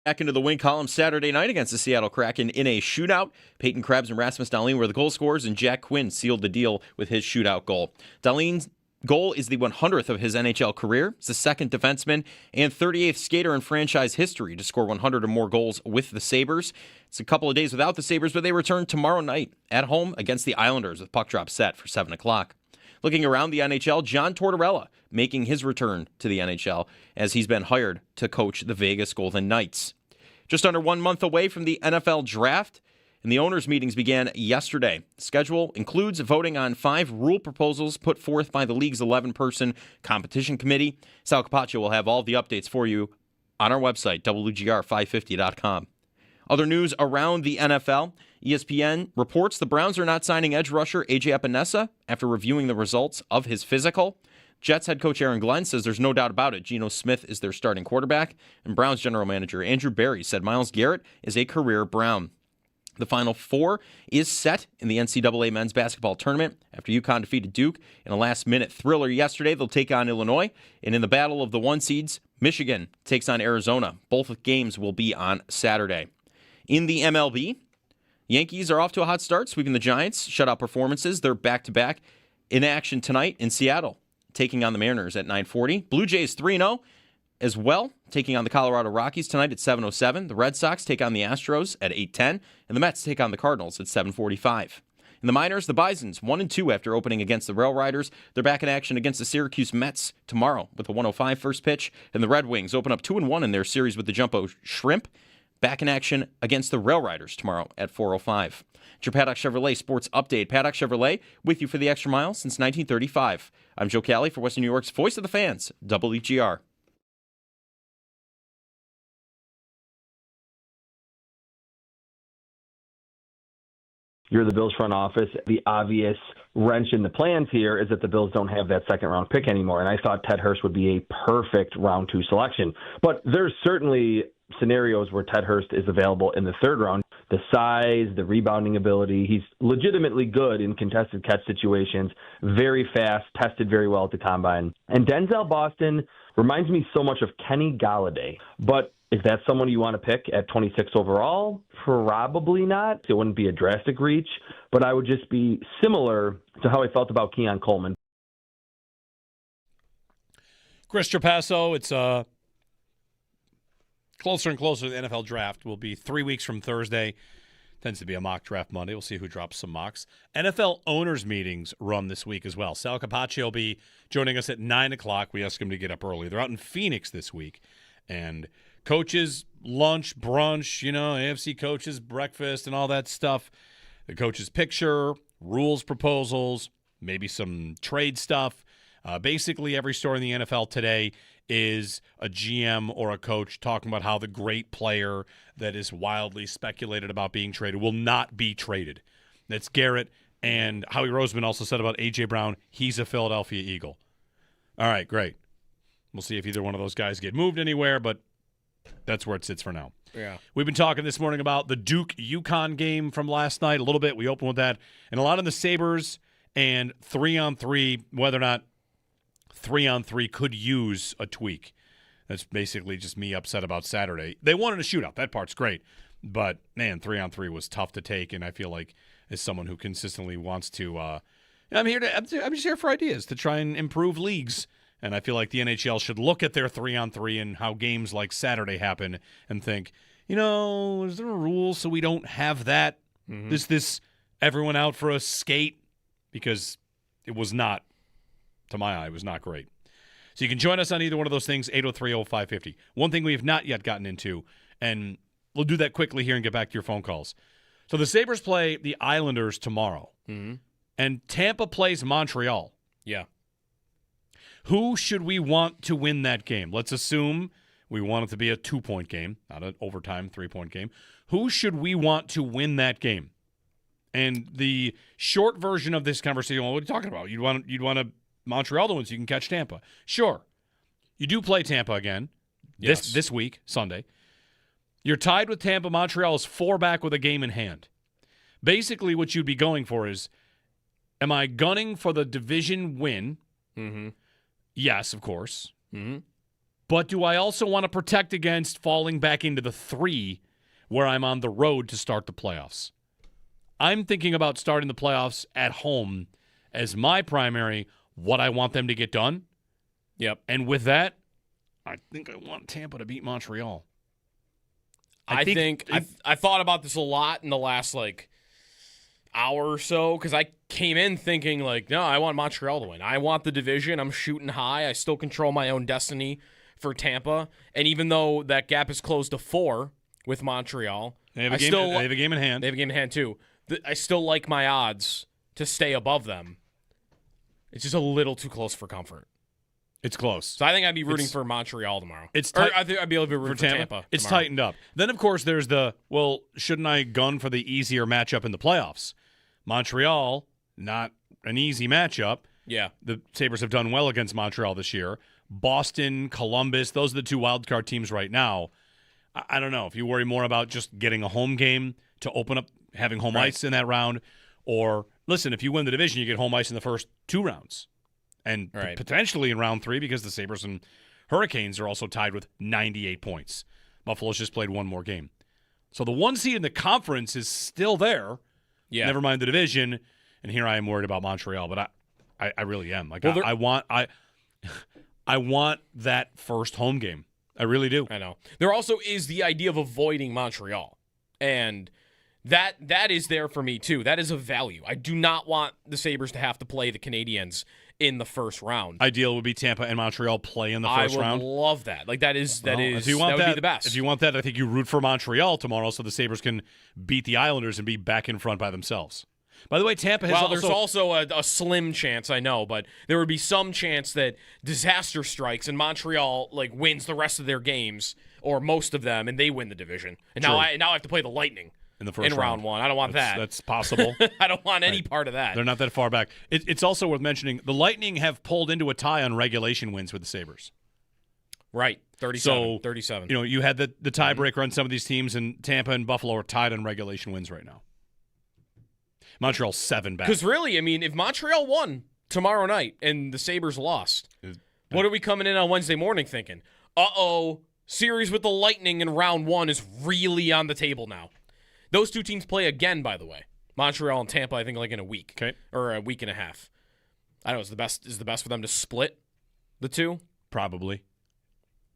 Back into the win column Saturday night against the Seattle Kraken in a shootout. Peyton Krebs and Rasmus Dahlin were the goal scorers, and Jack Quinn sealed the deal with his shootout goal. Dahlin's goal is the 100th of his NHL career. He's the second defenseman and 38th skater in franchise history to score 100 or more goals with the Sabres. It's a couple of days without the Sabres, but they return tomorrow night at home against the Islanders with puck drop set for 7 o'clock. Looking around the NHL, John Tortorella making his return to the NHL as he's been hired to coach the Vegas Golden Knights. Just under 1 month away from the NFL draft, and the owners' meetings began yesterday. The schedule includes voting on 5 rule proposals put forth by the league's 11-person competition committee. Sal Capaccio will have all the updates for you on our website, WGR550.com. Other news around the NFL. ESPN reports the Browns are not signing edge rusher A.J. Epinesa after reviewing the results of his physical. Jets head coach Aaron Glenn says there's no doubt about it. Geno Smith is their starting quarterback. And Browns general manager Andrew Berry said Myles Garrett is a career Brown. The Final Four is set in the NCAA men's basketball tournament after UConn defeated Duke in a last-minute thriller yesterday. They'll take on Illinois. And in the battle of the 1 seeds, Michigan takes on Arizona. Both games will be on Saturday. In the MLB, Yankees are off to a hot start, sweeping the Giants. Shutout performances. They're back-to-back in action tonight in Seattle, taking on the Mariners at 9:40. Blue Jays 3-0 as well, taking on the Colorado Rockies tonight at 7:07. The Red Sox take on the Astros at 8:10, and the Mets take on the Cardinals at 7:45. In the minors, the Bisons 1-2 after opening against the Rail Riders. They're back in action against the Syracuse Mets tomorrow with a 1:05 first pitch, and the Red Wings open up 2-1 in their series with the Jumbo Shrimp. Back in action against the Rail Riders tomorrow at 4:05. It's your Paddock Chevrolet Sports Update. Paddock Chevrolet with you for the extra mile since 1935. I'm Joe Cali for Western New York's Voice of the Fans, WGR. You're the Bills front office. The obvious wrench in the plans here is that the Bills don't have that second-round pick anymore, and I thought Ted Hurst would be a perfect round 2 selection. But there's certainly scenarios where Ted Hurst is available in the 3rd round. The size, the rebounding ability, he's legitimately good in contested catch situations, very fast, tested very well at the combine. And Denzel Boston reminds me so much of Kenny Galladay. But is that someone you want to pick at 26 overall? Probably not. It wouldn't be a drastic reach, but I would just be similar to how I felt about Keon Coleman. Chris Trapasso, it's closer and closer to the NFL draft. Will be 3 weeks from Thursday. Tends to be a mock draft Monday. We'll see who drops some mocks. NFL owners meetings run this week as well. Sal Capaccio will be joining us at 9 o'clock. We asked him to get up early. They're out in Phoenix this week. And coaches, lunch, brunch, AFC coaches, breakfast, and all that stuff. The coaches' picture, rules proposals, maybe some trade stuff. Basically, every story in the NFL today is a GM or a coach talking about how the great player that is wildly speculated about being traded will not be traded. That's Garrett, and Howie Roseman also said about A.J. Brown, he's a Philadelphia Eagle. All right, great. We'll see if either one of those guys get moved anywhere, but that's where it sits for now. Yeah. We've been talking this morning about the Duke-UConn game from last night a little bit. We opened with that. And a lot on the Sabres and 3-on-3, whether or not 3-on-3 could use a tweak. That's basically just me upset about Saturday. They wanted a shootout. That part's great. But, man, 3-on-3 was tough to take, and I feel like as someone who consistently wants to I'm just here for ideas to try and improve leagues. And I feel like the NHL should look at their 3-on-3 and how games like Saturday happen and think, is there a rule so we don't have that? Mm-hmm. This everyone out for a skate? Because it was not, to my eye, it was not great. So you can join us on either one of those things, 803-0550. One thing we have not yet gotten into, and we'll do that quickly here and get back to your phone calls. So the Sabres play the Islanders tomorrow, and Tampa plays Montreal. Yeah. Who should we want to win that game? Let's assume we want it to be a 2-point game, not an overtime 3-point game. Who should we want to win that game? And the short version of this conversation, what are you talking about? You'd want a Montreal to win so you can catch Tampa. Sure. You do play Tampa again this week, Sunday. You're tied with Tampa. Montreal is 4 back with a game in hand. Basically, what you'd be going for is, am I gunning for the division win? Mm-hmm. Yes, of course. Mm-hmm. But do I also want to protect against falling back into the 3 where I'm on the road to start the playoffs? I'm thinking about starting the playoffs at home as my primary, what I want them to get done. Yep. And with that, I think I want Tampa to beat Montreal. I think I thought about this a lot in the last hour or so because I came in thinking no, I want Montreal to win. I want the division. I'm shooting high. I still control my own destiny for Tampa. And even though that gap is closed to 4 with Montreal, they have a game in hand. They have a game in hand too. I still like my odds to stay above them. It's just a little too close for comfort. It's close. So I think I'd be rooting for Montreal tomorrow. I think I'd be able to root for Tampa It's tomorrow. tightened up. Then, of course, there's shouldn't I gun for the easier matchup in the playoffs? Montreal, not an easy matchup. Yeah. The Sabres have done well against Montreal this year. Boston, Columbus, those are the 2 wildcard teams right now. I don't know if you worry more about just getting a home game to open up, having home ice in that round, or listen, if you win the division, you get home ice in the first 2 rounds. And potentially in round 3 because the Sabres and Hurricanes are also tied with 98 points. Buffalo's just played 1 more game. So the 1 seed in the conference is still there. Yeah. Never mind the division. And here I am worried about Montreal, but I really am. I want that first home game. I really do. I know. There also is the idea of avoiding Montreal. And that is there for me too. That is a value. I do not want the Sabres to have to play the Canadiens in the first round. Ideal would be Tampa and Montreal play in the first round. I would love that. That would be the best. If you want that, I think you root for Montreal tomorrow so the Sabres can beat the Islanders and be back in front by themselves. By the way, Tampa has there's also a slim chance, I know, but there would be some chance that disaster strikes and Montreal wins the rest of their games or most of them and they win the division. And now I have to play the Lightning. In the first round 1. I don't want that. That's possible. I don't want any part of that. They're not that far back. It's also worth mentioning the Lightning have pulled into a tie on regulation wins with the Sabres. Right. 37. You had the tiebreaker on some of these teams, and Tampa and Buffalo are tied on regulation wins right now. Montreal's 7 back. Because really, if Montreal won tomorrow night and the Sabres lost, what are we coming in on Wednesday morning thinking? Series with the Lightning in round 1 is really on the table now. Those 2 teams play again, by the way. Montreal and Tampa, I think, in a week. Okay. Or a week and a half. I don't know, is the best for them to split the 2? Probably.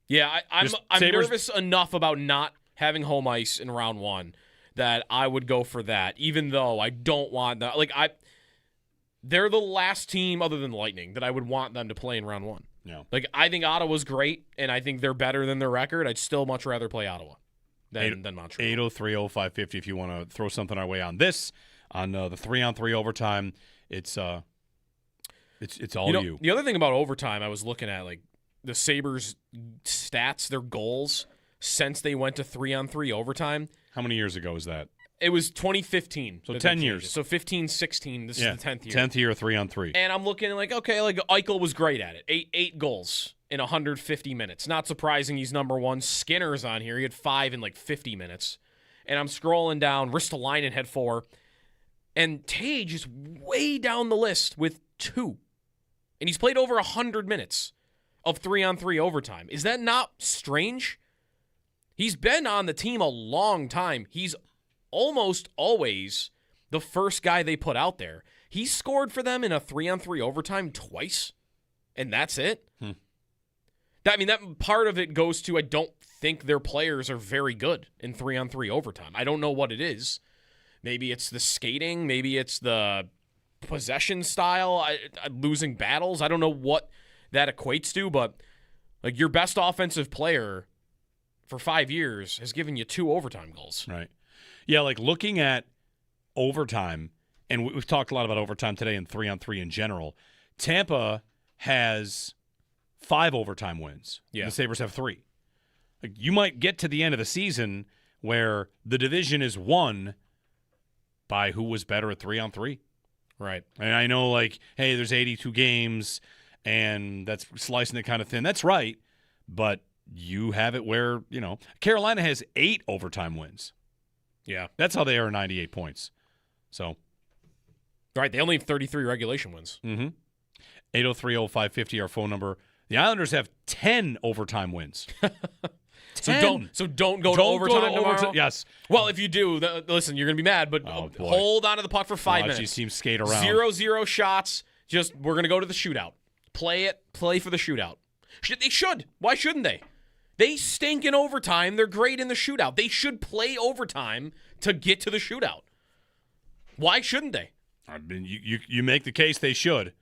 Yeah, I'm nervous enough about not having home ice in round 1 that I would go for that, even though I don't want that. They're the last team other than the Lightning that I would want them to play in round 1. Yeah. I think Ottawa's great, and I think they're better than their record. I'd still much rather play Ottawa than Montreal. 803-0550 if you want to throw something our way on this, on the 3-on-3 overtime. It's all you. The other thing about overtime, I was looking at the Sabres stats, their goals since they went to 3-on-3 overtime. How many years ago was that? It was 2015. So 10 years. So 15, 16. This is the 10th year. 10th year, 3-on-3. And I'm looking Eichel was great at it. Eight goals in 150 minutes. Not surprising he's number 1. Skinner's on here. He had 5 in 50 minutes. And I'm scrolling down. Ristolainen had 4. And Tage is way down the list with 2. And he's played over 100 minutes of 3-on-3 overtime. Is that not strange? He's been on the team a long time. He's almost always the first guy they put out there. He scored for them in a 3-on-3 overtime twice, and that's it. That part of it goes to I don't think their players are very good in 3-on-3 overtime. I don't know what it is. Maybe it's the skating. Maybe it's the possession style. Losing battles. I don't know what that equates to, but your best offensive player for 5 years has given you 2 overtime goals. Right. Yeah, looking at overtime, and we've talked a lot about overtime today and 3-on-3 in general. Tampa has 5 overtime wins. Yeah. The Sabres have 3. You might get to the end of the season where the division is won by who was better at 3-on-3. Right. And I know, hey, there's 82 games, and that's slicing it kind of thin. That's right, but you have it where, Carolina has 8 overtime wins. Yeah. That's how they are 98 points. So. Right. They only have 33 regulation wins. Mm-hmm. 803-0550, our phone number. The Islanders have 10 overtime wins. So don't go to overtime tomorrow? Yes. Well, if you do, listen, you're going to be mad, but hold on to the puck for 5 minutes. She seems skate around. 0-0 shots. We're going to go to the shootout. Play for the shootout. They should. Why shouldn't they? They stink in overtime. They're great in the shootout. They should play overtime to get to the shootout. Why shouldn't they? I mean, you make the case they should.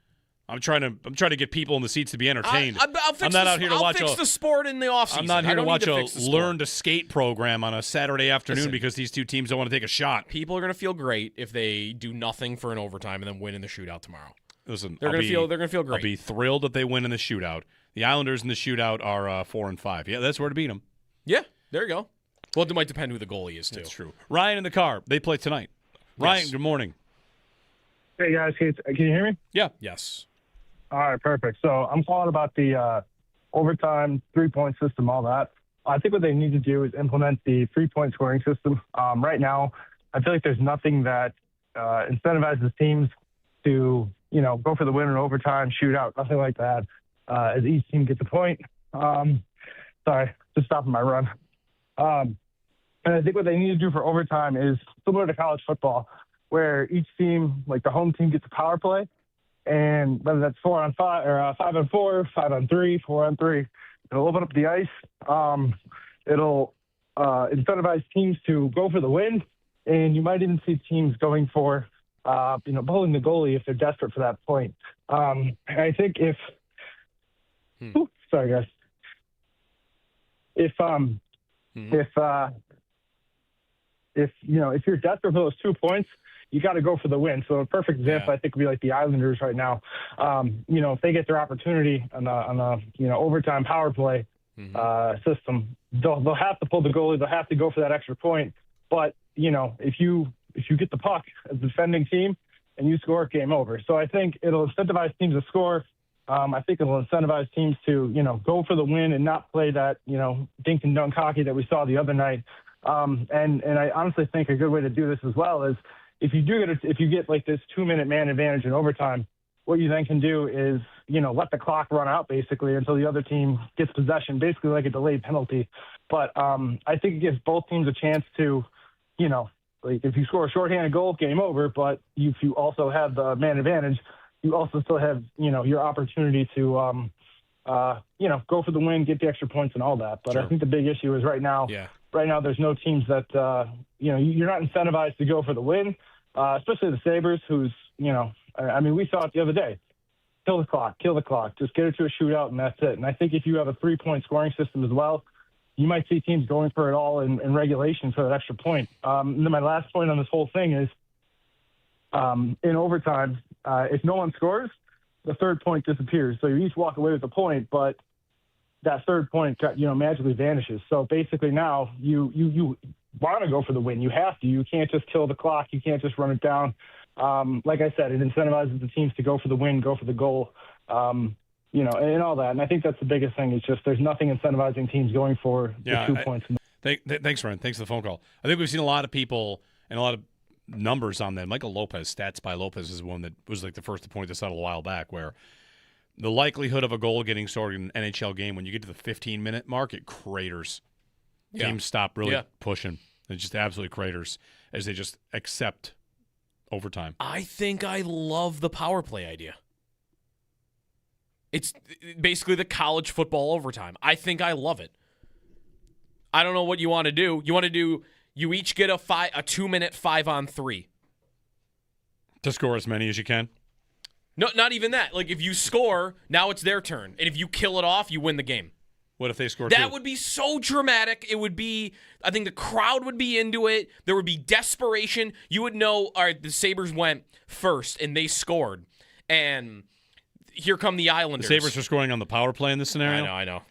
I'm trying to get people in the seats to be entertained. I'm not out here to watch the sport in the offseason. I'm not here to watch a learn to skate program on a Saturday afternoon because these two teams don't want to take a shot. People are going to feel great if they do nothing for an overtime and then win in the shootout tomorrow. Listen, they're going to feel great. I'll be thrilled that they win in the shootout. The Islanders in the shootout are 4-5. Yeah, that's where to beat them. Yeah, there you go. Well, it might depend who the goalie is too. That's true. Ryan in the car. They play tonight. Ryan, yes. Good morning. Hey guys, can you hear me? Yeah. Yes. All right, perfect. So I'm calling about the overtime 3-point system, all that. I think what they need to do is implement the 3-point scoring system. Right now, I feel like there's nothing that incentivizes teams to, go for the win in overtime, shoot out, nothing like that, as each team gets a point. Sorry, just stopping my run. And I think what they need to do for overtime is similar to college football, where each team, like the home team, gets a power play. And whether that's 4-on-5 or 5-on-4, 5-on-3, 4-on-3, it'll open up the ice. It'll incentivize teams to go for the win. And you might even see teams going for, pulling the goalie if they're desperate for that point. And I think sorry guys. If you're desperate for those 2 points, you got to go for the win. So a perfect example, I think, would be like the Islanders right now. If they get their opportunity on the overtime power play system, they'll have to pull the goalie. They'll have to go for that extra point. But if you get the puck as the defending team and you score, game over. So I think it'll incentivize teams to score. I think it'll incentivize teams to go for the win and not play that dink and dunk hockey that we saw the other night. And I honestly think a good way to do this as well is, if you get like this 2-minute man advantage in overtime, what you then can do is, let the clock run out basically until the other team gets possession, basically like a delayed penalty. But I think it gives both teams a chance to, like if you score a shorthanded goal, game over. But if you also have the man advantage, you also still have, your opportunity to, go for the win, get the extra points and all that. But I think the big issue is right now, there's no teams that, you're not incentivized to go for the win, especially the Sabres, who's, we saw it the other day. Kill the clock. Just get it to a shootout, and that's it. And I think if you have a 3-point scoring system as well, you might see teams going for it all in regulation for that extra point. And then my last point on this whole thing is, in overtime, if no one scores, the third point disappears. So you each walk away with a point, but that third point, magically vanishes. So basically now you want to go for the win. You have to. You can't just kill the clock. You can't just run it down. Like I said, it incentivizes the teams to go for the win, go for the goal, and all that. And I think that's the biggest thing. It's just there's nothing incentivizing teams going for the 2 points. Thanks, Ryan. Thanks for the phone call. I think we've seen a lot of people and a lot of numbers on that. Michael Lopez, Stats by Lopez, is one that was like the first to point this out a while back, where the likelihood of a goal getting scored in an NHL game, when you get to the 15-minute mark, it craters. Yeah. Teams stop really pushing. It just absolutely craters as they just accept overtime. I think I love the power play idea. It's basically the college football overtime. I think I love it. I don't know what you want to do. You each get a 2-minute 5-on-3. To score as many as you can? No, not even that. Like, if you score, now it's their turn. And if you kill it off, you win the game. What if they score That would be so dramatic. It would be, I think the crowd would be into it. There would be desperation. You would know, all right, the Sabres went first, and they scored. And here come the Islanders. The Sabres are scoring on the power play in this scenario? I know.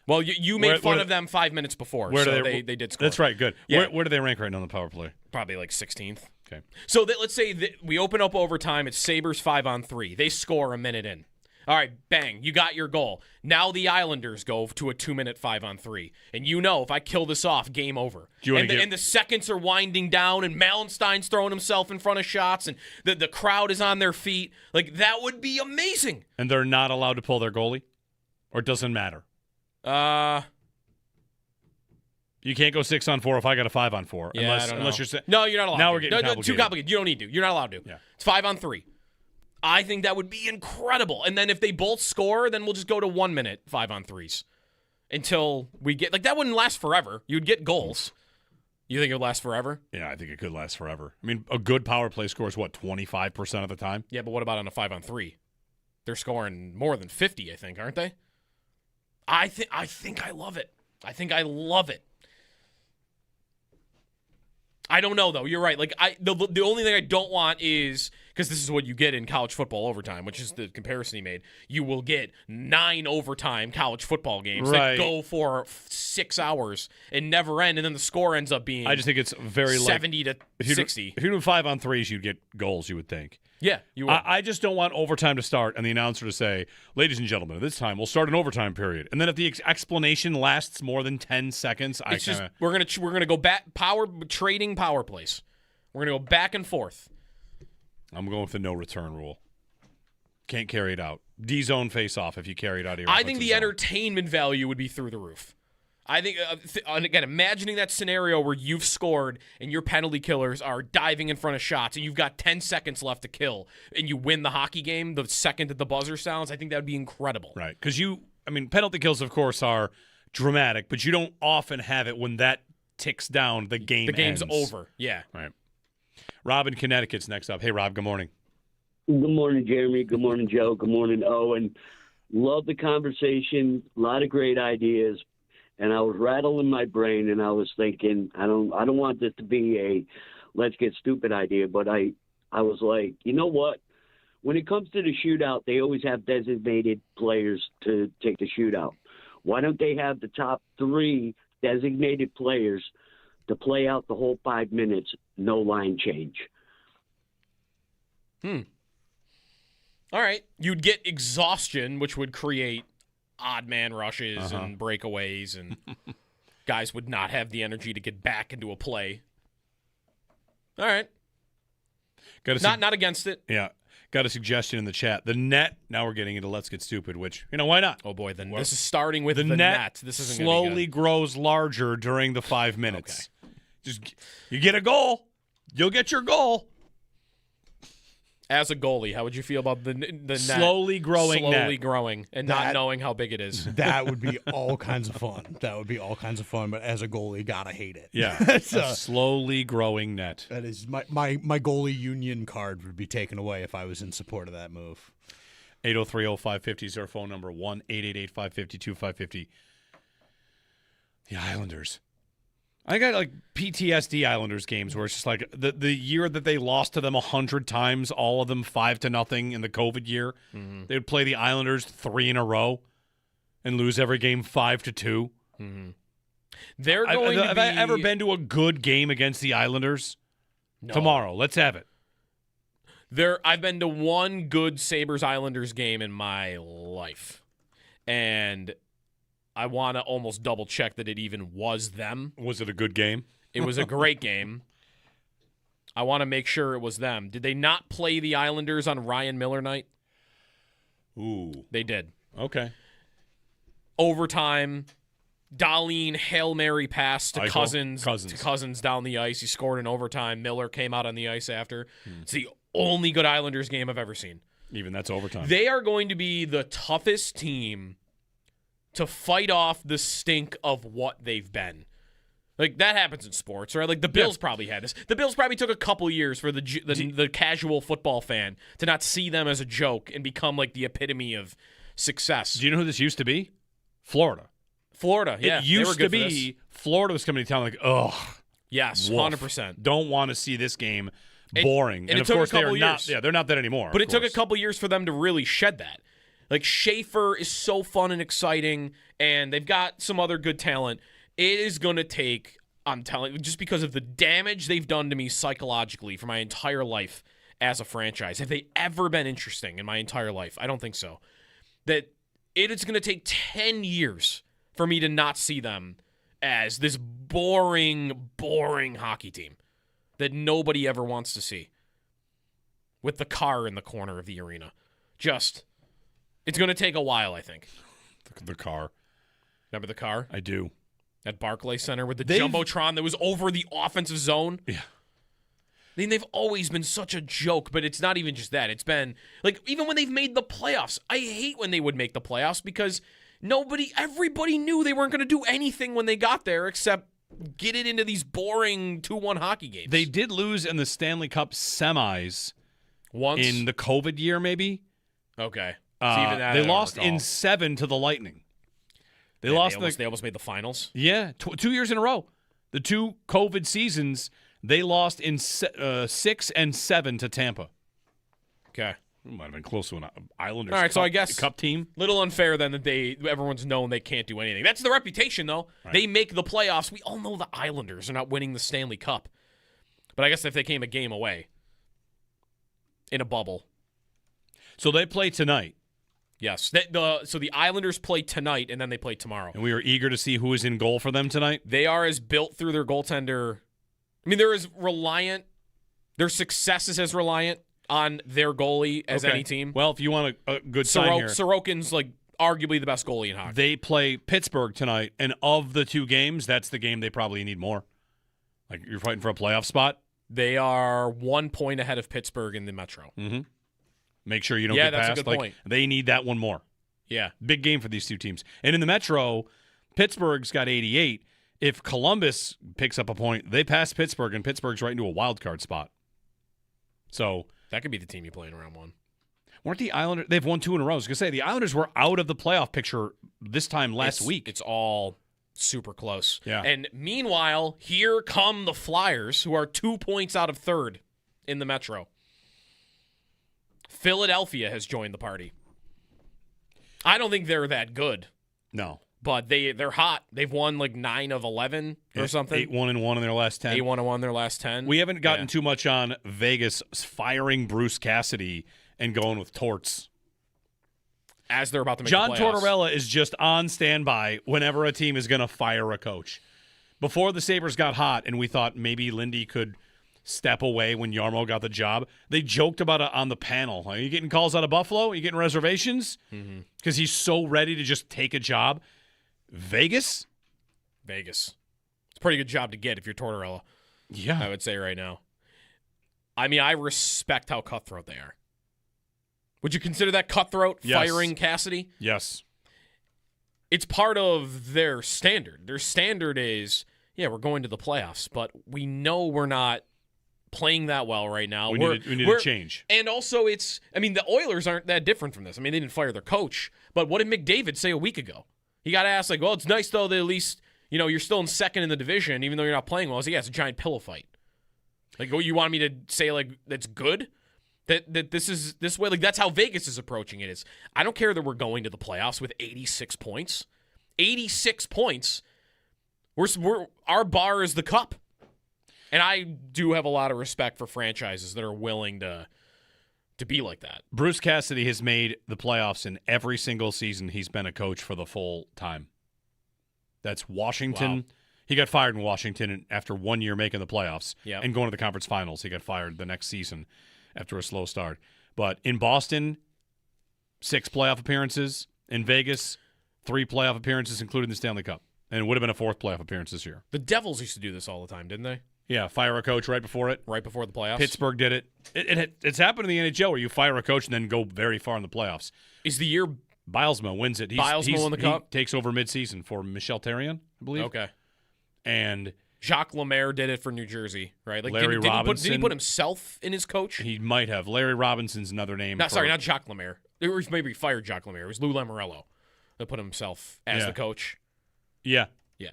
Well, you made fun of them 5 minutes before, so they did score. That's right, good. Yeah. Where do they rank right now on the power play? Probably like 16th. Okay. So let's say we open up overtime. It's Sabres 5-on-3. They score a minute in. All right, bang, you got your goal. Now the Islanders go to a 2-minute 5-on-3. And if I kill this off, game over. And the seconds are winding down, and Malenstein's throwing himself in front of shots, and the crowd is on their feet. Like, that would be amazing. And they're not allowed to pull their goalie? Or it doesn't matter? You can't go 6-on-4 if I got a 5-on-4. Yeah, I don't know. Unless you're saying. No, you're not allowed. Now to. we're getting complicated. Too complicated. You don't need to. You're not allowed to. Yeah. It's 5-on-3. I think that would be incredible. And then if they both score, then we'll just go to 1 minute 5-on-3s until we get that wouldn't last forever. You'd get goals. You think it would last forever? Yeah, I think it could last forever. I mean, a good power play scores what 25% of the time. Yeah, but what about on a 5-on-3? They're scoring more than 50, I think, aren't they? I think I love it. I think I love it. I don't know though. You're right. Like the only thing I don't want is because this is what you get in college football overtime, which is the comparison he made. You will get 9 overtime college football games that go for 6 hours and never end, and then the score ends up being. I just think it's very 70 to 60. If you do 5-on-3s, you'd get goals. You would think. Yeah, you would. I just don't want overtime to start and the announcer to say, "Ladies and gentlemen, at this time we'll start an overtime period." And then if the explanation lasts more than 10 seconds, we're gonna go back trading power plays. We're gonna go back and forth. I'm going with the no return rule. Can't carry it out. D-zone face-off if you carry it out of your I think the zone. entertainment value would be through the roof. I think, again, imagining that scenario where you've scored and your penalty killers are diving in front of shots and you've got 10 seconds left to kill and you win the hockey game the second that the buzzer sounds, I think that would be incredible. Right, because penalty kills, of course, are dramatic, but you don't often have it when that ticks down, the game's ends. Over, yeah. Right. Rob in Connecticut's next up. Hey, Rob, good morning. Good morning, Jeremy. Good morning, Joe. Good morning, Owen. Love the conversation. A lot of great ideas. And I was rattling my brain, and I was thinking, I don't want this to be a let's get stupid idea, but I was like, you know what? When it comes to the shootout, they always have designated players to take the shootout. Why don't they have the top 3 designated players to play out the whole 5 minutes, no line change? All right. You'd get exhaustion, which would create odd man rushes and breakaways, and guys would not have the energy to get back into a play. All right. Not against it. Yeah. Got a suggestion in the chat. The net, now we're getting into Let's Get Stupid, which, why not? Oh, boy. This is starting with the net. This isn't slowly grows larger during the 5 minutes. Okay. Just you get a goal, you'll get your goal. As a goalie, how would you feel about the net slowly growing and not knowing how big it is? That would be all kinds of fun. But as a goalie, gotta hate it. Yeah, a slowly growing net. That is my goalie union card would be taken away if I was in support of that move. 803-0550 is our phone number. 1-888-552-550. The Islanders. I got like PTSD Islanders games where it's just like the year that they lost to them 100 times, all of them 5-0 in the COVID year. Mm-hmm. They would play the Islanders 3 in a row and lose every game 5-2. Mm-hmm. They're going Have I ever been to a good game against the Islanders? No. Tomorrow, let's have it. I've been to one good Sabres Islanders game in my life, and I want to almost double check that it even was them. Was it a good game? It was a great game. I want to make sure it was them. Did they not play the Islanders on Ryan Miller night? Ooh. They did. Okay. Overtime, Dahlin Hail Mary pass to Cousins down the ice. He scored in overtime. Miller came out on the ice after. It's the only good Islanders game I've ever seen. Even that's overtime. They are going to be the toughest team to fight off the stink of what they've been. Like, that happens in sports, right? Like, the Bills probably had this. The Bills probably took a couple years for the casual football fan to not see them as a joke and become, like, the epitome of success. Do you know who this used to be? Florida, yeah. It used to be Florida was coming to town like, ugh. Yes, 100%. Don't want to see this game. Boring. And of course, they're not that anymore. But it took a couple years for them to really shed that. Like, Schaefer is so fun and exciting, and they've got some other good talent. It is going to take, I'm telling you, just because of the damage they've done to me psychologically for my entire life as a franchise. Have they ever been interesting in my entire life? I don't think so. That it is going to take 10 years for me to not see them as this boring, boring hockey team that nobody ever wants to see with the car in the corner of the arena. It's going to take a while, I think. The car. Remember the car? I do. At Barclays Center with the Jumbotron that was over the offensive zone? Yeah. I mean, they've always been such a joke, but it's not even just that. It's been, like, even when they've made the playoffs. I hate when they would make the playoffs because everybody knew they weren't going to do anything when they got there except get it into these boring 2-1 hockey games. They did lose in the Stanley Cup semis once in the COVID year, maybe. Okay. So even that they I don't lost recall. in 7 to the Lightning. They almost made the finals. Yeah, 2 years in a row. The 2 COVID seasons, they lost in 6 and 7 to Tampa. Okay. Might have been close to an Islanders All right, so I guess Cup team. Little unfair then that everyone's known they can't do anything. That's the reputation, though. Right. They make the playoffs. We all know the Islanders are not winning the Stanley Cup. But I guess if they came a game away in a bubble. So they play tonight. Yes. So the Islanders play tonight, and then they play tomorrow. And we are eager to see who is in goal for them tonight. They are as built through their goaltender. I mean, they're as reliant. Their success is as reliant on their goalie as any team. Well, if you want a good sign here. Sorokin's like arguably the best goalie in hockey. They play Pittsburgh tonight, and of the 2 games, that's the game they probably need more. Like, you're fighting for a playoff spot. They are 1 point ahead of Pittsburgh in the Metro. Mm-hmm. Make sure you don't get past. That's a good point. They need that one more. Yeah. Big game for these 2 teams. And in the Metro, Pittsburgh's got 88. If Columbus picks up a point, they pass Pittsburgh, and Pittsburgh's right into a wild card spot. So that could be the team you play in round 1. Weren't the Islanders? They've won 2 in a row. I was going to say, the Islanders were out of the playoff picture this time last week. It's all super close. Yeah. And meanwhile, here come the Flyers, who are 2 points out of third in the Metro. Philadelphia has joined the party. I don't think they're that good. No. But they're hot. They've won like 9 of 11 or something. 8-1-1 in their last 10. 8-1-1 in their last 10. We haven't gotten too much on Vegas firing Bruce Cassidy and going with Torts. As they're about to make John the playoffs. Tortorella is just on standby whenever a team is going to fire a coach. Before the Sabres got hot and we thought maybe Lindy could step away when Yarmo got the job, they joked about it on the panel. Are you getting calls out of Buffalo? Are you getting reservations? Because he's so ready to just take a job. Vegas? It's a pretty good job to get if you're Tortorella. Yeah. I would say right now. I mean, I respect how cutthroat they are. Would you consider that cutthroat, firing Cassidy? Yes. It's part of their standard. Their standard is, we're going to the playoffs, but we know we're not playing that well right now. We need to change. And also the Oilers aren't that different from this. I mean, they didn't fire their coach, but what did McDavid say a week ago? He got asked, like, well, it's nice, though, that at least, you're still in second in the division, even though you're not playing well. I was like, it's a giant pillow fight. Like, you want me to say, like, that's good? That this is this way? Like, that's how Vegas is approaching it. I don't care that we're going to the playoffs with 86 points. 86 points. Our bar is the cup. And I do have a lot of respect for franchises that are willing to be like that. Bruce Cassidy has made the playoffs in every single season he's been a coach for the full time. That's Washington. Wow. He got fired in Washington after 1 year making the playoffs and going to the conference finals. He got fired the next season after a slow start. But in Boston, 6 playoff appearances. In Vegas, 3 playoff appearances, including the Stanley Cup. And it would have been a 4th playoff appearance this year. The Devils used to do this all the time, didn't they? Yeah, fire a coach right before it. Right before the playoffs. Pittsburgh did it. It's happened in the NHL where you fire a coach and then go very far in the playoffs. Is the year Bilesma wins it. Bilesma won the Cup? He takes over midseason for Michel Therrien, I believe. Okay. And Jacques Lemaire did it for New Jersey, right? Like Larry Robinson. Did he put himself in his coach? He might have. Larry Robinson's another name. Not Jacques Lemaire. Or maybe he fired Jacques Lemaire. It was Lou Lamoriello that put himself as the coach. Yeah. Yeah.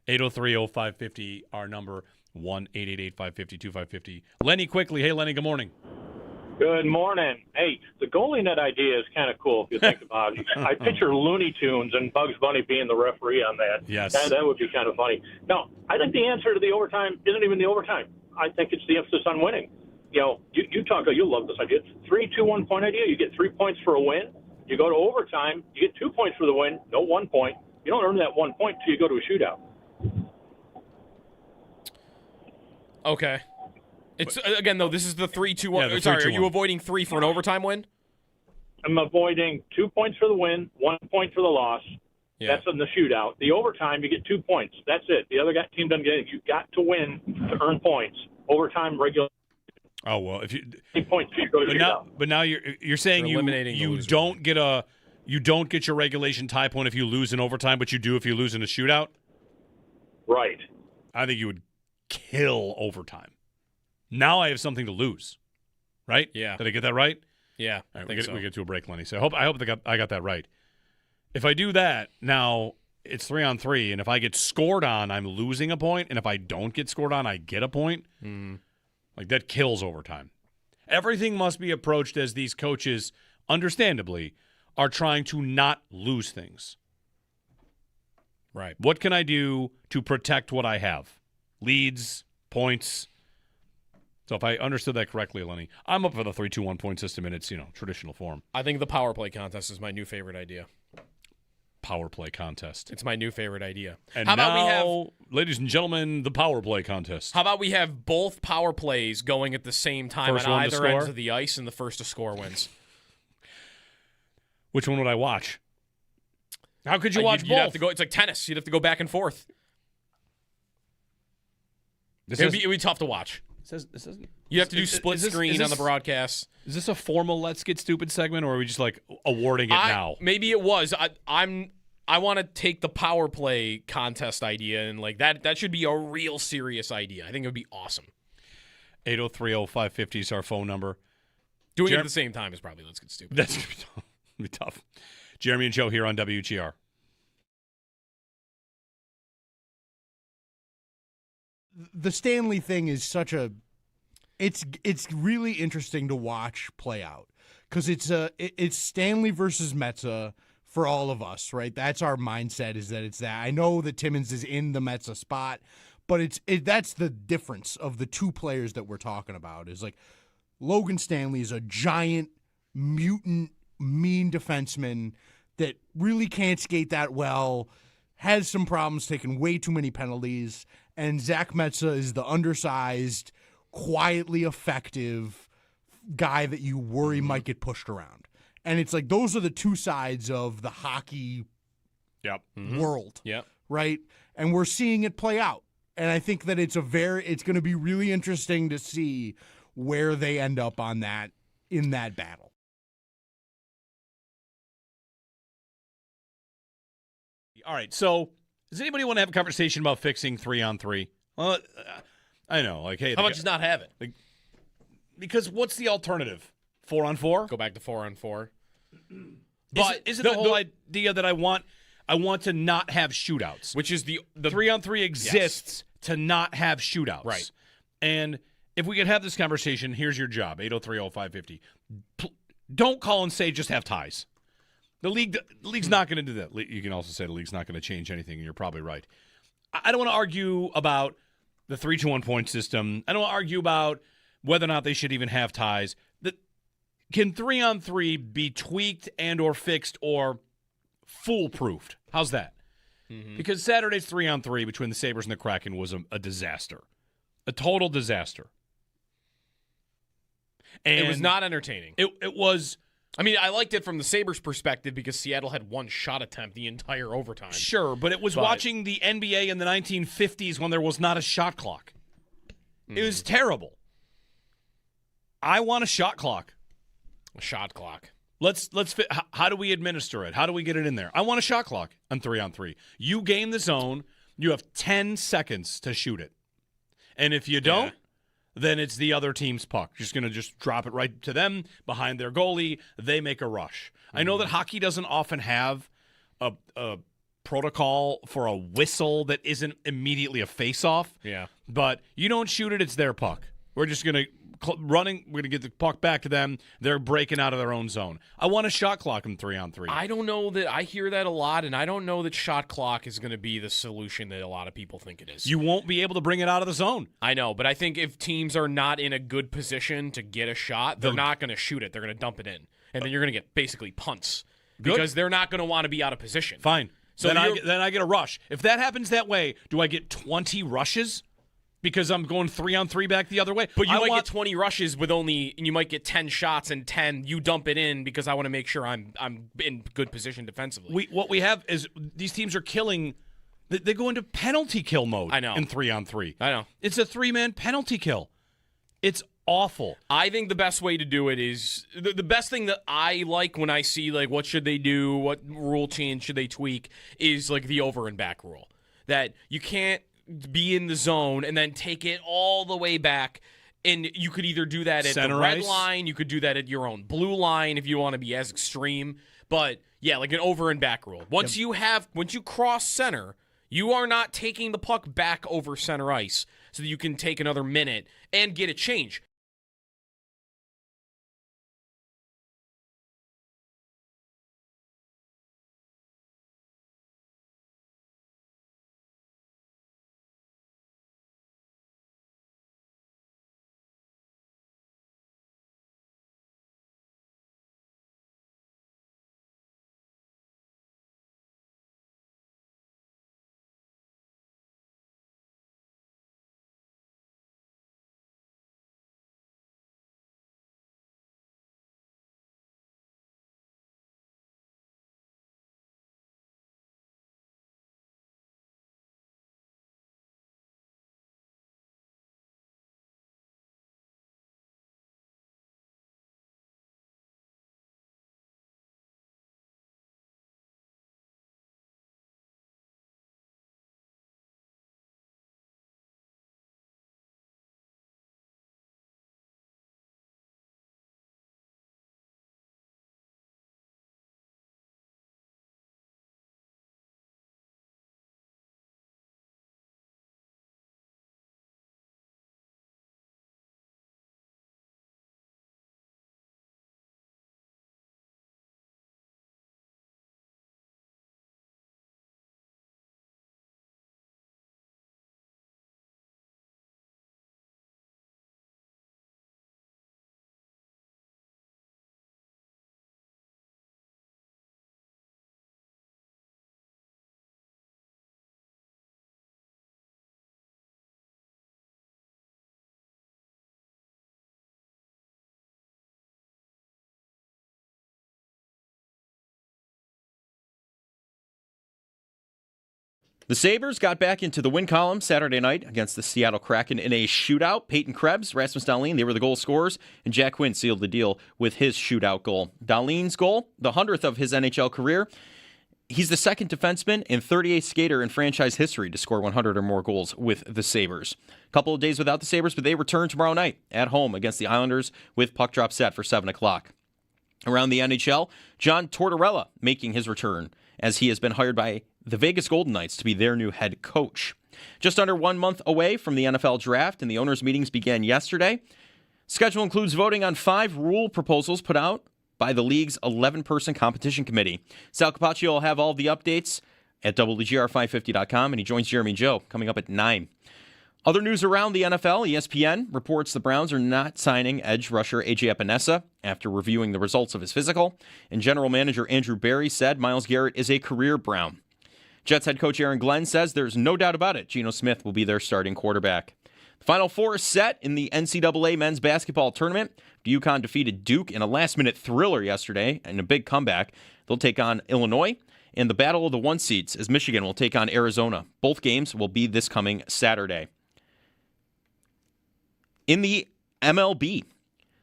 803-0550, our number, 1-888-550-2550. Lenny, quickly. Hey, Lenny, good morning. Good morning. Hey, the goalie net idea is kind of cool if you think about it. I picture Looney Tunes and Bugs Bunny being the referee on that. Yes. That would be kind of funny. No, I think the answer to the overtime isn't even the overtime. I think it's the emphasis on winning. You love this idea. 3-2-1 point idea. You get 3 points for a win. You go to overtime. You get 2 points for the win. No 1 point. You don't earn that 1 point until you go to a shootout. Okay. It's again though. This is the 3-2-1. Sorry, are you avoiding 3 for an overtime win? I'm avoiding 2 points for the win, 1 point for the loss. Yeah. That's in the shootout. The overtime, you get 2 points. That's it. The other team doesn't get it. You've got to win to earn points. Overtime, regular. Oh well, if you 8 points, you go to shootout. but now you're saying you don't get your regulation tie point if you lose in overtime, but you do if you lose in a shootout. Right. I think you would kill overtime. Now I have something to lose. Right? Yeah. Did I get that right? Yeah. All right, we get to a break, Lenny. So I hope I got that right. If I do that, now it's 3-on-3, and if I get scored on, I'm losing a point, and if I don't get scored on, I get a point. Like, that kills overtime. Everything must be approached as these coaches, understandably, are trying to not lose things. Right. What can I do to protect what I have? Leads, points. So if I understood that correctly, Lenny, I'm up for the 3-2-1 point system in its, traditional form. I think the power play contest is my new favorite idea. Power play contest. It's my new favorite idea. And how about we have, ladies and gentlemen, the power play contest. How about we have both power plays going at the same time First on one to either score? ends of the ice, and the first to score wins? Which one would I watch? How could you watch you'd both? have to go. It's like tennis. You'd have to go back and forth. It'd be tough to watch. You have to do split screen on the broadcast. Is this a formal Let's Get Stupid segment, or are we just like awarding it now? Maybe it was. I want to take the power play contest idea and like that should be a real serious idea. I think it would be awesome. 8030550 is our phone number. Doing it at the same time is probably Let's Get Stupid. That's going to be tough. Jeremy and Joe here on WGR. The Stanley thing is such a it's really interesting to watch play out because it's Stanley versus Metsä for all of us, right? That's our mindset, is that it's that. I know that Timmins is in the Metsä spot, but that's the difference of the two players that we're talking about. Is like Logan Stanley is a giant mutant mean defenseman that really can't skate that well, has some problems taking way too many penalties. And Zach Metsä is the undersized, quietly effective guy that you worry might get pushed around. And it's like those are the two sides of the hockey world, right? And we're seeing it play out. And I think that it's going to be really interesting to see where they end up on that in that battle. All right, so does anybody want to have a conversation about fixing 3-on-3? Well, I know, like, hey, how about just not have it? Like, because what's the alternative? 4-on-4? Go back to 4-on-4. But is it the whole idea that I want to not have shootouts? Which is the 3-on-3 exists to not have shootouts. Right. And if we could have this conversation, here's your job, 8030550. Don't call and say just have ties. The league's not going to do that. You can also say the league's not going to change anything, and you're probably right. I don't want to argue about the 3-2-1 point system. I don't want to argue about whether or not they should even have ties. Can 3-on-3 be tweaked and or fixed or foolproofed? How's that? Mm-hmm. Because Saturday's 3-on-3 between the Sabres and the Kraken was a disaster. A total disaster. And it was not entertaining. It was... I mean, I liked it from the Sabres' perspective because Seattle had one shot attempt the entire overtime. Sure, but it was watching the NBA in the 1950s when there was not a shot clock. It was terrible. I want a shot clock. A shot clock. How do we administer it? How do we get it in there? I want a shot clock on 3-on-3. You gain the zone. You have 10 seconds to shoot it. And if you don't, then it's the other team's puck. You're just going to drop it right to them behind their goalie. They make a rush. Mm-hmm. I know that hockey doesn't often have a protocol for a whistle that isn't immediately a face-off. Yeah. But you don't shoot it, it's their puck. We're just going to we're going to get the puck back to them. They're breaking out of their own zone. I want a shot clock in 3-on-3. I don't know that I hear that a lot, and I don't know that shot clock is going to be the solution that a lot of people think it is. You won't be able to bring it out of the zone. I know, but I think if teams are not in a good position to get a shot, they're not going to shoot it. They're going to dump it in, and then you're going to get basically punts because they're not going to want to be out of position. Fine. So then I get a rush. If that happens that way, do I get 20 rushes? because I'm going 3-on-3 back the other way. But you might get 20 rushes and you might get 10 shots and 10 you dump it in because I want to make sure I'm in good position defensively. What we have is these teams are killing. They go into penalty kill mode. I know. In 3-on-3. I know. It's a 3-man penalty kill. It's awful. I think the best way to do it is the best thing that I like when I see like what should they do, what rule change should they tweak is like the over and back rule. That you can't be in the zone and then take it all the way back. And you could either do that at Center the red ice. line, you could do that at your own blue line if you want to be as extreme. But yeah, like an over and back rule. Once you cross center, you are not taking the puck back over center ice so that you can take another minute and get a change. The Sabres got back into the win column Saturday night against the Seattle Kraken in a shootout. Peyton Krebs, Rasmus Dahlin, they were the goal scorers, and Jack Quinn sealed the deal with his shootout goal. Dahlin's goal, the 100th of his NHL career. He's the second defenseman and 38th skater in franchise history to score 100 or more goals with the Sabres. A couple of days without the Sabres, but they return tomorrow night at home against the Islanders with puck drop set for 7 o'clock. Around the NHL, John Tortorella making his return as he has been hired by the Vegas Golden Knights to be their new head coach. Just under 1 month away from the NFL draft, and the owners' meetings began yesterday. Schedule includes voting on 5 rule proposals put out by the league's 11-person competition committee. Sal Capaccio will have all the updates at WGR550.com, and he joins Jeremy Joe coming up at 9. Other news around the NFL, ESPN reports the Browns are not signing edge rusher A.J. Epinesa after reviewing the results of his physical, and general manager Andrew Berry said Myles Garrett is a career Brown. Jets head coach Aaron Glenn says there's no doubt about it, Geno Smith will be their starting quarterback. The Final Four is set in the NCAA men's basketball tournament. UConn defeated Duke in a last-minute thriller yesterday in a big comeback. They'll take on Illinois in the battle of the 1 seeds as Michigan will take on Arizona. Both games will be this coming Saturday. In the MLB,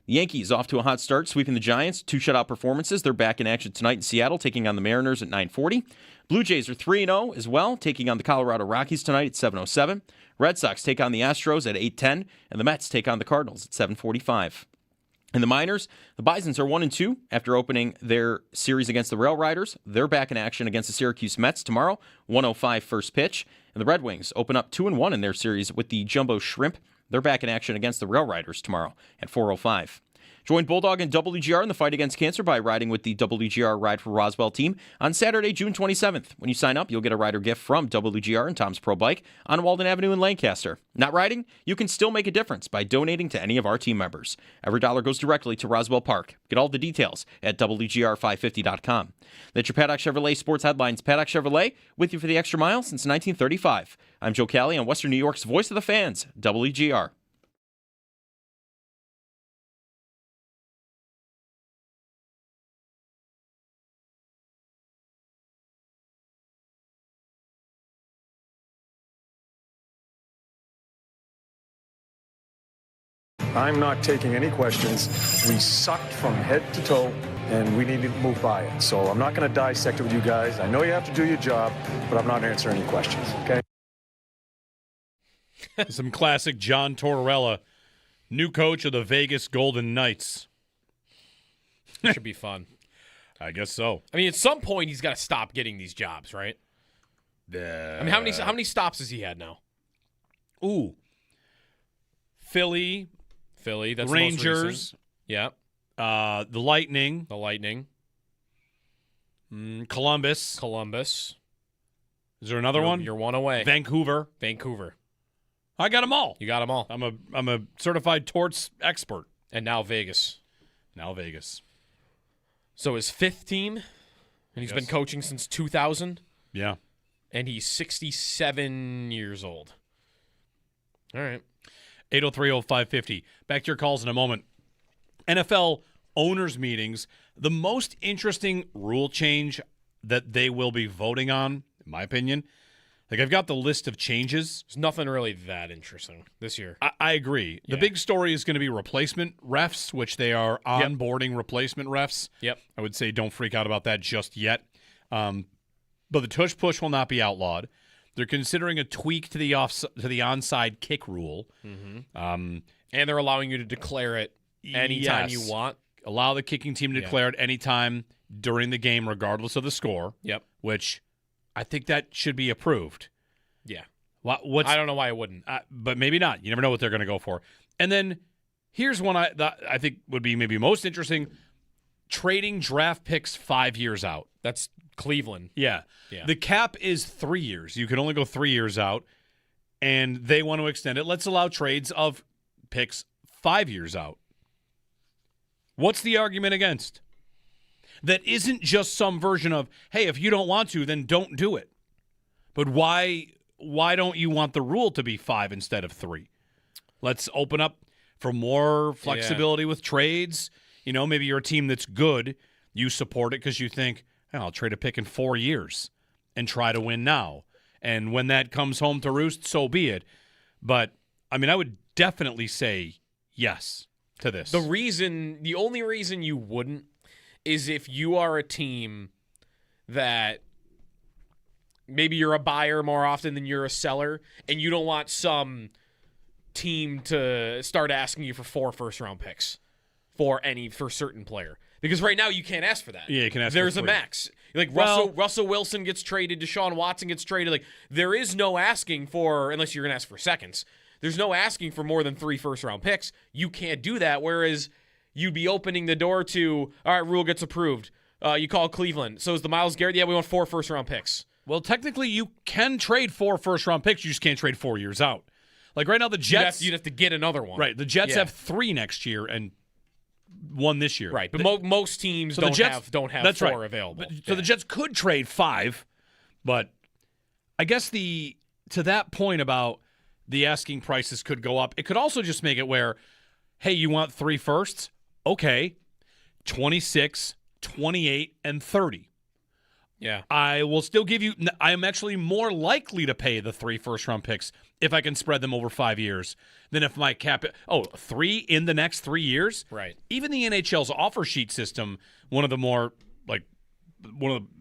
the Yankees off to a hot start, sweeping the Giants. 2 shutout performances. They're back in action tonight in Seattle, taking on the Mariners at 9:40. Blue Jays are 3-0 as well, taking on the Colorado Rockies tonight at 7:07. Red Sox take on the Astros at 8:10, and the Mets take on the Cardinals at 7:45. In the minors, the Bisons are 1-2 after opening their series against the Rail Riders. They're back in action against the Syracuse Mets tomorrow, 1:05 first pitch. And the Red Wings open up 2-1 in their series with the Jumbo Shrimp. They're back in action against the Rail Riders tomorrow at 4:05. Join Bulldog and WGR in the fight against cancer by riding with the WGR Ride for Roswell team on Saturday, June 27th. When you sign up, you'll get a rider gift from WGR and Tom's Pro Bike on Walden Avenue in Lancaster. Not riding? You can still make a difference by donating to any of our team members. Every dollar goes directly to Roswell Park. Get all the details at WGR550.com. That's your Paddock Chevrolet Sports Headlines. Paddock Chevrolet, with you for the extra mile since 1935. I'm Joe Cali on Western New York's Voice of the Fans, WGR. I'm not taking any questions. We sucked from head to toe, and we need to move by it. So I'm not going to dissect it with you guys. I know you have to do your job, but I'm not answering any questions, okay? Some classic John Tortorella, new coach of the Vegas Golden Knights. It should be fun. I guess so. I mean, at some point, he's got to stop getting these jobs, right? I mean, how many stops has he had now? Ooh. Philly, that's Rangers. Yeah. The Lightning. Columbus. Is there another one? You're one away. Vancouver. I got them all. You got them all. I'm a certified torts expert. And now Vegas. So his fifth team, and he's been coaching since 2000. Yeah. And he's 67 years old. All right. 803-0550. Back to your calls in a moment. NFL owners meetings, the most interesting rule change that they will be voting on, in my opinion. Like, I've got the list of changes. There's nothing really that interesting this year. I agree. Yeah. The big story is going to be replacement refs, which they are onboarding replacement refs. Yep. I would say don't freak out about that just yet. But the tush push will not be outlawed. They're considering a tweak to the onside kick rule. Mm-hmm. And they're allowing you to declare it anytime you want. Allow the kicking team to declare it anytime during the game, regardless of the score. Yep. Which I think that should be approved. Yeah. I don't know why it wouldn't. But maybe not. You never know what they're going to go for. And then here's one I think would be maybe most interesting. Trading draft picks 5 years out. That's Cleveland. Yeah. The cap is 3 years. You can only go 3 years out, and they want to extend it. Let's allow trades of picks 5 years out. What's the argument against? That isn't just some version of, hey, if you don't want to, then don't do it. But why don't you want the rule to be 5 instead of 3? Let's open up for more flexibility with trades. You know, maybe you're a team that's good. You support it because you think, I'll trade a pick in 4 years and try to win now. And when that comes home to roost, so be it. But, I mean, I would definitely say yes to this. The only reason you wouldn't is if you are a team that maybe you're a buyer more often than you're a seller, and you don't want some team to start asking you for 4 first-round picks for certain player. Because right now you can't ask for that. Yeah, you can ask There's for a 3. max. Like Russell Wilson gets traded, Deshaun Watson gets traded. Like, there is no asking for, unless you're going to ask for seconds, there's no asking for more than 3 first-round picks. You can't do that, whereas you'd be opening the door to, all right, rule gets approved. You call Cleveland. So is the Myles Garrett? Yeah, we want 4 first-round picks. Well, technically you can trade 4 first-round picks. You just can't trade 4 years out. Like right now the Jets. You'd have to get another one. Right. The Jets have 3 next year and 1 this year. Right, but most teams don't have that's 4 right. available. So the Jets could trade 5, but I guess to that point about the asking prices could go up, it could also just make it where, hey, you want 3 firsts? Okay, 26, 28, and 30. Yeah. I will still give you – I am actually more likely to pay the 3 first-round picks if I can spread them over 5 years than if my cap – 3 in the next 3 years? Right. Even the NHL's offer sheet system, one of the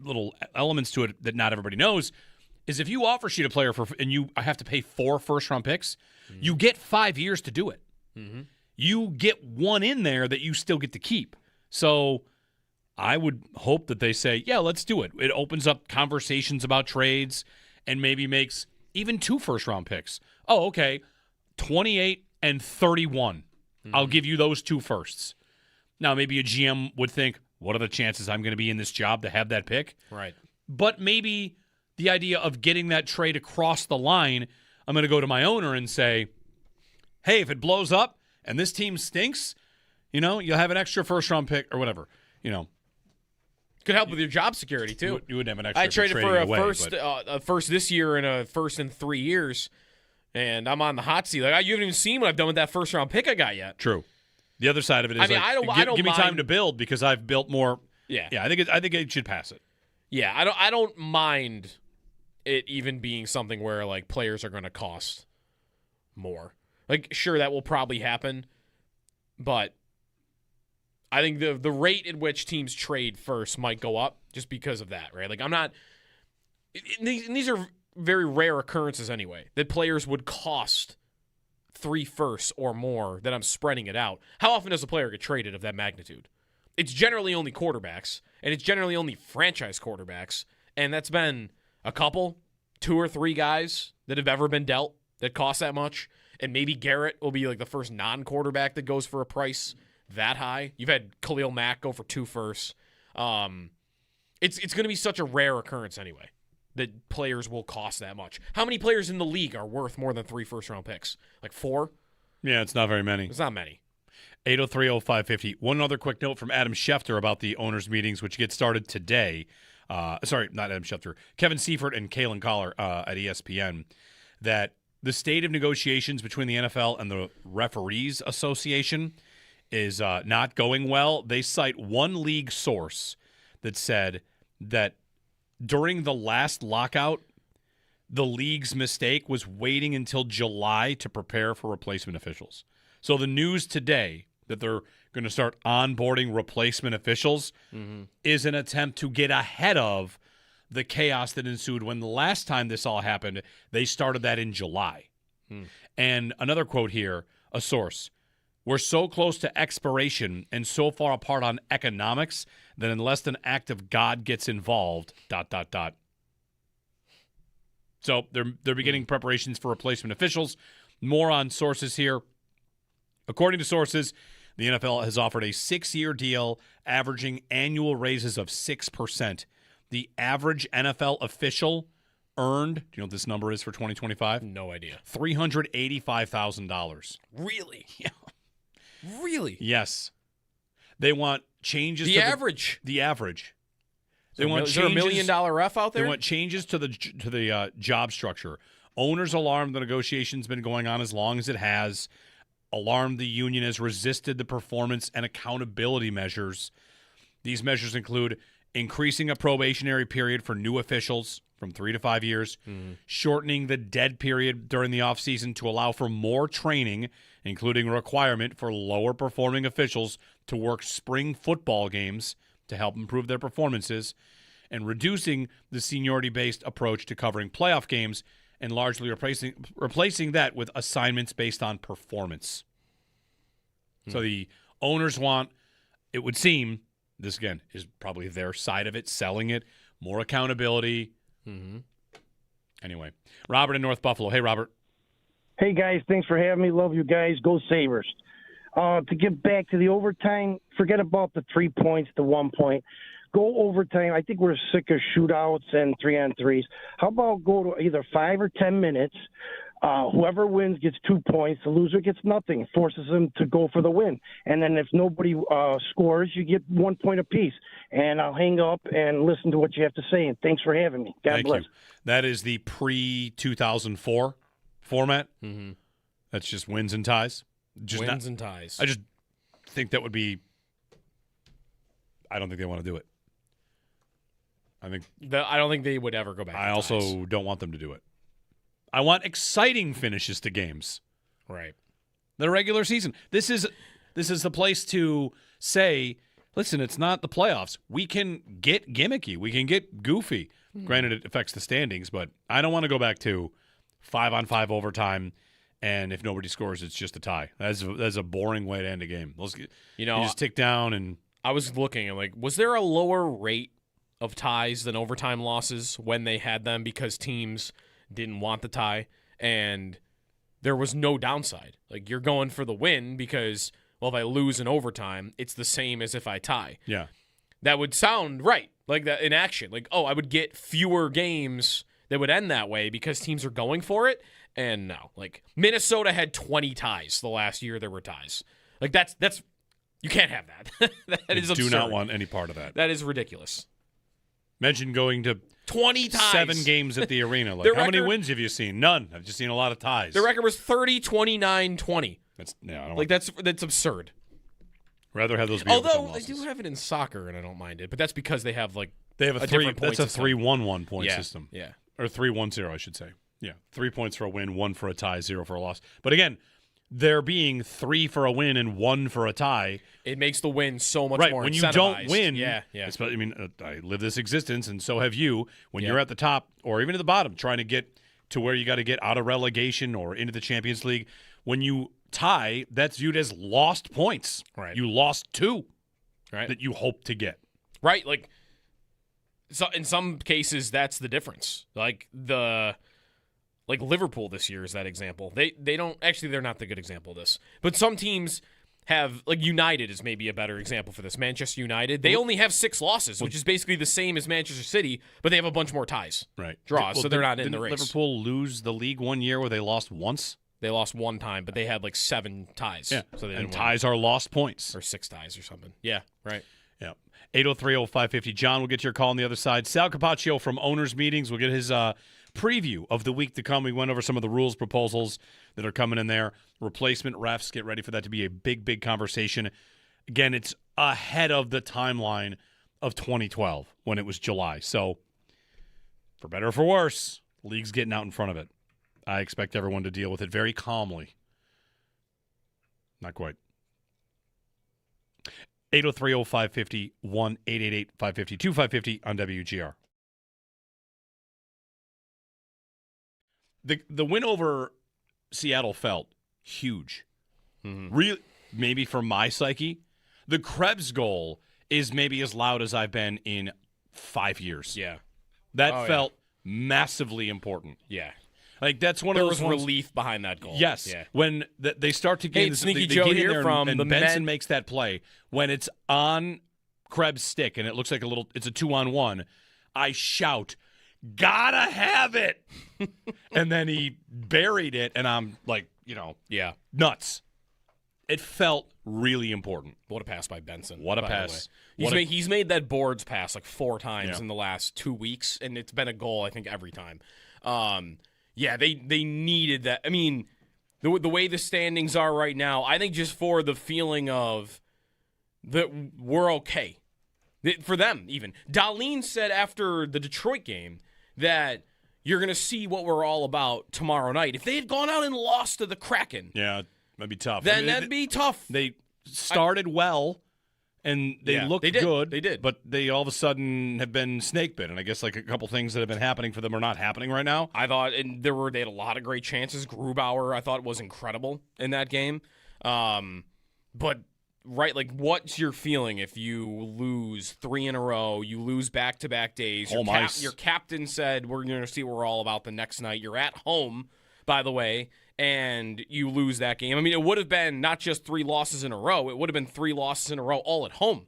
little elements to it that not everybody knows is if you offer sheet a player I have to pay 4 first-round picks, you get 5 years to do it. Mm-hmm. You get 1 in there that you still get to keep. So – I would hope that they say, yeah, let's do it. It opens up conversations about trades and maybe makes even 2 first-round picks. Oh, okay, 28 and 31. I'll give you those 2 firsts. Now, maybe a GM would think, what are the chances I'm going to be in this job to have that pick? Right. But maybe the idea of getting that trade across the line, I'm going to go to my owner and say, hey, if it blows up and this team stinks, you'll have an extra first-round pick or whatever. Could help with your job security, too. You wouldn't have an extra. I traded for a first this year and a first in 3 years, and I'm on the hot seat. Like, you haven't even seen what I've done with that first-round pick I got yet. True. The other side of it is, I don't give me mind. time to build because I've built more. Yeah. Yeah, I think it should pass it. Yeah, I don't mind it even being something where, like, players are going to cost more. Like, sure, that will probably happen, but I think the rate at which teams trade first might go up just because of that, right? Like, I'm not – these are very rare occurrences anyway, that players would cost 3 firsts or more, that I'm spreading it out. How often does a player get traded of that magnitude? It's generally only quarterbacks, and it's generally only franchise quarterbacks, and that's been a couple, 2 or 3 guys that have ever been dealt that cost that much, and maybe Garrett will be like the first non-quarterback that goes for a price that high. You've had Khalil Mack go for 2 firsts. It's going to be such a rare occurrence anyway that players will cost that much. How many players in the league are worth more than 3 first-round picks? Like 4? Yeah, it's not very many. It's not many. 803-0550. One other quick note from Adam Schefter about the owners' meetings, which get started today. Sorry, not Adam Schefter. Kevin Seifert and Kalen Collar at ESPN, that the state of negotiations between the NFL and the Referees Association is not going well. They cite one league source that said that during the last lockout, the league's mistake was waiting until July to prepare for replacement officials. So the news today that they're going to start onboarding replacement officials is an attempt to get ahead of the chaos that ensued when the last time this all happened. They started that in July. And another quote here, a source, we're so close to expiration and so far apart on economics that unless an act of God gets involved, ... So they're beginning preparations for replacement officials. More on sources here. According to sources, the NFL has offered a 6-year deal averaging annual raises of 6%. The average NFL official earned, do you know what this number is for 2025? No idea. $385,000. Really? Yeah. Really? Yes. They want changes The to average. The average. They Is want there a $1 changes- million ref out there? They want changes to the job structure. Owners alarmed the negotiation's been going on as long as it has. Alarmed the union has resisted the performance and accountability measures. These measures include increasing a probationary period for new officials from 3 to 5 years, shortening the dead period during the offseason to allow for more training, including a requirement for lower performing officials to work spring football games to help improve their performances, and reducing the seniority-based approach to covering playoff games and largely replacing that with assignments based on performance. So the owners want, it would seem, this again is probably their side of it, selling it, more accountability. Anyway, Robert in North Buffalo. Hey, Robert. Hey, guys. Thanks for having me. Love you guys. Go Sabres. To get back to the overtime, forget about the 3 points, the 1 point. Go overtime. I think we're sick of shootouts and 3-on-3s. How about go to either 5 or 10 minutes? Whoever wins gets 2 points. The loser gets nothing. It forces them to go for the win. And then if nobody scores, you get 1 point apiece. And I'll hang up and listen to what you have to say. And thanks for having me. God bless. You. That is the pre-2004 format. That's just wins and ties. Wins and ties. I just think that would be – I don't think they want to do it. I don't think they would ever go back. I also don't want them to do it. I want exciting finishes to games. Right. The regular season. This is the place to say, listen, it's not the playoffs. We can get gimmicky. We can get goofy. Granted, it affects the standings, but I don't want to go back to 5-on-5 overtime, and if nobody scores, it's just a tie. That's a boring way to end a game. You just tick down and. I was looking and was there a lower rate of ties than overtime losses when they had them because teams didn't want the tie and there was no downside? Like, you're going for the win because well, if I lose in overtime, it's the same as if I tie. Yeah. That would sound right, like that in action. Like, oh, I would get fewer games that would end that way because teams are going for it. And no, like Minnesota had 20 ties the last year there were ties. Like that's you can't have that. That is absurd. Do not want any part of that. That is ridiculous. Mention going to 20 ties. 7 games at the arena. Like, how many wins have you seen? None. I've just seen a lot of ties. Their record was 30-29-20. That's absurd. Rather have those be Although they do have it in soccer, and I don't mind it, but that's because they have a different point That's system. a 3-1-1 point system. Yeah. Or 3-1-0, I should say. Yeah. 3 points for a win, 1 for a tie, 0 for a loss. But again, there being 3 for a win and 1 for a tie, it makes the win so much more when you incentivized. don't win. Yeah. I mean, I live this existence, and so have you. When you're at the top or even at the bottom, trying to get to where you got to get out of relegation or into the Champions League, when you tie, that's viewed as lost points. Right. You lost 2 right. that you hope to get. Right. Like, so in some cases, that's the difference. Like Liverpool this year is that example. They don't actually. They're not the good example of this. But some teams have, like, United is maybe a better example for this. Manchester United, they only have 6 losses, which is basically the same as Manchester City, but they have a bunch more ties, draws, so they're not in the race. Liverpool lose the league one year where they lost once? They lost one time, but they had like 7 ties. Yeah, so they and didn't ties are lost points. Or 6 ties or something. Yeah, right. Yeah. 803-0550. John will get your call on the other side. Sal Capaccio from Owners Meetings will get his preview of the week to come. We went over some of the rules proposals that are coming in there. Replacement refs, get ready for that to be a big, big conversation. Again, it's ahead of the timeline of 2012 when it was July. So, for better or for worse, the league's getting out in front of it. I expect everyone to deal with it very calmly. Not quite. 803-0550, 1-888-550-2550 on WGR. The win over Seattle felt huge. Mm-hmm. Really, maybe for my psyche, the Krebs goal is maybe as loud as I've been in 5 years. Yeah. That felt massively important. Yeah. Like, that's one of those There was relief behind that goal. Yes. Yeah. When they start to gain Sneaky they Joe get in here there from and the Benson men. makes that play. When it's on Krebs' stick and it looks like it's a 2-on-1, I shout, "Gotta have it!" And then he buried it, and I'm like, nuts. It felt really important. What a pass by Benson. What a by pass. The way. He's made that boards pass like 4 times Yeah. in the last 2 weeks, and it's been a goal, I think, every time. They needed that. I mean, the way the standings are right now, I think just for the feeling of that we're okay. For them, even. Darlene said after the Detroit game that you're going to see what we're all about tomorrow night. If they had gone out and lost to the Kraken, that'd be tough. Then that'd be tough. They started well, and they looked good. They did. But they all of a sudden have been snake bit. And I guess like a couple things that have been happening for them are not happening right now. I thought, and they had a lot of great chances. Grubauer, I thought, was incredible in that game. But like, what's your feeling if you lose 3 in a row? You lose back-to-back days. Home ice. Your captain said we're going to see what we're all about the next night. You're at home, by the way, and you lose that game. I mean, it would have been not just 3 losses in a row. It would have been 3 losses in a row all at home.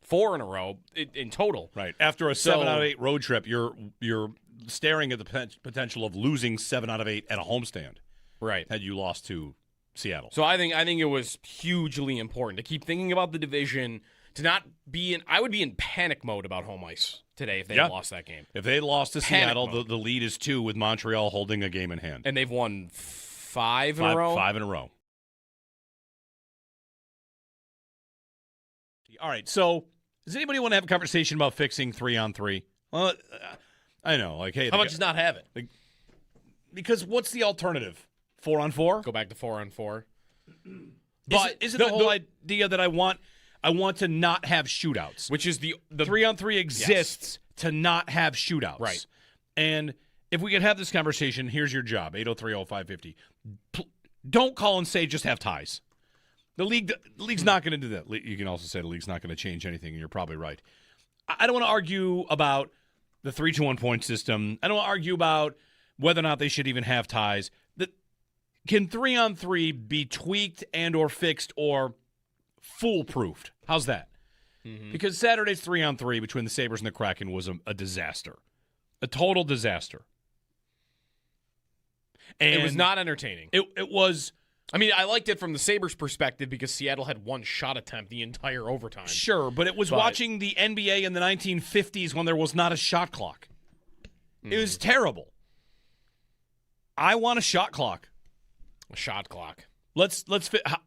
4 in a row in total. Right. After a 7 out of 8 road trip, you're staring at the potential of losing 7 out of 8 at a homestand. Right. Had you lost to Seattle. So I think it was hugely important to keep thinking about the division, to not be in – I would be in panic mode about home ice today if they had lost that game. If they had lost to Panic Seattle, mode. the lead is 2 with Montreal holding a game in hand. And they've won 5 in a row? 5 in a row. All right, so does anybody want to have a conversation about fixing 3-on-3? Well, I know. Like, hey, how about just not have it? Like, because what's the alternative? 4-on-4? Go back to 4-on-4. But isn't the whole idea that I want to not have shootouts? Which is the 3-on-3 exists to not have shootouts. Right. And if we could have this conversation, here's your job, 803-0550. Don't call and say just have ties. The league's not going to do that. You can also say the league's not going to change anything, and you're probably right. I don't want to argue about the 3-2-1 point system. I don't want to argue about whether or not they should even have ties. can 3-on-3 be tweaked and or fixed or foolproofed? How's that? Mm-hmm. Because Saturday's 3-on-3 between the Sabres and the Kraken was a disaster. A total disaster. And it was not entertaining. It was... I mean, I liked it from the Sabres' perspective because Seattle had one shot attempt the entire overtime. Sure, but it was watching the NBA in the 1950s when there was not a shot clock. It was terrible. I want a shot clock. A shot clock.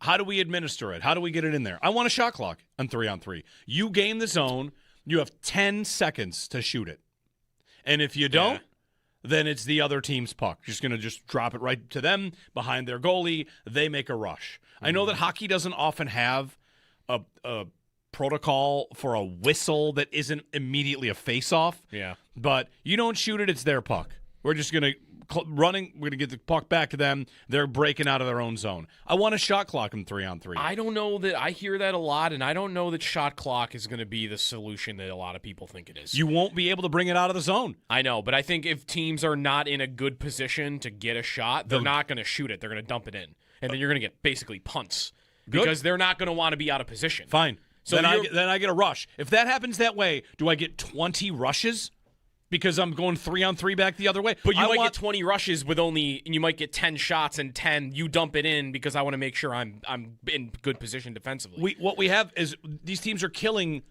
How do we administer it? How do we get it in there? I want a shot clock on 3-on-3. You gain the zone. You have 10 seconds to shoot it. And if you don't, then it's the other team's puck. You're just going to drop it right to them behind their goalie. They make a rush. Mm-hmm. I know that hockey doesn't often have a protocol for a whistle that isn't immediately a face-off. Yeah. But you don't shoot it, it's their puck. We're just going to we're going to get the puck back to them. They're breaking out of their own zone. I want a shot clock in 3-on-3. I don't know that I hear that a lot, and I don't know that shot clock is going to be the solution that a lot of people think it is. You won't be able to bring it out of the zone. I know, but I think if teams are not in a good position to get a shot, they're not going to shoot it. They're going to dump it in, and then you're going to get basically punts because they're not going to want to be out of position. Fine. So then I get a rush. If that happens that way, do I get 20 rushes? Because I'm going 3-on-3 back the other way. But you might get 20 rushes with only, and you might get 10 shots and 10 you dump it in because I want to make sure I'm in good position defensively. What we have is these teams are killing.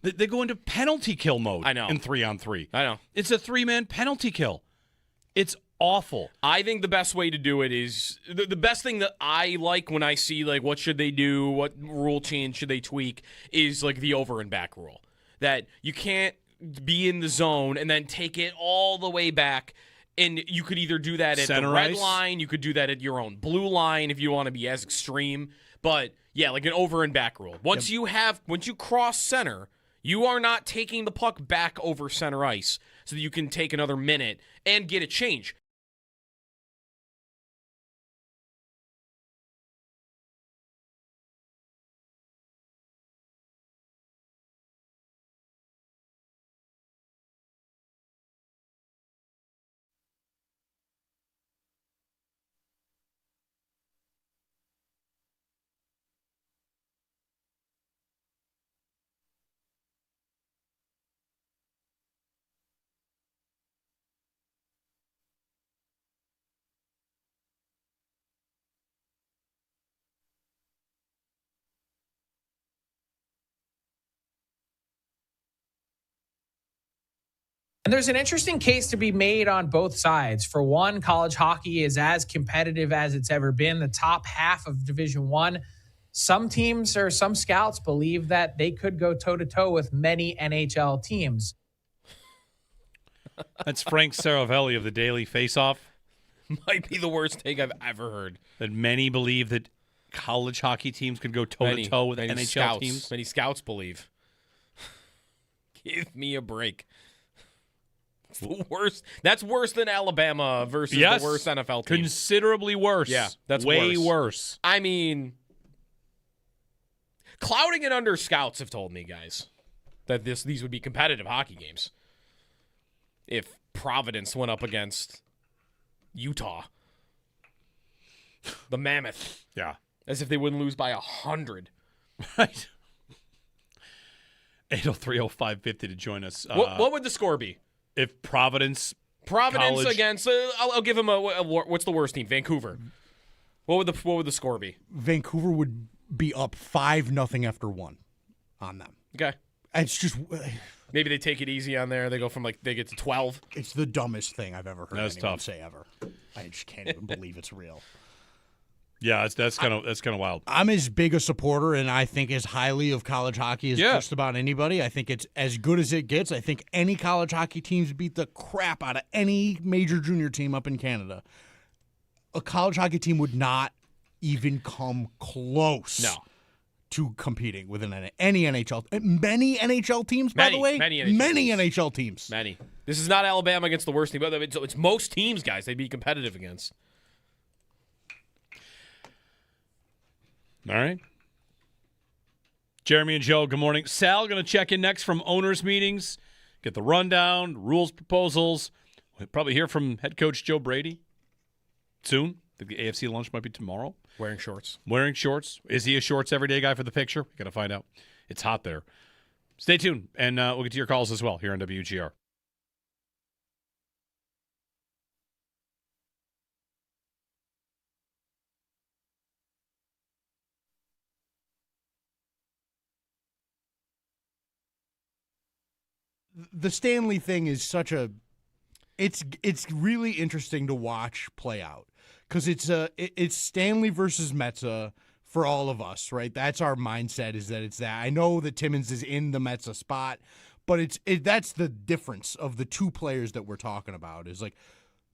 They go into penalty kill mode. I know. In 3-on-3. I know. It's a 3-man penalty kill. It's awful. I think the best way to do it is the best thing that I like when I see like what should they do, what rule change should they tweak is like the over and back rule. That you can't be in the zone and then take it all the way back, and you could either do that at center the red ice line, you could do that at your own blue line if you want to be as extreme, but yeah, like an over and back rule. Once you cross center, you are not taking the puck back over center ice so that you can take another minute and get a change. And there's an interesting case to be made on both sides. For one, college hockey is as competitive as it's ever been. The top half of Division I. Some teams or some scouts believe that they could go toe-to-toe with many NHL teams. That's Frank Saravelli of the Daily Faceoff. Might be the worst take I've ever heard. That many believe that college hockey teams could go toe-to-toe with NHL teams. Many scouts believe. Give me a break. It's the worst. That's worse than Alabama versus the worst NFL team. Considerably worse. Yeah, that's way worse. I mean, clouding it under scouts have told me, guys, that these would be competitive hockey games. If Providence went up against Utah, the Mammoth. Yeah. As if they wouldn't lose by 100. Right. 803-0550 to join us. What would the score be? If Providence College against, I'll give them what's the worst team? Vancouver. What would the score be? Vancouver would be up 5-0 after 1 on them. Okay. It's just maybe they take it easy on there. They go from they get to 12. It's the dumbest thing I've ever heard anyone tough. say ever. I just can't even believe it's real. Yeah, that's kind of wild. I'm as big a supporter and I think as highly of college hockey as just about anybody. I think it's as good as it gets. I think any college hockey teams beat the crap out of any major junior team up in Canada. A college hockey team would not even come close to competing with any NHL. Many NHL teams, by the way. Many NHL teams. Many. This is not Alabama against the worst team, but it's most teams, guys, they'd be competitive against. All right. Jeremy and Joe, good morning. Sal going to check in next from owners' meetings, get the rundown, rules proposals. We'll probably hear from head coach Joe Brady soon. The AFC lunch might be tomorrow. Wearing shorts. Wearing shorts. Is he a shorts everyday guy for the picture? We got to find out. It's hot there. Stay tuned, and we'll get to your calls as well here on WGR. The Stanley thing is such a it's really interesting to watch play out because it's Stanley versus Metsä for all of us, right? That's our mindset, is that it's that. I know that Timmins is in the Metsä spot, but that's the difference of the two players that we're talking about. Is like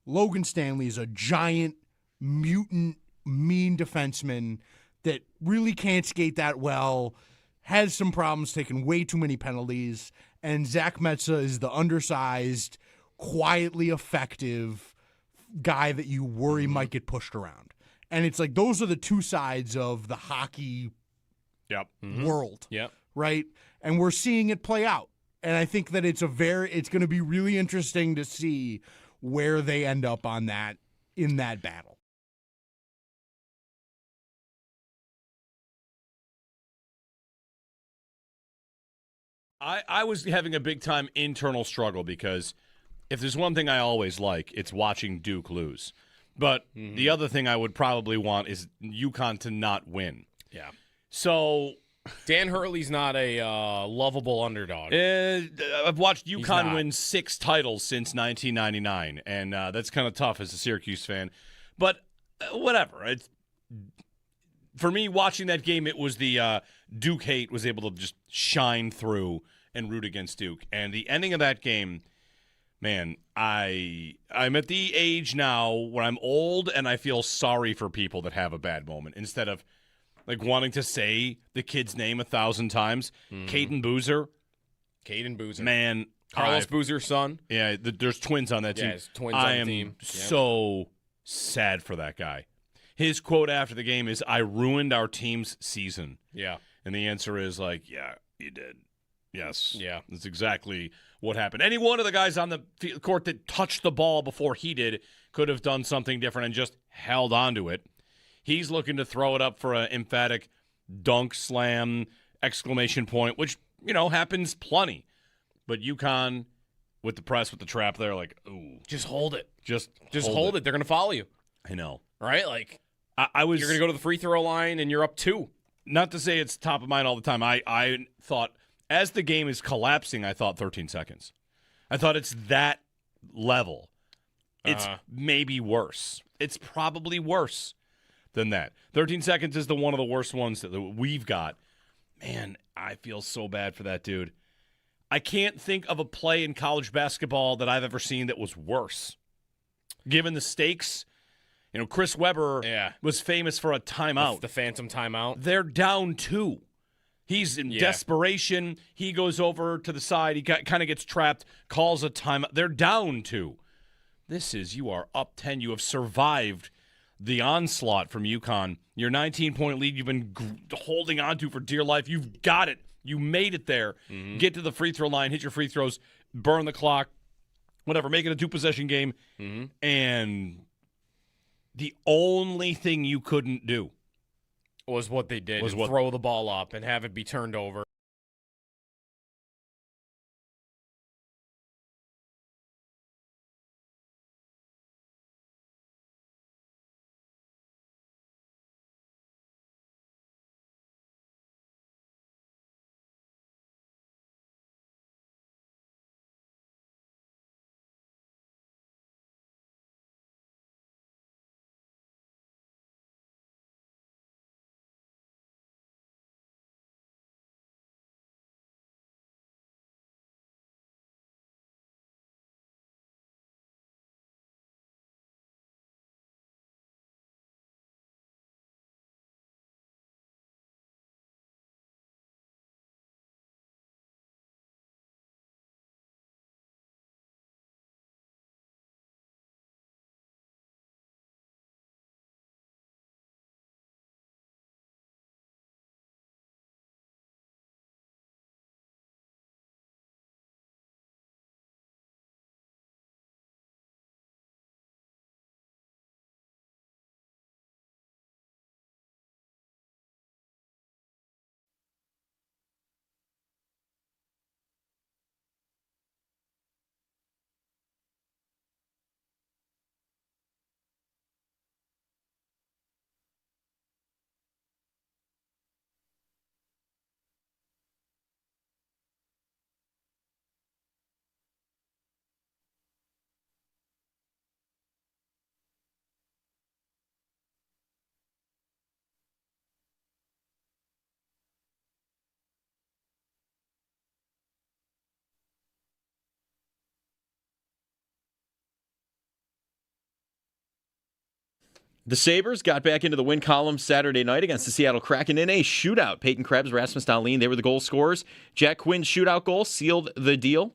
Logan Stanley is a giant, mutant, mean defenseman that really can't skate that well, has some problems taking way too many penalties, and Zach Metsä is the undersized, quietly effective guy that you worry might get pushed around. And it's like those are the two sides of the hockey world, right? And we're seeing it play out. And I think that it's going to be really interesting to see where they end up on that in that battle. I was having a big time internal struggle because if there's one thing I always like, it's watching Duke lose. But the other thing I would probably want is UConn to not win. Yeah. So Dan Hurley's not a lovable underdog. I've watched UConn win 6 titles since 1999, and that's kind of tough as a Syracuse fan. But whatever. For me, watching that game, it was the Duke hate was able to just shine through and root against Duke. And the ending of that game, man, I'm at the age now where I'm old and I feel sorry for people that have a bad moment instead of like wanting to say the kid's name 1,000 times. Caden Boozer. Man. Carlos Boozer's son. Yeah, there's twins on that team. Yeah, there's twins on the team. I am so sad for that guy. His quote after the game is, "I ruined our team's season." Yeah. And the answer is like, yeah, you did. Yes. Yeah. That's exactly what happened. Any one of the guys on the court that touched the ball before he did could have done something different and just held on to it. He's looking to throw it up for an emphatic dunk slam, exclamation point, which, happens plenty. But UConn, with the press, with the trap there, like, ooh. Just hold it. Just hold it. They're going to follow you. I know. Right? Like, I was. You're going to go to the free throw line and you're up 2. Not to say it's top of mind all the time. I thought, as the game is collapsing, I thought 13 seconds. I thought it's that level. It's maybe worse. It's probably worse than that. 13 seconds is one of the worst ones that we've got. Man, I feel so bad for that dude. I can't think of a play in college basketball that I've ever seen that was worse. Given the stakes, Chris Webber was famous for a timeout. The phantom timeout. They're down 2. He's in desperation. He goes over to the side. He kind of gets trapped, calls a timeout. They're down 2. You are up 10. You have survived the onslaught from UConn. Your 19-point lead you've been holding on to for dear life. You've got it. You made it there. Get to the free throw line, hit your free throws, burn the clock, whatever, make it a 2-possession game. And the only thing you couldn't do was what they did. Throw the ball up and have it be turned over. The Sabres got back into the win column Saturday night against the Seattle Kraken in a shootout. Peyton Krebs, Rasmus Dahlin, they were the goal scorers. Jack Quinn's shootout goal sealed the deal.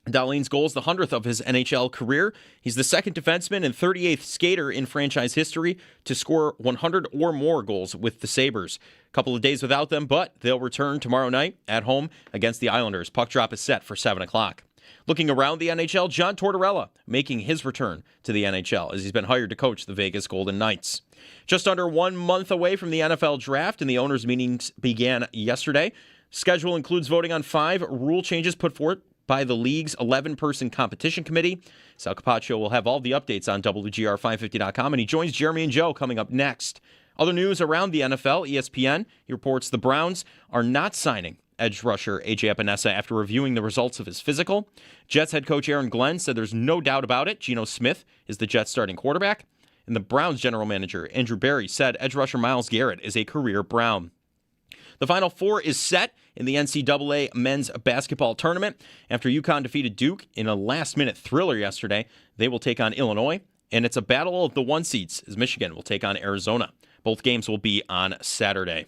Dahlin's goal is the 100th of his NHL career. He's the second defenseman and 38th skater in franchise history to score 100 or more goals with the Sabres. A couple of days without them, but they'll return tomorrow night at home against the Islanders. Puck drop is set for 7 o'clock. Looking around the NHL, John Tortorella making his return to the NHL as he's been hired to coach the Vegas Golden Knights. Just under 1 month away from the NFL draft, and the owners' meetings began yesterday. Schedule includes voting on 5 rule changes put forth by the league's 11-person competition committee. Sal Capaccio will have all the updates on WGR550.com, and he joins Jeremy and Joe coming up next. Other news around the NFL, ESPN, he reports the Browns are not signing edge rusher A.J. Epinesa after reviewing the results of his physical. Jets head coach Aaron Glenn said there's no doubt about it. Geno Smith is the Jets starting quarterback. And the Browns general manager, Andrew Berry, said edge rusher Myles Garrett is a career Brown. The Final Four is set in the NCAA men's basketball tournament. After UConn defeated Duke in a last-minute thriller yesterday, they will take on Illinois. And it's a battle of the 1 seeds as Michigan will take on Arizona. Both games will be on Saturday.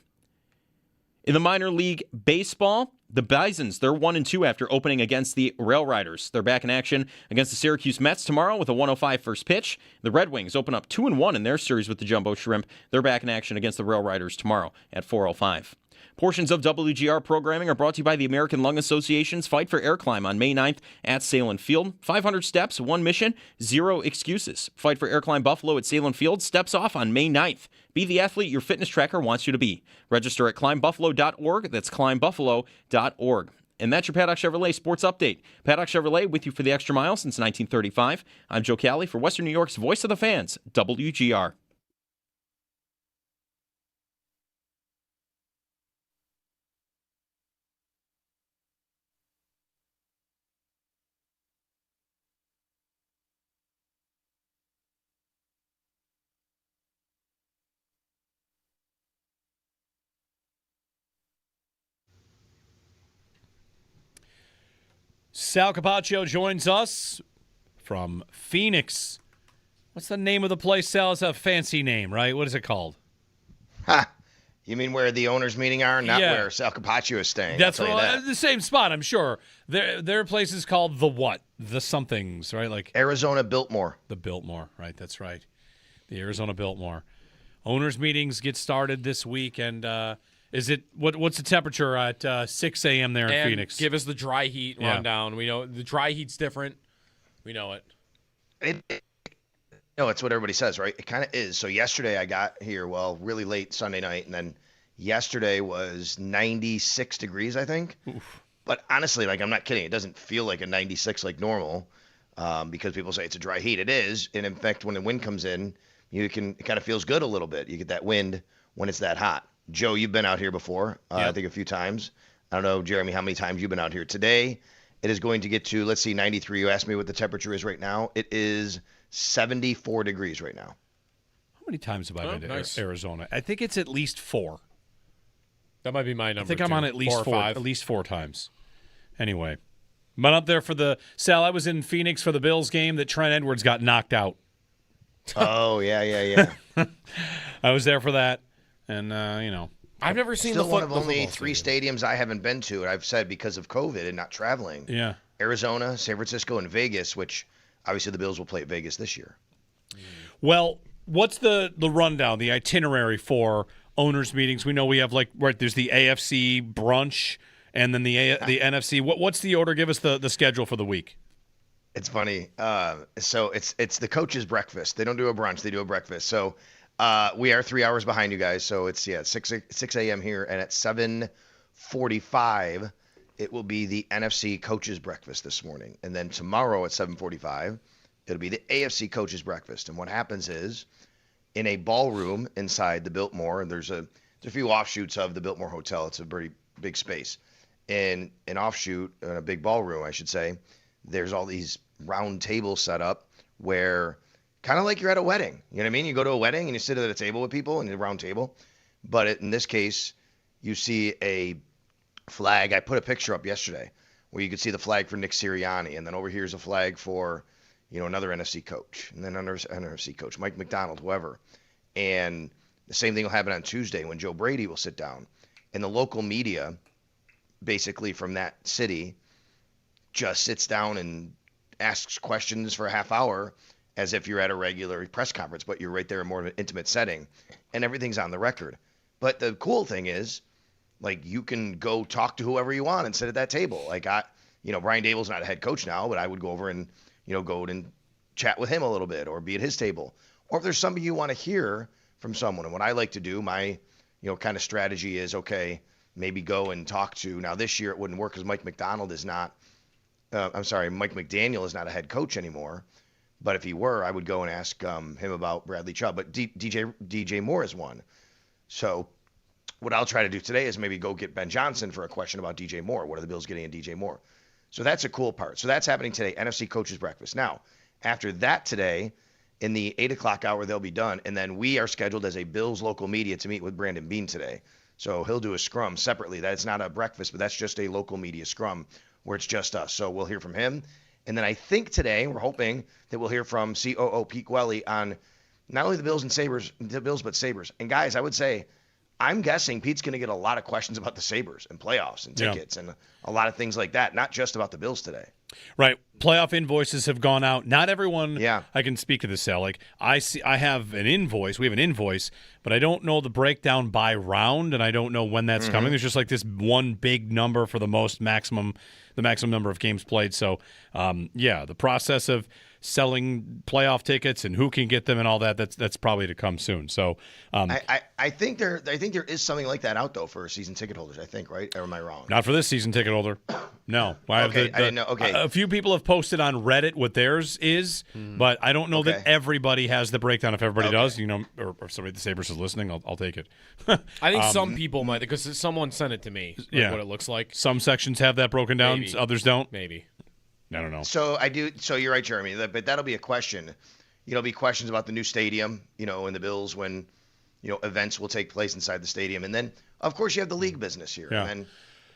In the minor league baseball, the Bisons, they're 1-2 after opening against the Rail Riders. They're back in action against the Syracuse Mets tomorrow with a 1:05 first pitch. The Red Wings open up 2-1 in their series with the Jumbo Shrimp. They're back in action against the Rail Riders tomorrow at 4:05. Portions of WGR programming are brought to you by the American Lung Association's Fight for Air Climb on May 9th at Salem Field. 500 steps, 1 mission, 0 excuses. Fight for Air Climb Buffalo at Salem Field steps off on May 9th. Be the athlete your fitness tracker wants you to be. Register at climbbuffalo.org. That's climbbuffalo.org. And that's your Paddock Chevrolet Sports Update. Paddock Chevrolet with you for the extra mile since 1935. I'm Joe Cali for Western New York's Voice of the Fans, WGR. Sal Capaccio joins us from Phoenix. What's the name of the place, Sal? It's a fancy name, right? What is it called? Ha! You mean where the owners' meeting are, not where Sal Capaccio is staying? That's the same spot, I'm sure. Their place is called the what? The somethings, right? Like Arizona Biltmore. The Biltmore, right? That's right. The Arizona Biltmore. Owners' meetings get started this week, and is it what's the temperature at 6 a.m. there in Phoenix? Give us the dry heat rundown. We know the dry heat's different. We know it. No, it's what everybody says, right? It kind of is. So yesterday I got here, really late Sunday night, and then yesterday was 96 degrees, I think. Oof. But honestly, I'm not kidding. It doesn't feel like a 96 like normal because people say it's a dry heat. It is. And in fact, when the wind comes in, it kind of feels good a little bit. You get that wind when it's that hot. Joe, you've been out here before, I think a few times. I don't know, Jeremy, how many times you've been out here. Today, it is going to get to, 93. You asked me what the temperature is right now. It is 74 degrees right now. How many times have I been to Arizona? I think it's at least 4. That might be my number. I think I'm on at least 4 at least 4 times. Anyway, but up there for Sal, I was in Phoenix for the Bills game that Trent Edwards got knocked out. Oh, yeah. I was there for that. And, I've never seen Still the one of only 3 stadiums I haven't been to, and I've said because of COVID and not traveling. Yeah. Arizona, San Francisco, and Vegas, which obviously the Bills will play at Vegas this year. Well, what's the rundown, the itinerary for owners' meetings? We know we have there's the AFC brunch and then the NFC. What's the order? Give us the schedule for the week. It's funny. So it's the coach's breakfast. They don't do a brunch. They do a breakfast. So we are 3 hours behind you guys. So it's 6 a.m. here, and at 7:45 it will be the NFC coach's breakfast this morning, and then tomorrow at 7:45 it'll be the AFC coach's breakfast. And what happens is, in a ballroom inside the Biltmore, and there's a few offshoots of the Biltmore Hotel. It's a pretty big space. In an offshoot, in a big ballroom, I should say, there's all these round tables set up where, kind of like you're at a wedding. You know what I mean? You go to a wedding and you sit at a table with people in a round table. But in this case, you see a flag. I put a picture up yesterday where you could see the flag for Nick Sirianni. And then over here is a flag for, another NFC coach. And then another NFC coach, Mike McDonald, whoever. And the same thing will happen on Tuesday when Joe Brady will sit down. And the local media, basically from that city, just sits down and asks questions for a half hour as if you're at a regular press conference, but you're right there in more of an intimate setting, and everything's on the record. But the cool thing is, like, you can go talk to whoever you want and sit at that table. Like, Brian Dable's not a head coach now, but I would go over and, go and chat with him a little bit or be at his table. Or if there's something you want to hear from someone. And what I like to do, my, kind of strategy is, okay, maybe go and talk to, now this year it wouldn't work because Mike McDaniel is not a head coach anymore. But if he were, I would go and ask him about Bradley Chubb. But DJ Moore is one. So what I'll try to do today is maybe go get Ben Johnson for a question about DJ Moore. What are the Bills getting in DJ Moore? So that's a cool part. So that's happening today, NFC Coaches Breakfast. Now, after that today, in the 8 o'clock hour, they'll be done. And then we are scheduled as a Bills local media to meet with Brandon Beane today. So he'll do a scrum separately. That's not a breakfast, but that's just a local media scrum where it's just us. So we'll hear from him. And then I think today we're hoping that we'll hear from COO Pete Gwelly on not only the Bills but Sabres. And guys, I would say, I'm guessing Pete's going to get a lot of questions about the Sabres and playoffs and tickets and a lot of things like that, not just about the Bills today. Right. Playoff invoices have gone out. Not everyone, I can speak to this, Sal. Like, I have an invoice. We have an invoice, but I don't know the breakdown by round, and I don't know when that's coming. There's just like this one big number for the maximum number of games played. So, the process of selling playoff tickets and who can get them and all that's probably to come soon. So, I think there is something like that out though for season ticket holders. I think, right? Or am I wrong? Not for this season ticket holder. No. I didn't know. Okay. A few people have posted on Reddit what theirs is, but I don't know that everybody has the breakdown. If everybody does, or if somebody at the Sabres is listening, I'll take it. I think some people might, because someone sent it to me. What it looks like. Some sections have that broken down. Maybe. Others don't. Maybe. I don't know. So I do. So you're right, Jeremy. But that'll be a question. Be questions about the new stadium. And the Bills when, events will take place inside the stadium, and then of course you have the league business here, and then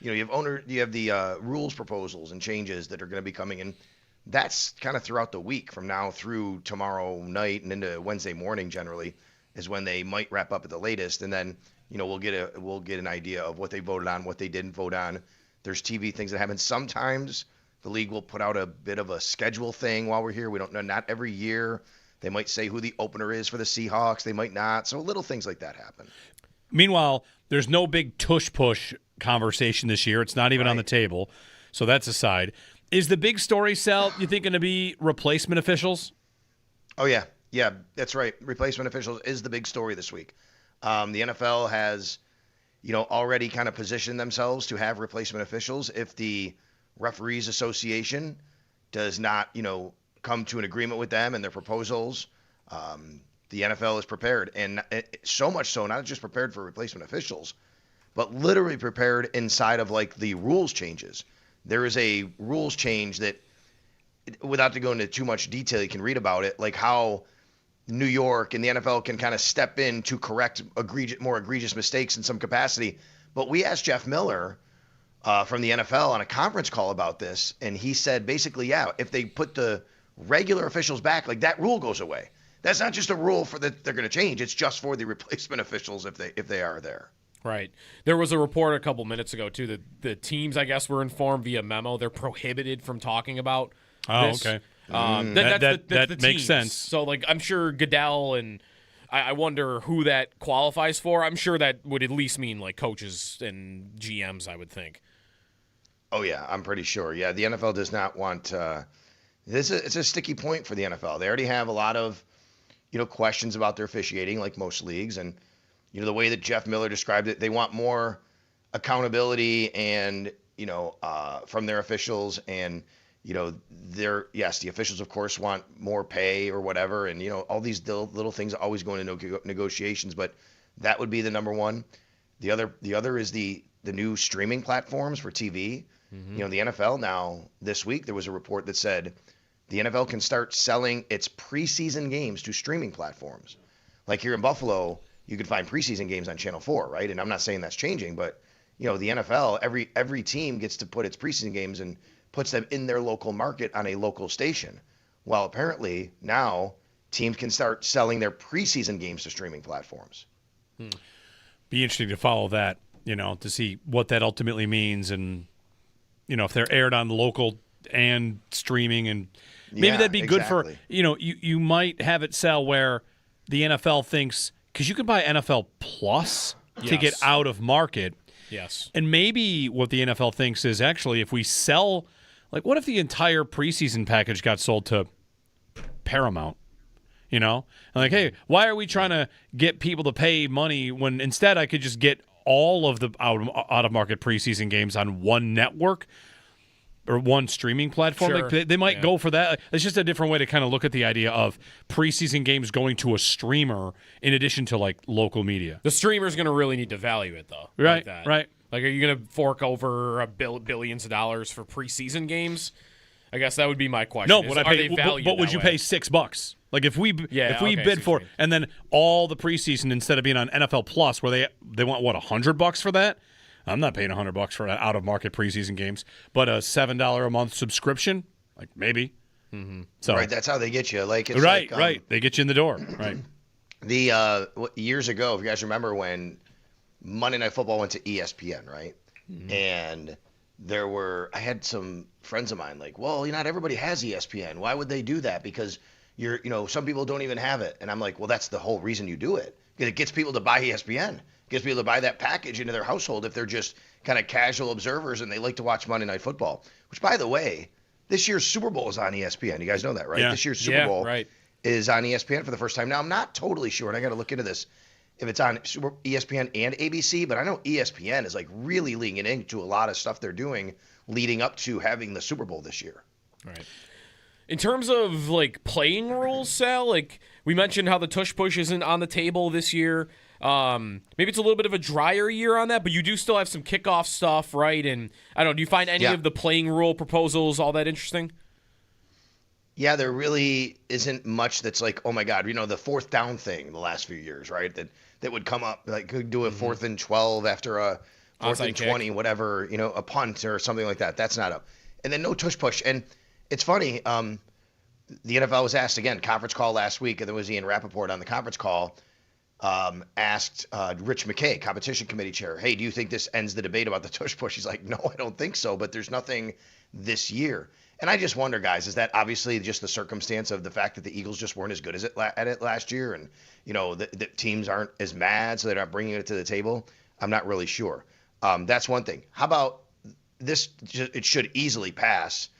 you have the rules proposals and changes that are going to be coming in. That's kind of throughout the week from now through tomorrow night and into Wednesday morning. Generally, is when they might wrap up at the latest, and then we'll get an idea of what they voted on, what they didn't vote on. There's TV things that happen sometimes. The league will put out a bit of a schedule thing while we're here. We don't know. Not every year. They might say who the opener is for the Seahawks. They might not. So little things like that happen. Meanwhile, there's no big tush-push conversation this year. It's not even on the table. So that's aside. Is the big story, Sal, you think, going to be replacement officials? Oh, yeah. Yeah, that's right. Replacement officials is the big story this week. The NFL has, already kind of positioned themselves to have replacement officials if the Referees Association does not, come to an agreement with them and their proposals. The NFL is prepared, and so much so, not just prepared for replacement officials, but literally prepared inside of like the rules changes. There is a rules change that, without to go into too much detail, you can read about it, like how New York and the NFL can kind of step in to correct more egregious mistakes in some capacity. But we asked Jeff Miller from the NFL on a conference call about this, and he said basically, if they put the regular officials back, like that rule goes away. That's not just a rule for that they're going to change. It's just for the replacement officials if they are there. Right. There was a report a couple minutes ago too that the teams, I guess, were informed via memo they're prohibited from talking about this. Okay. That's the makes teams. sense. So, like, I'm sure Goodell and I wonder who that qualifies for. I'm sure that would at least mean like coaches and GMs, I would think. Oh, yeah, I'm pretty sure. Yeah, the NFL does not want it's a sticky point for the NFL. They already have a lot of, questions about their officiating, like most leagues. And, the way that Jeff Miller described it, they want more accountability and, from their officials. And, the officials, of course, want more pay or whatever. And, all these little things always go into negotiations. But that would be the number one. The other is the new streaming platforms for TV. Mm-hmm. The NFL now, this week, there was a report that said the NFL can start selling its preseason games to streaming platforms. Like here in Buffalo, you could find preseason games on Channel 4, right? And I'm not saying that's changing, but, the NFL, every team gets to put its preseason games and puts them in their local market on a local station. Well, apparently now teams can start selling their preseason games to streaming platforms. Be interesting to follow that, to see what that ultimately means, and if they're aired on local and streaming, and maybe that'd be good for you might have it sell where the NFL thinks, because you can buy NFL Plus to get out of market. Yes. And maybe what the NFL thinks is actually if we sell, like, what if the entire preseason package got sold to Paramount? And like, hey, why are we trying to get people to pay money when instead I could just get all of the out of market preseason games on one network or one streaming platform? Sure. Like, they might go for that. It's just a different way to kind of look at the idea of preseason games going to a streamer in addition to like local media. The streamer's going to really need to value it, though. Right, like that. right. Like, are you going to fork over billions of dollars for preseason games? I guess that would be my question. No, is, would I are pay? they valued But would that you way? pay $6? Like if we okay, bid for, and then all the preseason instead of being on NFL Plus, where they want what, $100 for that? I'm not paying $100 for out of market preseason games, but a $7 a month subscription, like maybe. Mm-hmm. So right, that's how they get you. Like it's right, like, right, they get you in the door. Right. The years ago, if you guys remember when Monday Night Football went to ESPN, right? Mm-hmm. And I had some friends of mine like, well, not everybody has ESPN. Why would they do that? Because some people don't even have it. And I'm like, well, that's the whole reason you do it. Because it gets people to buy ESPN. It gets people to buy that package into their household if they're just kind of casual observers and they like to watch Monday Night Football. Which, by the way, this year's Super Bowl is on ESPN. You guys know that, right? Yeah. This year's Super Bowl right. is on ESPN for the first time. Now, I'm not totally sure, and I got to look into this, if it's on ESPN and ABC, but I know ESPN is like really leaning into a lot of stuff they're doing leading up to having the Super Bowl this year. Right. In terms of like playing rules, Sal, like we mentioned how the tush push isn't on the table this year. Maybe it's a little bit of a drier year on that, but you do still have some kickoff stuff, right? And I don't know, do you find any of the playing rule proposals all that interesting? Yeah, there really isn't much that's like, oh my God, the fourth down thing the last few years, right? That would come up, like could do a 4th and 12 after a 4th and 20, whatever, a punt or something like that. That's not up. And then no tush push. And it's funny, the NFL was asked again, conference call last week, and there was Ian Rappaport on the conference call, asked Rich McKay, competition committee chair, hey, do you think this ends the debate about the tush push? He's like, no, I don't think so, but there's nothing this year. And I just wonder, guys, is that obviously just the circumstance of the fact that the Eagles just weren't as good at it last year, and the teams aren't as mad, so they're not bringing it to the table? I'm not really sure. That's one thing. How about this? It should easily pass.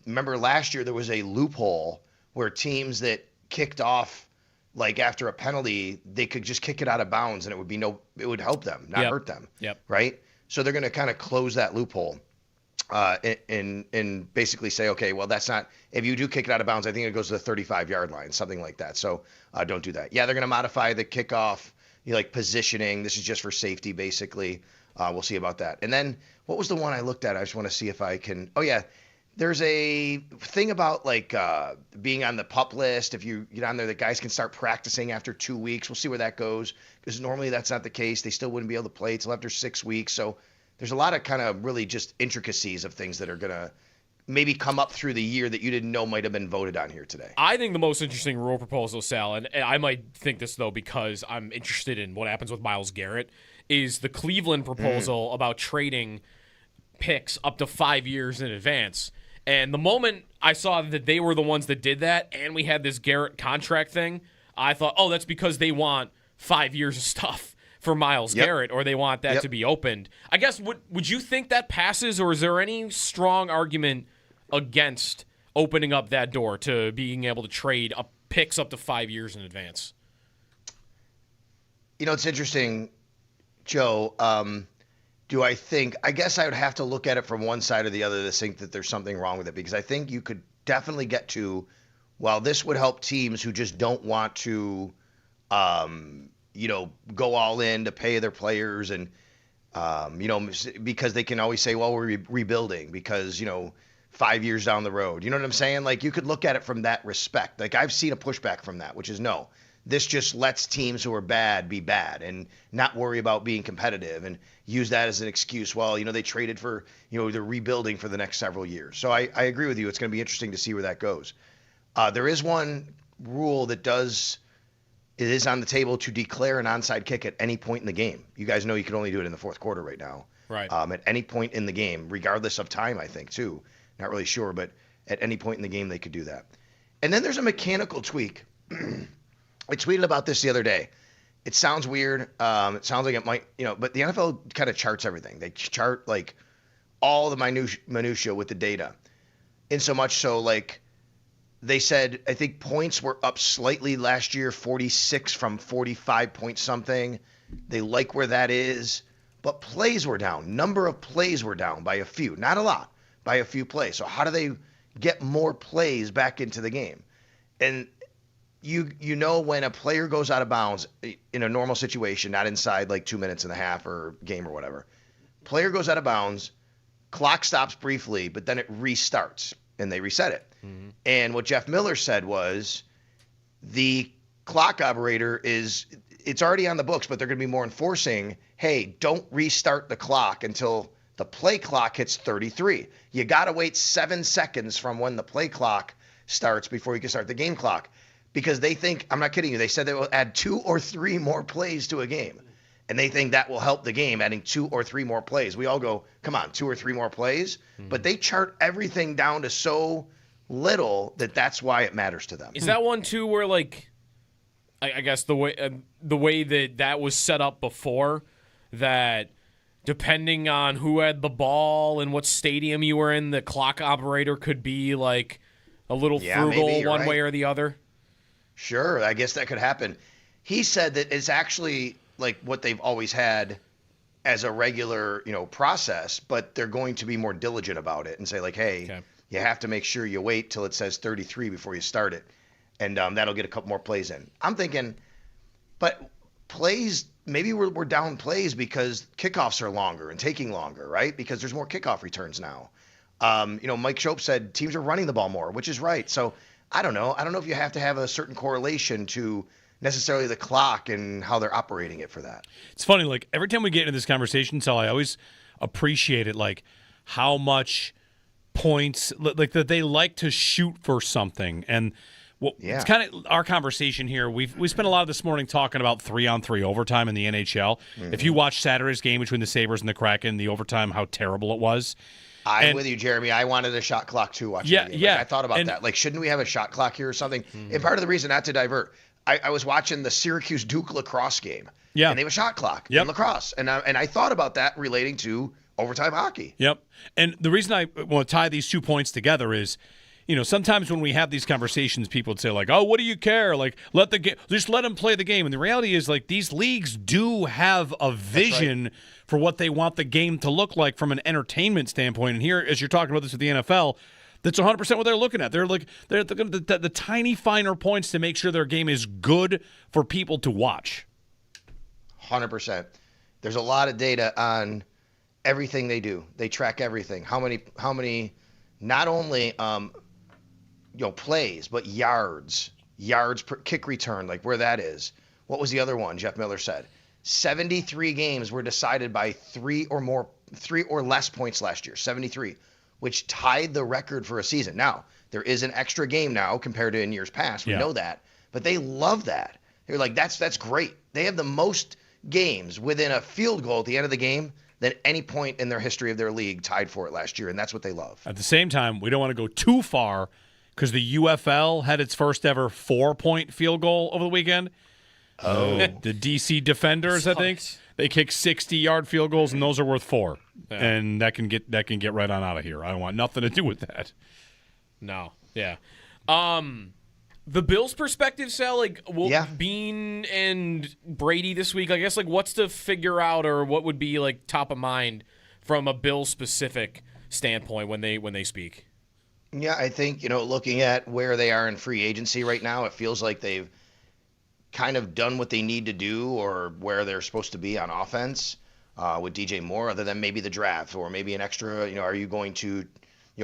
Remember last year there was a loophole where teams that kicked off like after a penalty, they could just kick it out of bounds and it would help them, not hurt them. Yep. Right? So they're going to kind of close that loophole. And basically say, okay, well, that's not, if you do kick it out of bounds, I think it goes to the 35-yard line, something like that. So don't do that. Yeah, they're going to modify the kickoff, like positioning. This is just for safety, basically. We'll see about that. And then what was the one I looked at? I just want to see if I can. Oh, yeah. There's a thing about like being on the PUP list. If you get on there, the guys can start practicing after 2 weeks. We'll see where that goes, because normally that's not the case. They still wouldn't be able to play until after 6 weeks. So there's a lot of kind of really just intricacies of things that are going to maybe come up through the year that you didn't know might have been voted on here today. I think the most interesting rule proposal, Sal, and I might think this, though, because I'm interested in what happens with Myles Garrett, is the Cleveland proposal about trading picks up to 5 years in advance. And the moment I saw that they were the ones that did that and we had this Garrett contract thing, I thought, oh, that's because they want 5 years of stuff for Myles Garrett, or they want that to be opened. I guess, would you think that passes, or is there any strong argument against opening up that door to being able to trade up picks up to 5 years in advance? It's interesting, Joe. I guess I would have to look at it from one side or the other to think that there's something wrong with it, because I think you could definitely get to, while this would help teams who just don't want to go all in to pay their players and, because they can always say, well, we're rebuilding because, 5 years down the road. You know what I'm saying? Like, you could look at it from that respect. Like, I've seen a pushback from that, which is no. This just lets teams who are bad be bad and not worry about being competitive and use that as an excuse. Well, they traded for, they're rebuilding for the next several years. So I agree with you. It's going to be interesting to see where that goes. There is one rule that it is on the table to declare an onside kick at any point in the game. You guys know you can only do it in the fourth quarter right now. Right. At any point in the game, regardless of time, I think, too. Not really sure, but at any point in the game, they could do that. And then there's a mechanical tweak. I tweeted about this the other day. It sounds weird. It sounds like it might, but the NFL kind of charts everything. They chart, like, all the minutia with the data. And so much so, like, they said, I think points were up slightly last year, 46 from 45 point something. They like where that is. But plays were down. Number of plays were down by a few. Not a lot, by a few plays. So how do they get more plays back into the game? And you know when a player goes out of bounds in a normal situation, not inside like 2 minutes and a half or game or whatever, player goes out of bounds, clock stops briefly, but then it restarts and they reset it. Mm-hmm. And what Jeff Miller said was the clock operator it's already on the books, but they're going to be more enforcing, hey, don't restart the clock until the play clock hits 33. You got to wait 7 seconds from when the play clock starts before you can start the game clock. Because they think, I'm not kidding you, they said they will add 2 or 3 more plays to a game. And they think that will help the game, adding 2 or 3 more plays. We all go, come on, 2 or 3 more plays? Mm-hmm. But they chart everything down to so little that's why it matters to them. Is that one, too, where, like, I guess the way that was set up before, that depending on who had the ball and what stadium you were in, the clock operator could be, like, a little frugal one way or the other? Sure, I guess that could happen. He said that it's actually like what they've always had as a regular, process, but they're going to be more diligent about it and say like, hey, you have to make sure you wait till it says 33 before you start it. And that'll get a couple more plays in. I'm thinking, but plays, maybe we're down plays because kickoffs are longer and taking longer, right? Because there's more kickoff returns now. Mike Schopp said teams are running the ball more, which is right. So I don't know. I don't know if you have to have a certain correlation to necessarily the clock and how they're operating it for that. It's funny, like every time we get into this conversation, Sal, I always appreciate it, like how much points, like that they like to shoot for something. And it's kind of our conversation here. We spent a lot of this morning talking about 3-on-3 overtime in the NHL. Mm-hmm. If you watch Saturday's game between the Sabres and the Kraken, the overtime, how terrible it was. I'm with you, Jeremy. I wanted a shot clock too watching the game. Like, I thought about that. Like, shouldn't we have a shot clock here or something? Mm-hmm. And part of the reason, not to divert, I was watching the Syracuse Duke lacrosse game. Yeah. And they have a shot clock in lacrosse. And I thought about that relating to overtime hockey. Yep. And the reason I want to tie these 2 points together is, sometimes when we have these conversations, people would say like, oh, what do you care? Like, just let them play the game. And the reality is like these leagues do have a vision for what they want the game to look like from an entertainment standpoint. And here, as you're talking about this with the NFL, that's 100% what they're looking at. They're like the tiny finer points to make sure their game is good for people to watch. 100%. There's a lot of data on everything they do. They track everything. How many, not only plays, but yards per kick return, like where that is. What was the other one? Jeff Miller said 73 games were decided by 3 or less points last year. 73. Which tied the record for a season. Now, there is an extra game now compared to in years past. We know that. But they love that. They're like, that's great. They have the most games within a field goal at the end of the game than any point in their history of their league tied for it last year, and that's what they love. At the same time, we don't want to go too far because the UFL had its first ever 4-point field goal over the weekend. Oh. The DC Defenders, I think. They kick 60-yard field goals, and those are worth 4. Yeah. And that can get right on out of here. I don't want nothing to do with that. No. Yeah. The Bills' perspective, Sal, like, Bean and Brady this week, I guess, like, what's to figure out or what would be, like, top of mind from a Bills-specific standpoint when they speak? Yeah, I think, looking at where they are in free agency right now, it feels like they've kind of done what they need to do or where they're supposed to be on offense with DJ Moore, other than maybe the draft or maybe an extra, are you going to,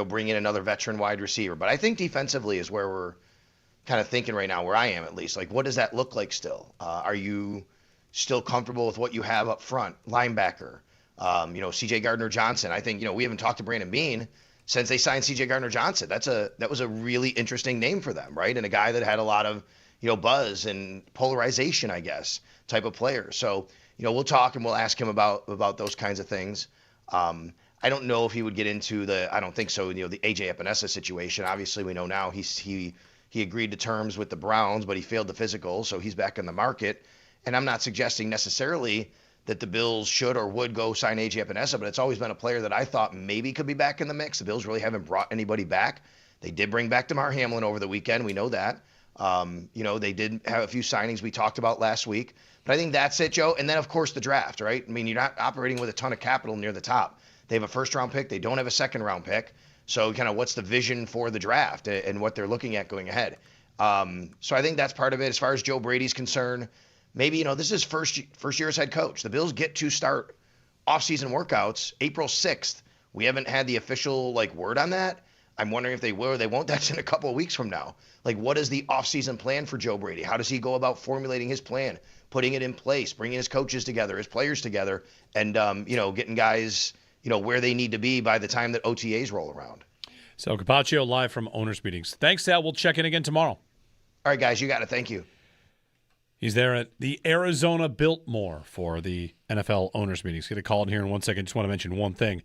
bring in another veteran wide receiver? But I think defensively is where we're kind of thinking right now, where I am at least. Like, what does that look like still? Are you still comfortable with what you have up front? Linebacker, C.J. Gardner-Johnson. I think, we haven't talked to Brandon Beane. since they signed C.J. Gardner-Johnson. That was a really interesting name for them, right? And a guy that had a lot of, buzz and polarization, I guess, type of player. So, we'll talk and we'll ask him about those kinds of things. I don't know if he would get into I don't think so, the AJ Epinesa situation. Obviously, we know now he agreed to terms with the Browns, but he failed the physical, so he's back in the market. And I'm not suggesting necessarily that the Bills should or would go sign AJ Epinesa, but it's always been a player that I thought maybe could be back in the mix. The Bills really haven't brought anybody back. They did bring back DeMar Hamlin over the weekend. We know that. They did have a few signings we talked about last week. But I think that's it, Joe. And then, of course, the draft, right? I mean, you're not operating with a ton of capital near the top. They have a first-round pick. They don't have a second-round pick. So kind of what's the vision for the draft and what they're looking at going ahead? So I think that's part of it. As far as Joe Brady's concerned, maybe, this is first year as head coach. The Bills get to start off-season workouts April 6th. We haven't had the official, word on that. I'm wondering if they will or they won't. That's in a couple of weeks from now. What is the off-season plan for Joe Brady? How does he go about formulating his plan, putting it in place, bringing his coaches together, his players together, and, getting guys, where they need to be by the time that OTAs roll around? Sal Capaccio live from owners' meetings. Thanks, Sal. We'll check in again tomorrow. All right, guys, you got it. Thank you. He's there at the Arizona Biltmore for the NFL owners' meetings. Get a call in here in 1 second. Just want to mention one thing.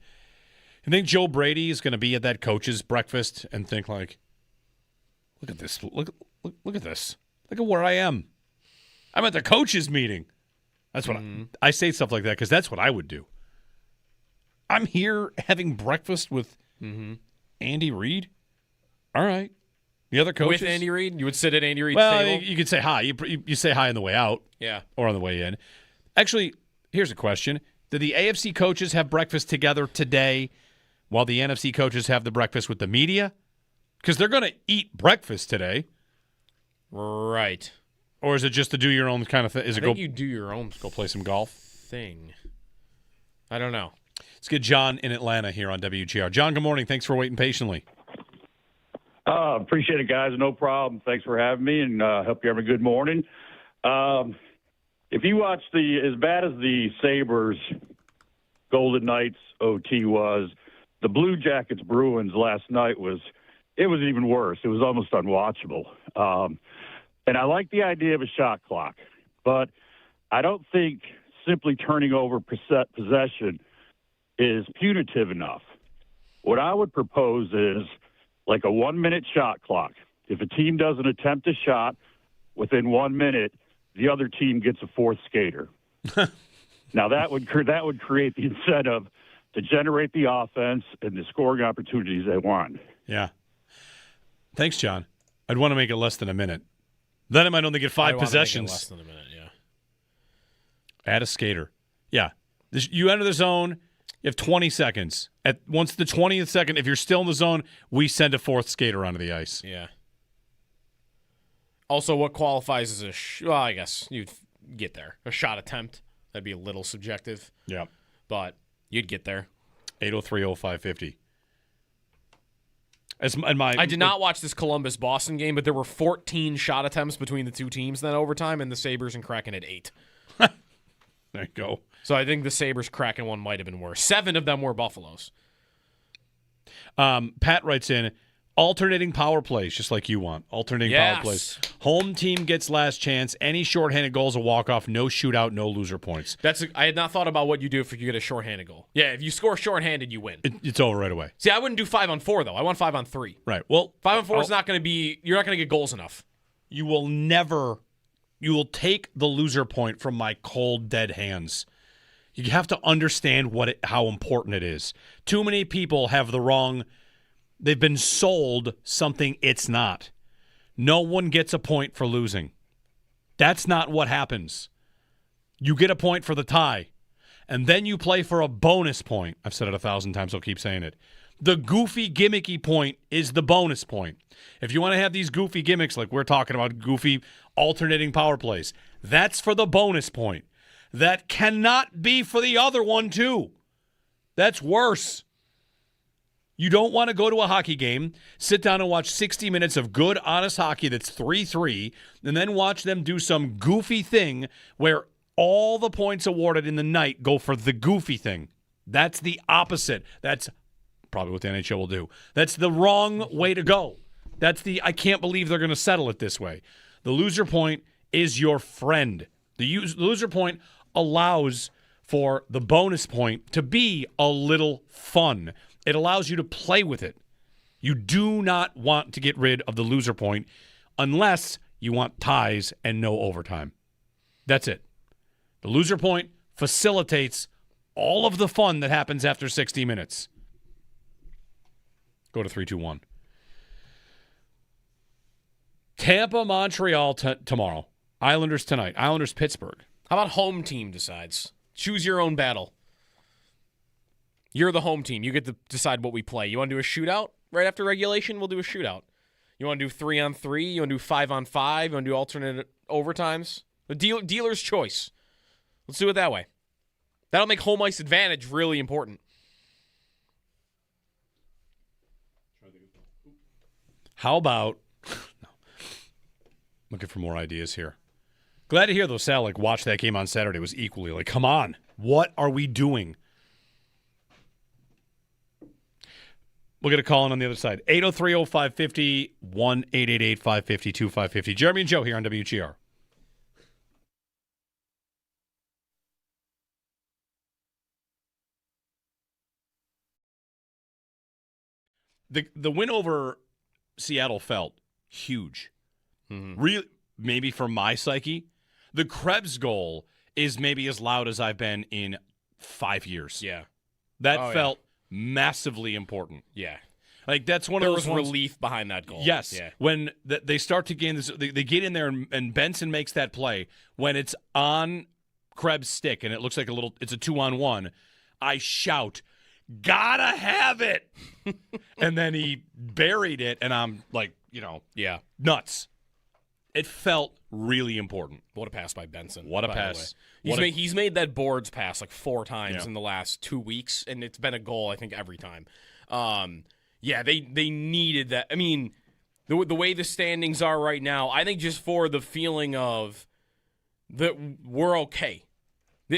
You think Joe Brady is going to be at that coach's breakfast and think look at this, look at this, look at where I am. I'm at the coach's meeting. That's what I say stuff like that because that's what I would do. I'm here having breakfast with Andy Reid. All right, the other coaches with Andy Reid. You would sit at Andy Reid's well, table. You could say hi. You say hi on the way out, or on the way in. Actually, here's a question: did the AFC coaches have breakfast together today? While the NFC coaches have the breakfast with the media? Because they're going to eat breakfast today. Right. Or is it just to do your own kind of thing? I think you do your own go play some golf? Thing. I don't know. Let's get John in Atlanta here on WGR. John, good morning. Thanks for waiting patiently. Appreciate it, guys. No problem. Thanks for having me, and hope you're having a good morning. If you watch as bad as the Sabres Golden Knights OT was, the Blue Jackets Bruins last night was even worse. It was almost unwatchable. And I like the idea of a shot clock, but I don't think simply turning over possession is punitive enough. What I would propose is a 1-minute shot clock. If a team doesn't attempt a shot within 1 minute, the other team gets a fourth skater. Now that would create the incentive to generate the offense and the scoring opportunities they want. Yeah. Thanks, John. I'd want to make it less than a minute. Then I might only get 5 possessions. Less than a minute, yeah. Add a skater. Yeah. You enter the zone, you have 20 seconds. Once the 20th second, if you're still in the zone, we send a fourth skater onto the ice. Yeah. Also, what qualifies as well, I guess you'd get there. A shot attempt. That'd be a little subjective. Yeah. But you'd get there. 803-0550. I did not watch this Columbus-Boston game, but there were 14 shot attempts between the two teams then overtime, and the Sabres and Kraken had 8. There you go. So I think the Sabres-Kraken one might have been worse. 7 of them were Buffaloes. Pat writes in, alternating power plays, just like you want. Alternating power plays. Home team gets last chance. Any shorthanded goal is a walk-off. No shootout, no loser points. I had not thought about what you do if you get a shorthanded goal. Yeah, if you score shorthanded, you win. It's over right away. See, I wouldn't do 5-on-4, though. I want 5-on-3. Right. Well, 5-on-4 is not going to be – you're not going to get goals enough. You will take the loser point from my cold, dead hands. You have to understand how important it is. Too many people have the wrong – they've been sold something it's not. No one gets a point for losing. That's not what happens. You get a point for the tie, and then you play for a bonus point. I've said it 1,000 times, I'll keep saying it. The goofy, gimmicky point is the bonus point. If you want to have these goofy gimmicks like we're talking about, goofy alternating power plays, that's for the bonus point. That cannot be for the other one, too. That's worse. You don't want to go to a hockey game, sit down and watch 60 minutes of good, honest hockey that's 3-3, and then watch them do some goofy thing where all the points awarded in the night go for the goofy thing. That's the opposite. That's probably what the NHL will do. That's the wrong way to go. I can't believe they're going to settle it this way. The loser point is your friend. The loser point allows for the bonus point to be a little fun. It allows you to play with it. You do not want to get rid of the loser point unless you want ties and no overtime. That's it. The loser point facilitates all of the fun that happens after 60 minutes. Go to 3-2-1. Tampa, Montreal tomorrow. Islanders tonight. Islanders, Pittsburgh. How about home team decides? Choose your own battle. You're the home team. You get to decide what we play. You want to do a shootout right after regulation? We'll do a shootout. You want to do 3-on-3? You want to do 5-on-5? You want to do alternate overtimes? The dealer's choice. Let's do it that way. That'll make home ice advantage really important. How about... No. Looking for more ideas here. Glad to hear, though, Sal, watch that game on Saturday was equally come on. What are we doing? We'll get a call in on the other side. 803-0550, 1-888-550-2550. Jeremy and Joe here on WGR. The win over Seattle felt huge. Mm-hmm. Really, maybe for my psyche. The Krebs goal is maybe as loud as I've been in 5 years. Yeah. That felt massively important. Yeah. That's one of those ones, relief behind that goal. Yes. Yeah. When they start to gain this, they get in there and Benson makes that play. When it's on Krebs' stick and it looks like it's a 2-on-1, I shout, "Gotta have it!" And then he buried it, and I'm nuts. It felt really important. What a pass by Benson. What a pass. He's made that boards pass 4 times in the last 2 weeks, and it's been a goal, I think, every time. They needed that. I mean, the way the standings are right now, I think just for the feeling of that we're okay.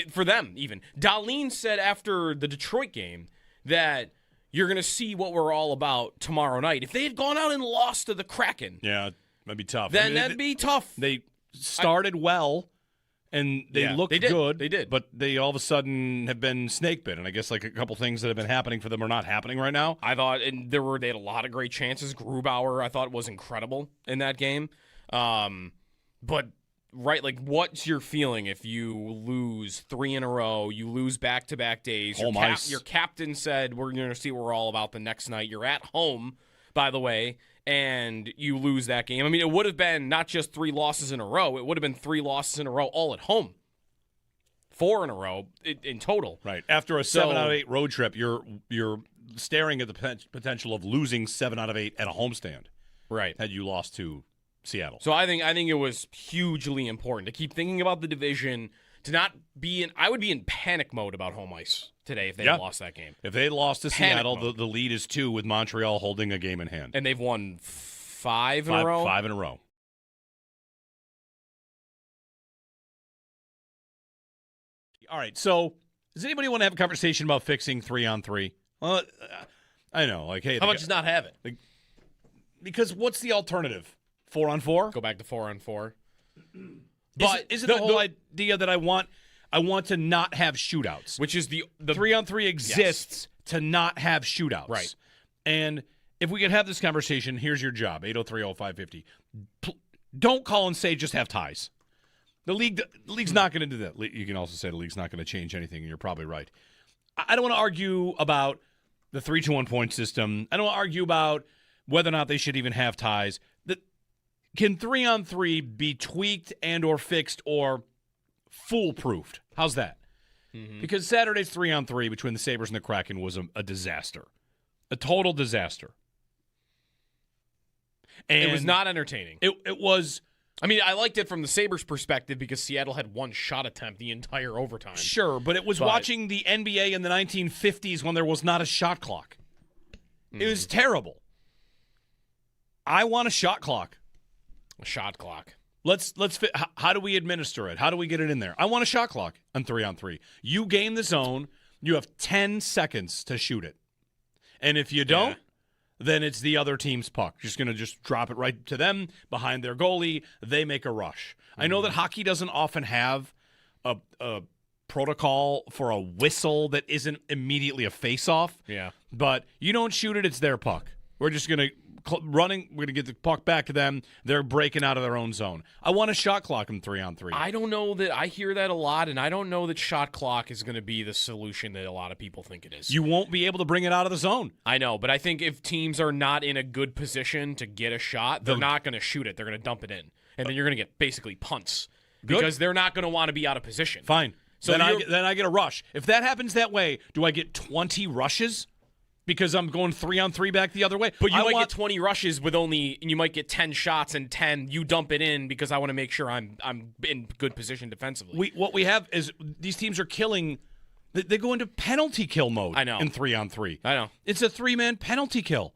For them, even. Dahlin said after the Detroit game that you're going to see what we're all about tomorrow night. If they had gone out and lost to the Kraken... Yeah, that'd be tough. Then that'd be tough. They started well, and they looked good. They did. But they all of a sudden have been snake bitten. I guess a couple things that have been happening for them are not happening right now. I thought, and they had a lot of great chances. Grubauer, I thought, was incredible in that game. But, what's your feeling if you lose 3 in a row, you lose back-to-back days? Your captain said, we're going to see what we're all about the next night. You're at home, by the way, and you lose that game. I mean, it would have been not just 3 losses in a row. It would have been 3 losses in a row all at home. 4 in a row in total. Right. After a 7 out of 8 road trip, you're staring at the potential of losing 7 out of 8 at a homestand. Right. Had you lost to Seattle. So I think it was hugely important to keep thinking about the division, to not be in – I would be in panic mode about home ice today if they had lost that game. If they had lost to Seattle, the lead is 2 with Montreal holding a game in hand. And they've won 5 in a row? 5 in a row. All right, so does anybody want to have a conversation about fixing 3-on-3? Well, I know. How about just not have it? Because what's the alternative? 4-on-4? Go back to 4-on-4. But isn't the whole idea that I want to not have shootouts? Which is the 3-on-3 exists to not have shootouts. Right. And if we could have this conversation, here's your job, 803-0550. Don't call and say just have ties. The league's not going to do that. You can also say the league's not going to change anything, and you're probably right. I don't want to argue about the 3-2-1 point system. I don't want to argue about whether or not they should even have ties. Can 3-on-3 be tweaked and or fixed or foolproofed? How's that? Mm-hmm. Because Saturday's 3-on-3 between the Sabres and the Kraken was a disaster. A total disaster. And it was not entertaining. It was... I mean, I liked it from the Sabres' perspective because Seattle had 1 shot attempt the entire overtime. Sure, but it was watching the NBA in the 1950s when there was not a shot clock. Mm-hmm. It was terrible. I want a shot clock. A shot clock. How do we administer it? How do we get it in there? I want a shot clock on 3-on-3. You gain the zone. You have 10 seconds to shoot it. And if you don't, then it's the other team's puck. Just going to just drop it right to them behind their goalie. They make a rush. I know that hockey doesn't often have a protocol for a whistle that isn't immediately a face-off. Yeah. But you don't shoot it, it's their puck. We're just going to we're going to get the puck back to them. They're breaking out of their own zone. I want to shot clock them 3-on-3. I don't know that I hear that a lot, and I don't know that shot clock is going to be the solution that a lot of people think it is. You won't be able to bring it out of the zone. I know, but I think if teams are not in a good position to get a shot, they're not going to shoot it. They're going to dump it in, and then you're going to get basically punts because they're not going to want to be out of position. Fine. So then I get a rush. If that happens that way, do I get 20 rushes? Because I'm going 3-on-3 back the other way. But you might get 20 rushes with you might get 10 shots and 10 you dump it in because I want to make sure I'm in good position defensively. What we have is these teams are killing. They go into penalty kill mode. I know. In 3-on-3. I know. It's a 3-man penalty kill.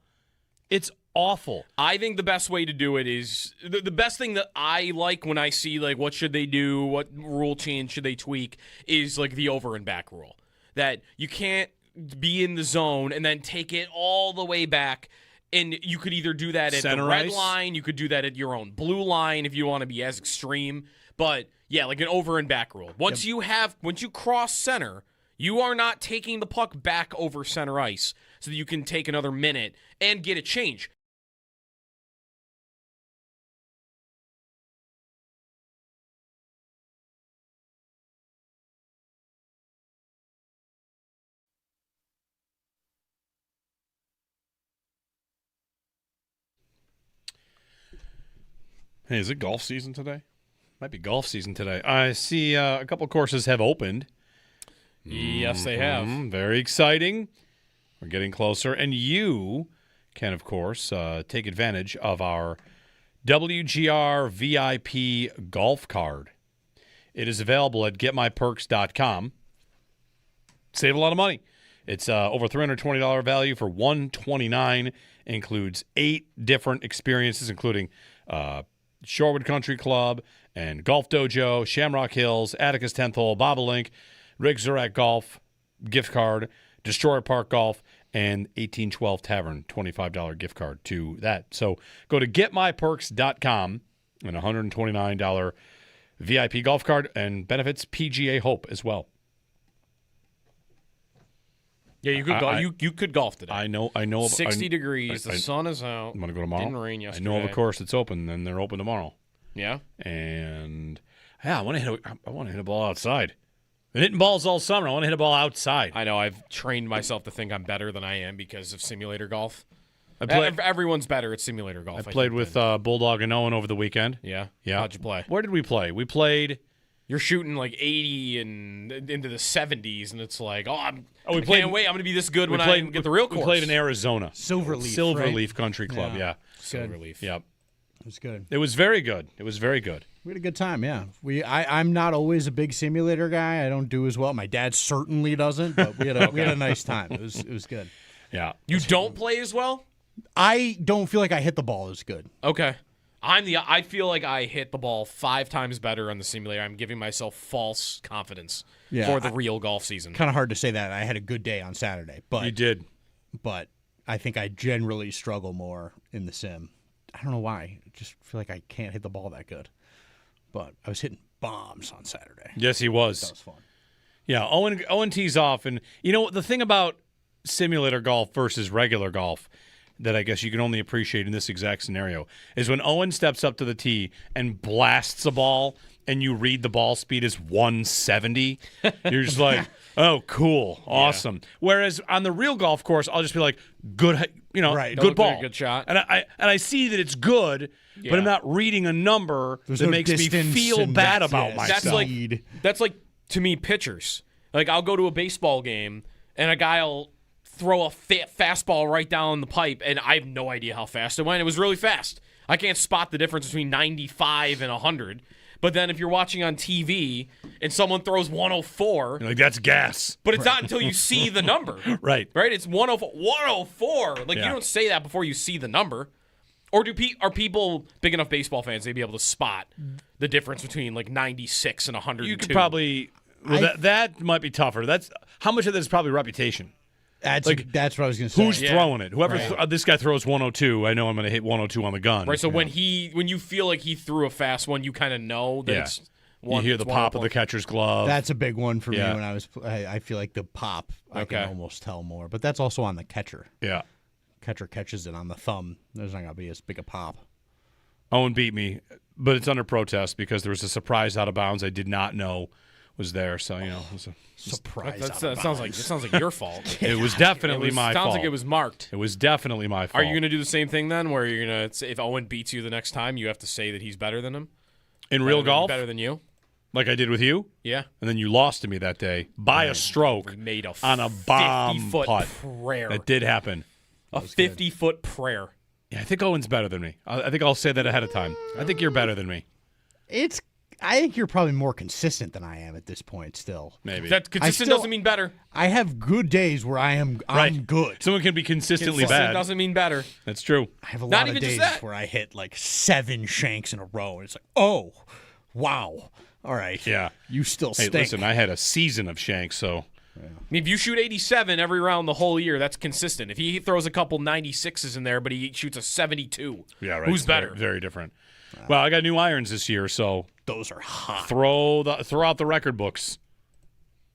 It's awful. I think the best way to do it is the best thing that I like when I see like what should they do, what rule change should they tweak is like the over and back rule. That you can't be in the zone and then take it all the way back. And you could either do that at center the red ice line, you could do that at your own blue line if you want to be as extreme. But yeah, like an over and back rule. Once you cross center, you are not taking the puck back over center ice so that you can take another minute and get a change. Hey, is it golf season today? Might be golf season today. I see a couple courses have opened. Yes, they have. Very exciting. We're getting closer. And you can, of course, take advantage of our WGR VIP golf card. It is available at getmyperks.com. Save a lot of money. It's over $320 value for $129. Includes 8 different experiences, including Shorewood Country Club and Golf Dojo, Shamrock Hills, Atticus 10th Hole, Bobolink, Rick Zurak Golf gift card, Destroyer Park Golf, and 1812 Tavern, $25 gift card to that. So go to getmyperks.com and $129 VIP golf card and benefits PGA Hope as well. Yeah, you could golf today. I know. 60 degrees. The sun is out. I'm gonna go tomorrow. Didn't rain yesterday. I know of a course that's open, and they're open tomorrow. Yeah. And I want to hit a ball outside. Been hitting balls all summer. I want to hit a ball outside. I know. I've trained myself to think I'm better than I am because of simulator golf. Everyone's better at simulator golf. I played with Bulldog and Owen over the weekend. Yeah. Yeah. How'd you play? Where did we play? We played. You're shooting like 80 and into the 70s, and it's like, I can't wait. I'm going to be this good when I get the real course. We played in Arizona. Silverleaf Country Club, yeah. Silverleaf. Yep. It was good. It was very good. It was very good. We had a good time, yeah. I'm not always a big simulator guy. I don't do as well. My dad certainly doesn't, but we had a nice time. It was good. Yeah. You don't play as well? I don't feel like I hit the ball as good. Okay. I feel like I hit the ball 5 times better on the simulator. I'm giving myself false confidence for the real golf season. Kind of hard to say that. I had a good day on Saturday, but you did. But I think I generally struggle more in the sim. I don't know why. I just feel like I can't hit the ball that good. But I was hitting bombs on Saturday. Yes, he was. That was fun. Yeah, Owen tees off, and you know the thing about simulator golf versus regular golf that I guess you can only appreciate in this exact scenario is when Owen steps up to the tee and blasts a ball and you read the ball speed is 170, you're just like, oh, cool, awesome. Yeah. Whereas on the real golf course, I'll just be like, good, good ball. Good shot. And I see that it's good, but I'm not reading a number that makes me feel bad about myself. That's like, to me, pitchers. Like, I'll go to a baseball game and a guy will throw a fastball right down the pipe, and I have no idea how fast it went. It was really fast. I can't spot the difference between 95 and 100. But then if you're watching on TV and someone throws 104, you're like, that's gas. But it's not until you see the number. Right. It's 104. 104. Like, you don't say that before you see the number. Or are people big enough baseball fans they'd be able to spot the difference between like 96 and 102? You could probably that might be tougher. That's how much of that is probably reputation. That's what I was going to say. Who's throwing it? Whoever this guy throws 102, I know I'm going to hit 102 on the gun. Right. So when you feel like he threw a fast one, you kind of know that it's you hear the pop of the catcher's glove. That's a big one for me when I feel like the pop, I can almost tell more. But that's also on the catcher. Yeah. Catcher catches it on the thumb. There's not going to be as big a pop. Owen beat me, but it's under protest because there was a surprise out of bounds I did not know was there. So, it was a surprise. That sounds like your fault. It was definitely my fault. Sounds like it was marked. It was definitely my fault. Are you going to do the same thing then, where you're going to, if Owen beats you the next time, you have to say that he's better than him? Real golf? Better than you? Like I did with you? Yeah. And then you lost to me that day by a stroke made on a bomb 50-foot putt. prayer. That did happen. A 50-foot prayer. Yeah, I think Owen's better than me. I think I'll say that ahead of time. I think you're better than me. I think you're probably more consistent than I am at this point still. Maybe. That consistent doesn't mean better. I have good days where I'm good. Someone can be consistently Consistent bad. doesn't mean better. That's true. I have a lot of days where I hit like 7 shanks in a row. And it's like, oh, wow. All right. Yeah. You still Hey, stink. listen, I had a season of shanks, so. I mean, if you shoot 87 every round the whole year, that's consistent. If he throws a couple 96s in there, but he shoots a 72, yeah, right. who's better? Very, very different. Well, I got new irons this year, so those are hot. Throw out the record books.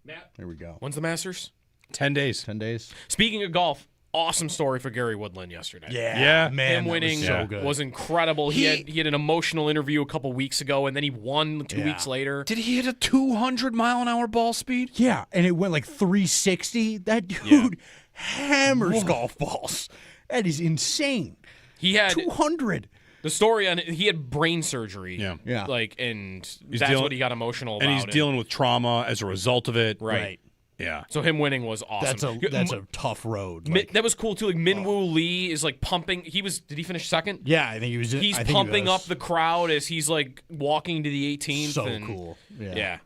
Matt, there we go. When's the Masters? 10 days. 10 days. Speaking of golf, awesome story for Gary Woodland yesterday. Yeah, man, him winning was so good. was incredible. He had an emotional interview a couple weeks ago, and then he won 2 weeks later. Did he hit a 200-mile-an-hour ball speed? Yeah, and it went like 360. That dude hammers golf balls. That is insane. He had 200. The story on it, he had brain surgery. Yeah. And that's what he got emotional about. And he's dealing with trauma as a result of it. Right. Yeah. So him winning was awesome. That's a tough road. That was cool too. Like Min-Woo Lee is like pumping. Did he finish second? Yeah, I think he was. He's pumping up the crowd as he's like walking to the 18th. So cool. Yeah.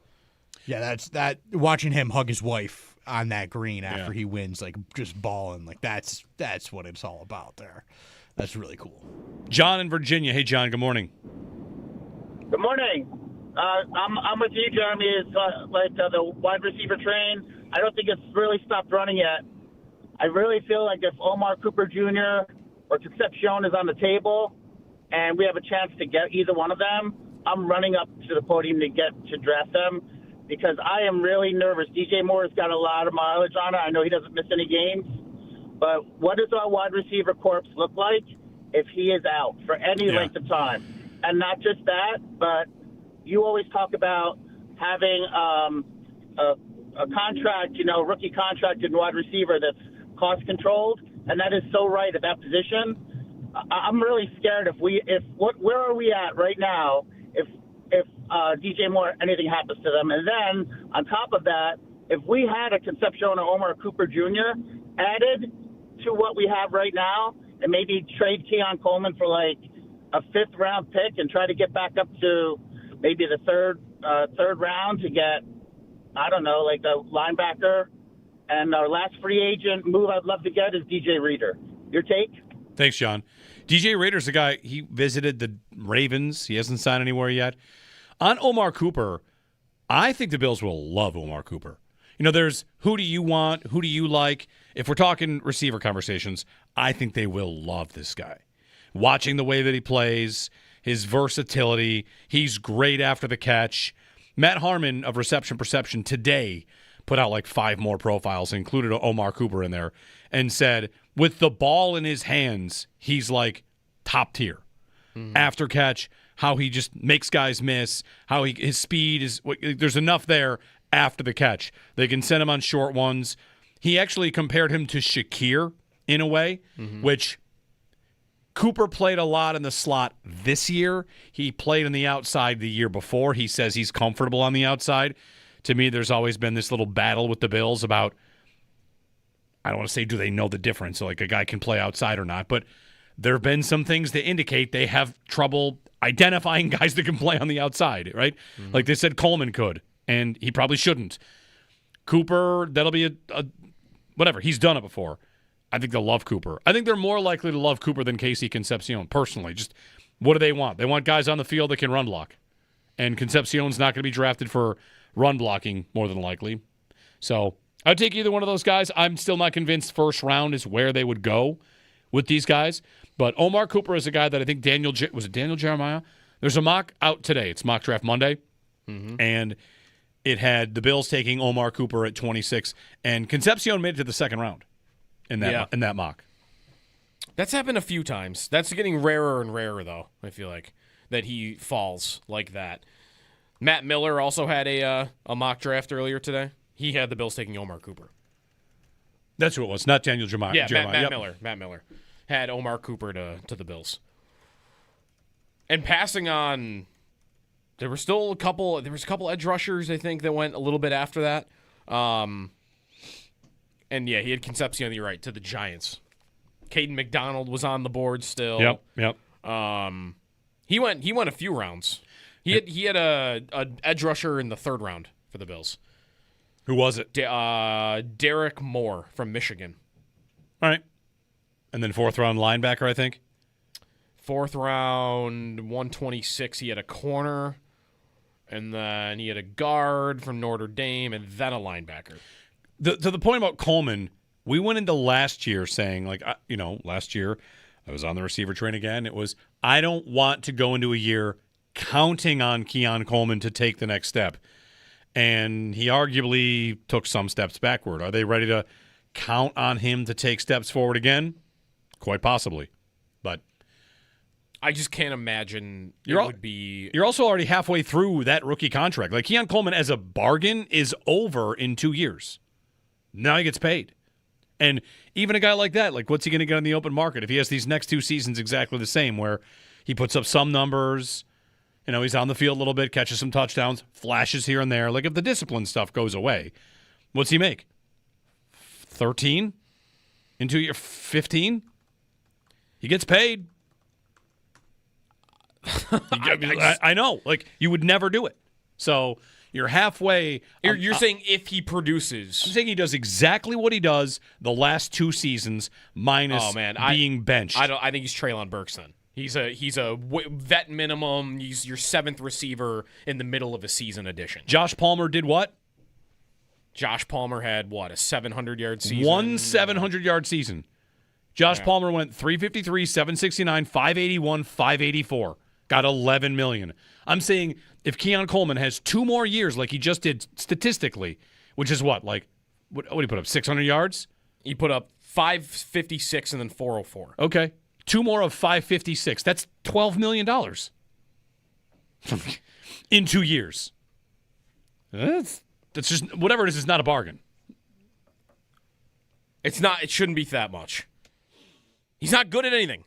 Yeah, that watching him hug his wife on that green after he wins, like just bawling, like that's what it's all about there. That's really cool. John in Virginia. Hey, John. Good morning. Good morning. I'm with you, Jeremy. It's the wide receiver train. I don't think it's really stopped running yet. I really feel like if Omar Cooper Jr. or Concepcion is on the table and we have a chance to get either one of them, I'm running up to the podium to draft them because I am really nervous. DJ Moore's got a lot of mileage on it. I know he doesn't miss any games. But what does our wide receiver corps look like if he is out for any length of time? And not just that, but you always talk about having a contract, rookie contract in wide receiver that's cost controlled, and that is so right at that position. I'm really scared where are we at right now if DJ Moore, anything happens to them. And then on top of that, if we had a Concepcion or Omar Cooper Jr. added to what we have right now and maybe trade Keon Coleman for like a 5th round pick and try to get back up to maybe the third round to get, I don't know, like a linebacker. And our last free agent move I'd love to get is DJ Reader. Your take? Thanks, John. DJ Reader's a guy, he visited the Ravens. He hasn't signed anywhere yet. On Omar Cooper, I think the Bills will love Omar Cooper. There's who do you want, who do you like? If we're talking receiver conversations, I think they will love this guy. Watching the way that he plays, his versatility, he's great after the catch. Matt Harmon of Reception Perception today put out like 5 more profiles, included Omar Cooper in there, and said with the ball in his hands, he's like top tier. After catch, how he just makes guys miss, how his speed is, there's enough there after the catch. They can send him on short ones. He actually compared him to Shakir in a way, which Cooper played a lot in the slot this year. He played on the outside the year before. He says he's comfortable on the outside. To me, there's always been this little battle with the Bills about, I don't want to say do they know the difference, so like a guy can play outside or not, but there have been some things that indicate they have trouble identifying guys that can play on the outside, right? Like they said Coleman could, and he probably shouldn't. Cooper, that'll be a whatever. He's done it before. I think they'll love Cooper. I think they're more likely to love Cooper than Casey Concepcion, personally. Just what do they want? They want guys on the field that can run block. And Concepcion's not going to be drafted for run blocking, more than likely. So I'd take either one of those guys. I'm still not convinced first round is where they would go with these guys. But Omar Cooper is a guy that I think Daniel Jeremiah? There's a mock out today. It's Mock Draft Monday. And it had the Bills taking Omar Cooper at 26. And Concepcion made it to the second round in that mock. That's happened a few times. That's getting rarer and rarer, though, I feel like, that he falls like that. Matt Miller also had a mock draft earlier today. He had the Bills taking Omar Cooper. That's who it was, not Daniel Jeremiah. Yeah, Matt Miller had Omar Cooper to the Bills. And passing on, there was a couple edge rushers, I think, that went a little bit after that. And yeah, he had Concepcion, you're right, to the Giants. Caden McDonald was on the board still. Yep. He went a few rounds. He had a edge rusher in the third round for the Bills. Who was it? Derek Moore from Michigan. All right. And then fourth round linebacker, I think. Fourth round, 126, he had a corner. And then he had a guard from Notre Dame, and then a linebacker. To the point about Coleman, we went into last year saying, last year I was on the receiver train again. It was, I don't want to go into a year counting on Keon Coleman to take the next step. And he arguably took some steps backward. Are they ready to count on him to take steps forward again? Quite possibly. But I just can't imagine would be. You're also already halfway through that rookie contract. Like, Keon Coleman as a bargain is over in 2 years. Now he gets paid. And even a guy like that, like, what's he going to get on the open market if he has these next 2 seasons exactly the same, where he puts up some numbers, he's on the field a little bit, catches some touchdowns, flashes here and there. Like, if the discipline stuff goes away, what's he make? 13? In 2 years? 15? He gets paid. I know. Like, you would never do it. So you're halfway. You're saying if he produces. I'm saying he does exactly what he does the last 2 seasons, minus being benched. I think he's Treylon Burks then. He's a vet minimum. He's your 7th receiver in the middle of a season addition. Josh Palmer did what? Josh Palmer had a 700-yard season? 1 700-yard season. Josh Palmer went 353, 769, 581, 584. Got $11 million. I'm saying if Keon Coleman has 2 more years like he just did statistically, which is what did he put up, 600 yards? He put up 556 and then 404. Okay. 2 more of 556. That's $12 million in 2 years. That's just, whatever it is, it's not a bargain. It's not. It shouldn't be that much. He's not good at anything.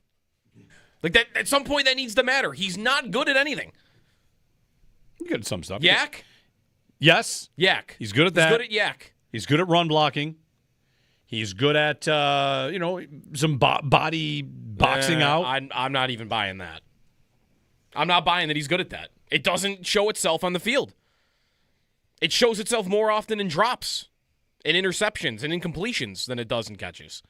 Like, that, at some point, that needs to matter. He's not good at anything. He's good at some stuff. Yak? Yes. Yak. He's good at that. He's good at yak. He's good at run blocking. He's good at, some body boxing out. I'm not even buying that. I'm not buying that he's good at that. It doesn't show itself on the field. It shows itself more often in drops, in interceptions, and incompletions than it does in catches.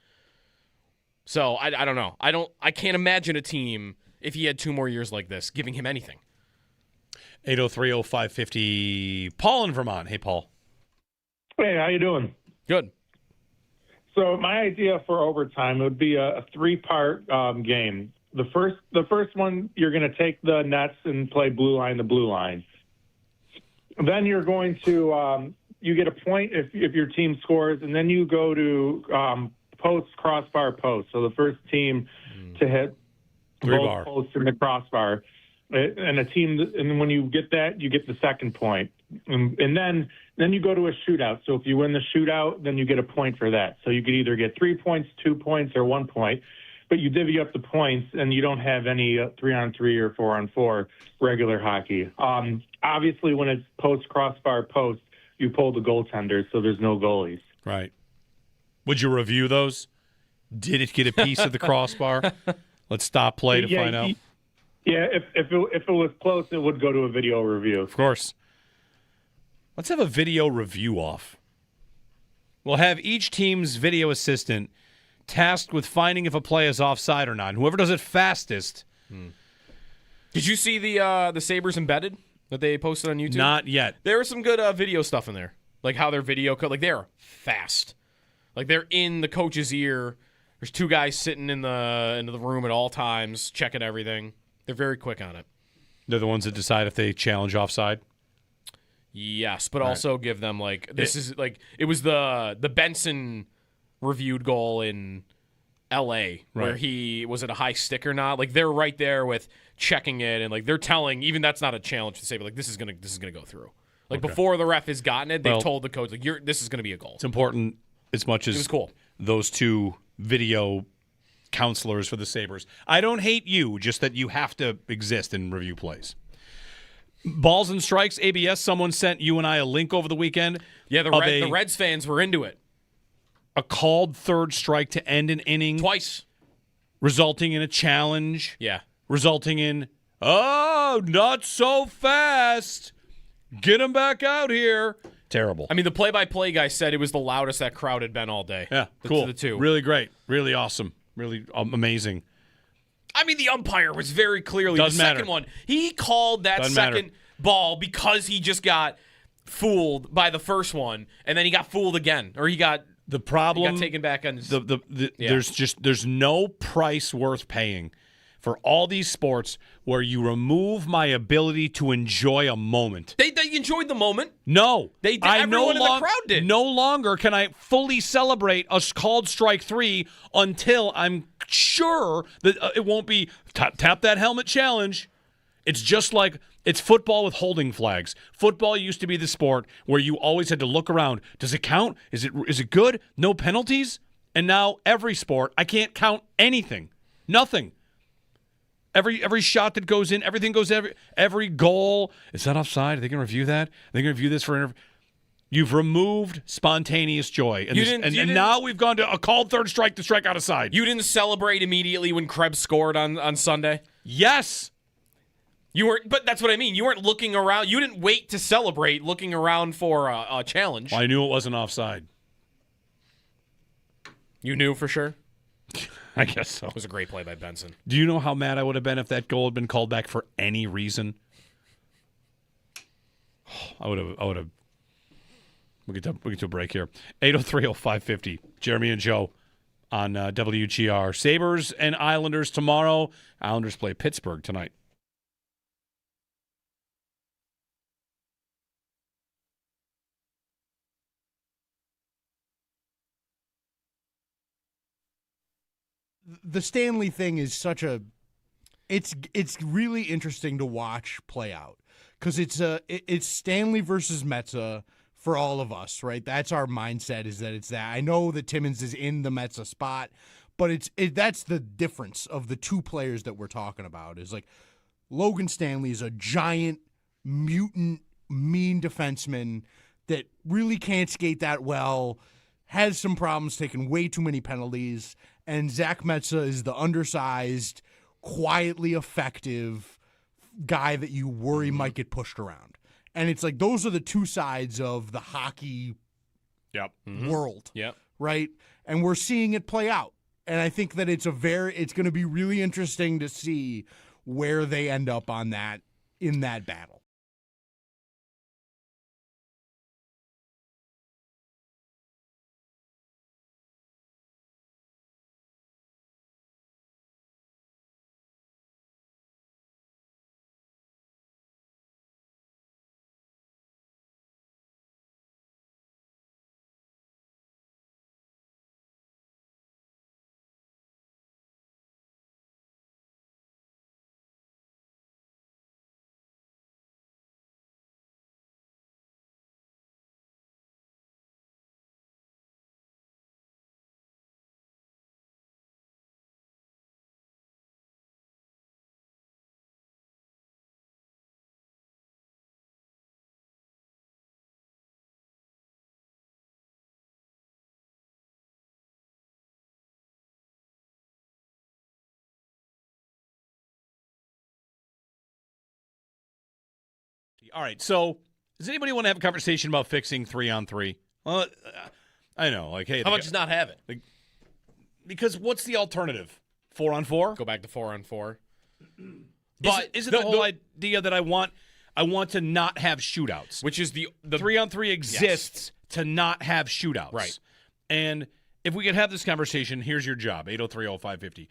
So I don't know. I can't imagine a team, if he had 2 more years like this, giving him anything. 803-0550. Paul in Vermont. Hey, Paul. Hey, how you doing? Good. So my idea for overtime would be a 3-part game. The first one, you're going to take the Nets and play blue line to blue line. Then you're going to you get a point if your team scores, and then you go to crossbar post. So the first team to hit both posts in the crossbar, and when you get that, you get the second point, and then you go to a shootout. So if you win the shootout, then you get a point for that. So you could either get 3 points, 2 points, or 1 point, but you divvy up the points, and you don't have any 3-on-3 or 4-on-4 regular hockey. Obviously, when it's post crossbar post, you pull the goaltender, so there's no goalies. Right. Would you review those? Did it get a piece of the crossbar? Let's stop play to find out. Yeah, if it was close, it would go to a video review. Of course. Let's have a video review off. We'll have each team's video assistant tasked with finding if a play is offside or not. And whoever does it fastest. Did you see the Sabres Embedded that they posted on YouTube? Not yet. There was some good video stuff in there. like how their video code, like they're fast. Like they're in the coach's ear. There's two guys sitting in the room at all times, checking everything. They're very quick on it. They're the ones that decide if they challenge offside? Yes, but also give them it was the Benson reviewed goal in L.A. where Right. he was it a high stick or not? Like they're right there with checking it, and like they're telling even that's not a challenge to say, but like this is gonna go through. Like before the ref has gotten it, they've told the coach like this is gonna be a goal. It's important as much as it was cool. Those two video counselors for the Sabres. I don't hate you, just that you have to exist and review plays. Balls and strikes, ABS, someone sent you and I a link over the weekend. Yeah, the Reds fans were into it. A called third strike to end an inning. Twice. Resulting in a challenge. Yeah. Resulting in, oh, not so fast. Get him back out here. Terrible. I mean, the play-by-play guy said it was the loudest that crowd had been all day. Yeah, cool. The two. Really great. Really awesome. Really amazing. I mean, the umpire was very clearly Doesn't the second matter. one. He called that Doesn't second matter. ball because he just got fooled by the first one, and then he got fooled again, or he got taken back on. There's no price worth paying for all these sports where you remove my ability to enjoy a moment. They enjoyed the moment. No, they did. Everyone in the crowd did. No longer can I fully celebrate a called strike 3 until I'm sure that it won't be tap that helmet challenge. It's just like it's football with holding flags. Football used to be the sport where you always had to look around. Does it count? Is it good? No penalties? And now every sport, I can't count anything. Nothing. Every shot that goes in, everything goes every goal. Is that offside? Are they going to review that? Are they going to review this for interview? You've removed spontaneous joy. And now we've gone to a called third strike to strike out a side. You didn't celebrate immediately when Krebs scored on Sunday? Yes. You weren't, but that's what I mean. You weren't looking around. You didn't wait to celebrate looking around for a challenge. Well, I knew it wasn't offside. You knew for sure? I guess so. It was a great play by Benson. Do you know how mad I would have been if that goal had been called back for any reason? I would have. We'll get to a break here. 803-0550. Jeremy and Joe on WGR. Sabres and Islanders tomorrow. Islanders play Pittsburgh tonight. The Stanley thing is it's really interesting to watch play out because it's Stanley versus Metsä for all of us, right? That's our mindset, is that it's that. I know that Timmins is in the Metsä spot, but that's the difference of the two players that we're talking about. Is like Logan Stanley is a giant, mutant, mean defenseman that really can't skate that well, has some problems taking way too many penalties. And Zach Metsä is the undersized, quietly effective guy that you worry might get pushed around. And it's like those are the two sides of the hockey world, right? And we're seeing it play out. And I think that it's going to be really interesting to see where they end up on that in that battle. All right, so does anybody want to have a conversation about fixing 3-on-3? Well, I know, like, hey, how much does not have it? Like, because what's the alternative? 4-on-4? Go back to 4-on-4. But isn't the whole idea that I want to not have shootouts? Which is the 3-on-3 exists to not have shootouts. Right. And if we could have this conversation, here's your job, 803-0550.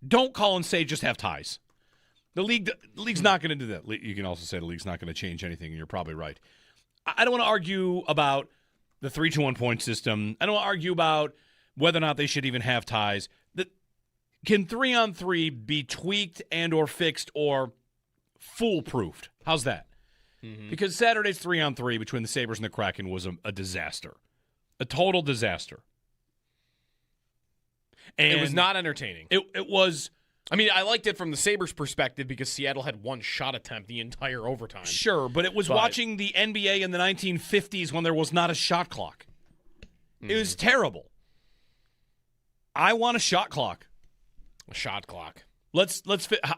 Don't call and say just have ties. The league's not going to do that. You can also say the league's not going to change anything, and you're probably right. I don't want to argue about the 3-2-1 point system. I don't want to argue about whether or not they should even have ties. Can 3-on-3 be tweaked and or fixed or foolproofed? How's that? Mm-hmm. Because Saturday's 3-on-3 between the Sabres and the Kraken was a disaster. A total disaster. And it was not entertaining. It was... I mean, I liked it from the Sabres' perspective because Seattle had one shot attempt the entire overtime. Sure, but it was watching the NBA in the 1950s when there was not a shot clock. It was terrible. I want a shot clock. A shot clock.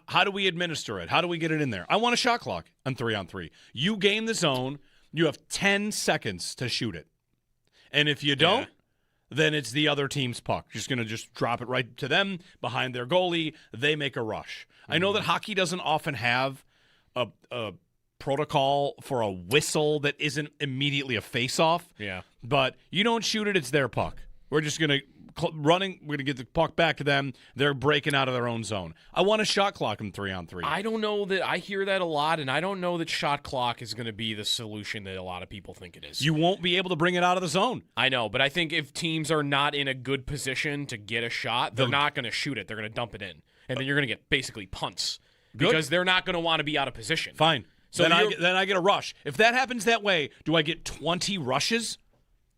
How do we administer it? How do we get it in there? I want a shot clock on 3-on-3. You gain the zone. You have 10 seconds to shoot it. And if you don't, then it's the other team's puck. You're just going to drop it right to them behind their goalie. They make a rush. I know that hockey doesn't often have a protocol for a whistle that isn't immediately a face-off. Yeah. But you don't shoot it, it's their puck. We're just going to we're going to get the puck back to them. They're breaking out of their own zone. I want a shot clock in 3-on-3. I don't know that I hear that a lot, and I don't know that shot clock is going to be the solution that a lot of people think it is. You won't be able to bring it out of the zone. I know, but I think if teams are not in a good position to get a shot, they're not going to shoot it. They're going to dump it in, and then you're going to get basically punts because they're not going to want to be out of position. Fine. So then I get a rush. If that happens that way, do I get 20 rushes?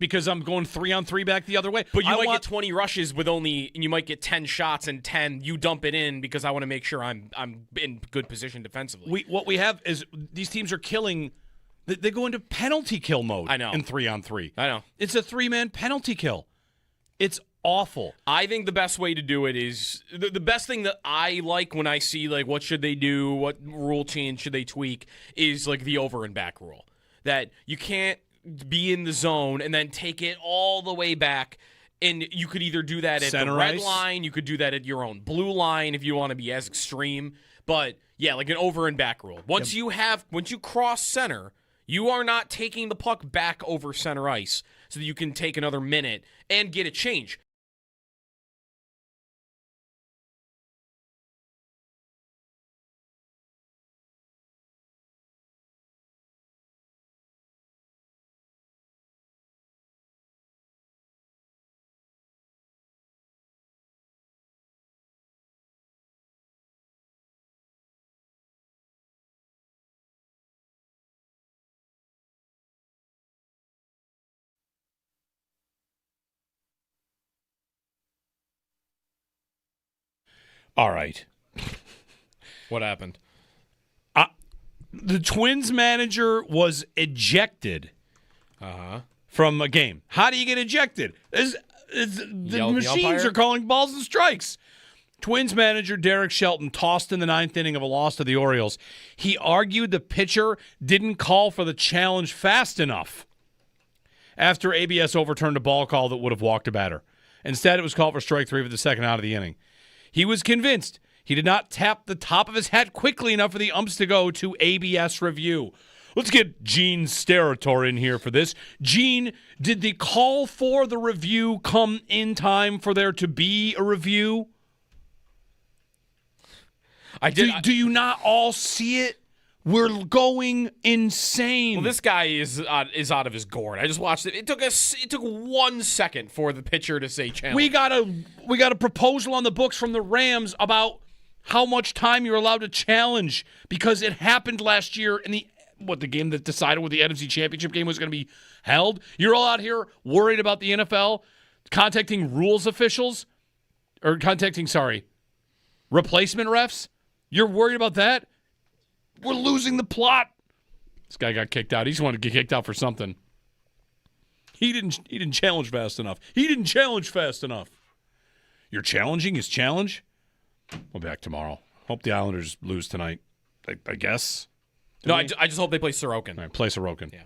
Because I'm going 3-on-3 back the other way. But you might get 20 rushes and you might get 10 shots and 10 you dump it in because I want to make sure I'm in good position defensively. What we have is these teams are killing. They go into penalty kill mode. I know. In 3-on-3. I know. It's a 3-man penalty kill. It's awful. I think the best way to do it is the best thing that I like when I see like what should they do, what rule change should they tweak is like the over and back rule. That you can't be in the zone and then take it all the way back, and you could either do that at center the red ice line, you could do that at your own blue line if you want to be as extreme, but yeah, like an over and back rule. Once you cross center, you are not taking the puck back over center ice so that you can take another minute and get a change. All right. What happened? The Twins manager was ejected from a game. How do you get ejected? The machines are calling balls and strikes. Twins manager Derek Shelton tossed in the 9th inning of a loss to the Orioles. He argued the pitcher didn't call for the challenge fast enough after ABS overturned a ball call that would have walked a batter. Instead, it was called for strike 3 for the second out of the inning. He was convinced he did not tap the top of his hat quickly enough for the umps to go to ABS review. Let's get Gene Sterator in here for this. Gene, did the call for the review come in time for there to be a review? I did. Do you not all see it? We're going insane. Well, this guy is out of his gourd. I just watched it. It took 1 second for the pitcher to say challenge. We got a proposal on the books from the Rams about how much time you're allowed to challenge because it happened last year in the game that decided where the NFC Championship game was going to be held. You're all out here worried about the NFL contacting rules officials or replacement refs. You're worried about that? We're losing the plot. This guy got kicked out. He just wanted to get kicked out for something. He didn't challenge fast enough. You're challenging his challenge? We'll be back tomorrow. Hope the Islanders lose tonight. I guess. No, I just hope they play Sorokin. All right, play Sorokin. Yeah.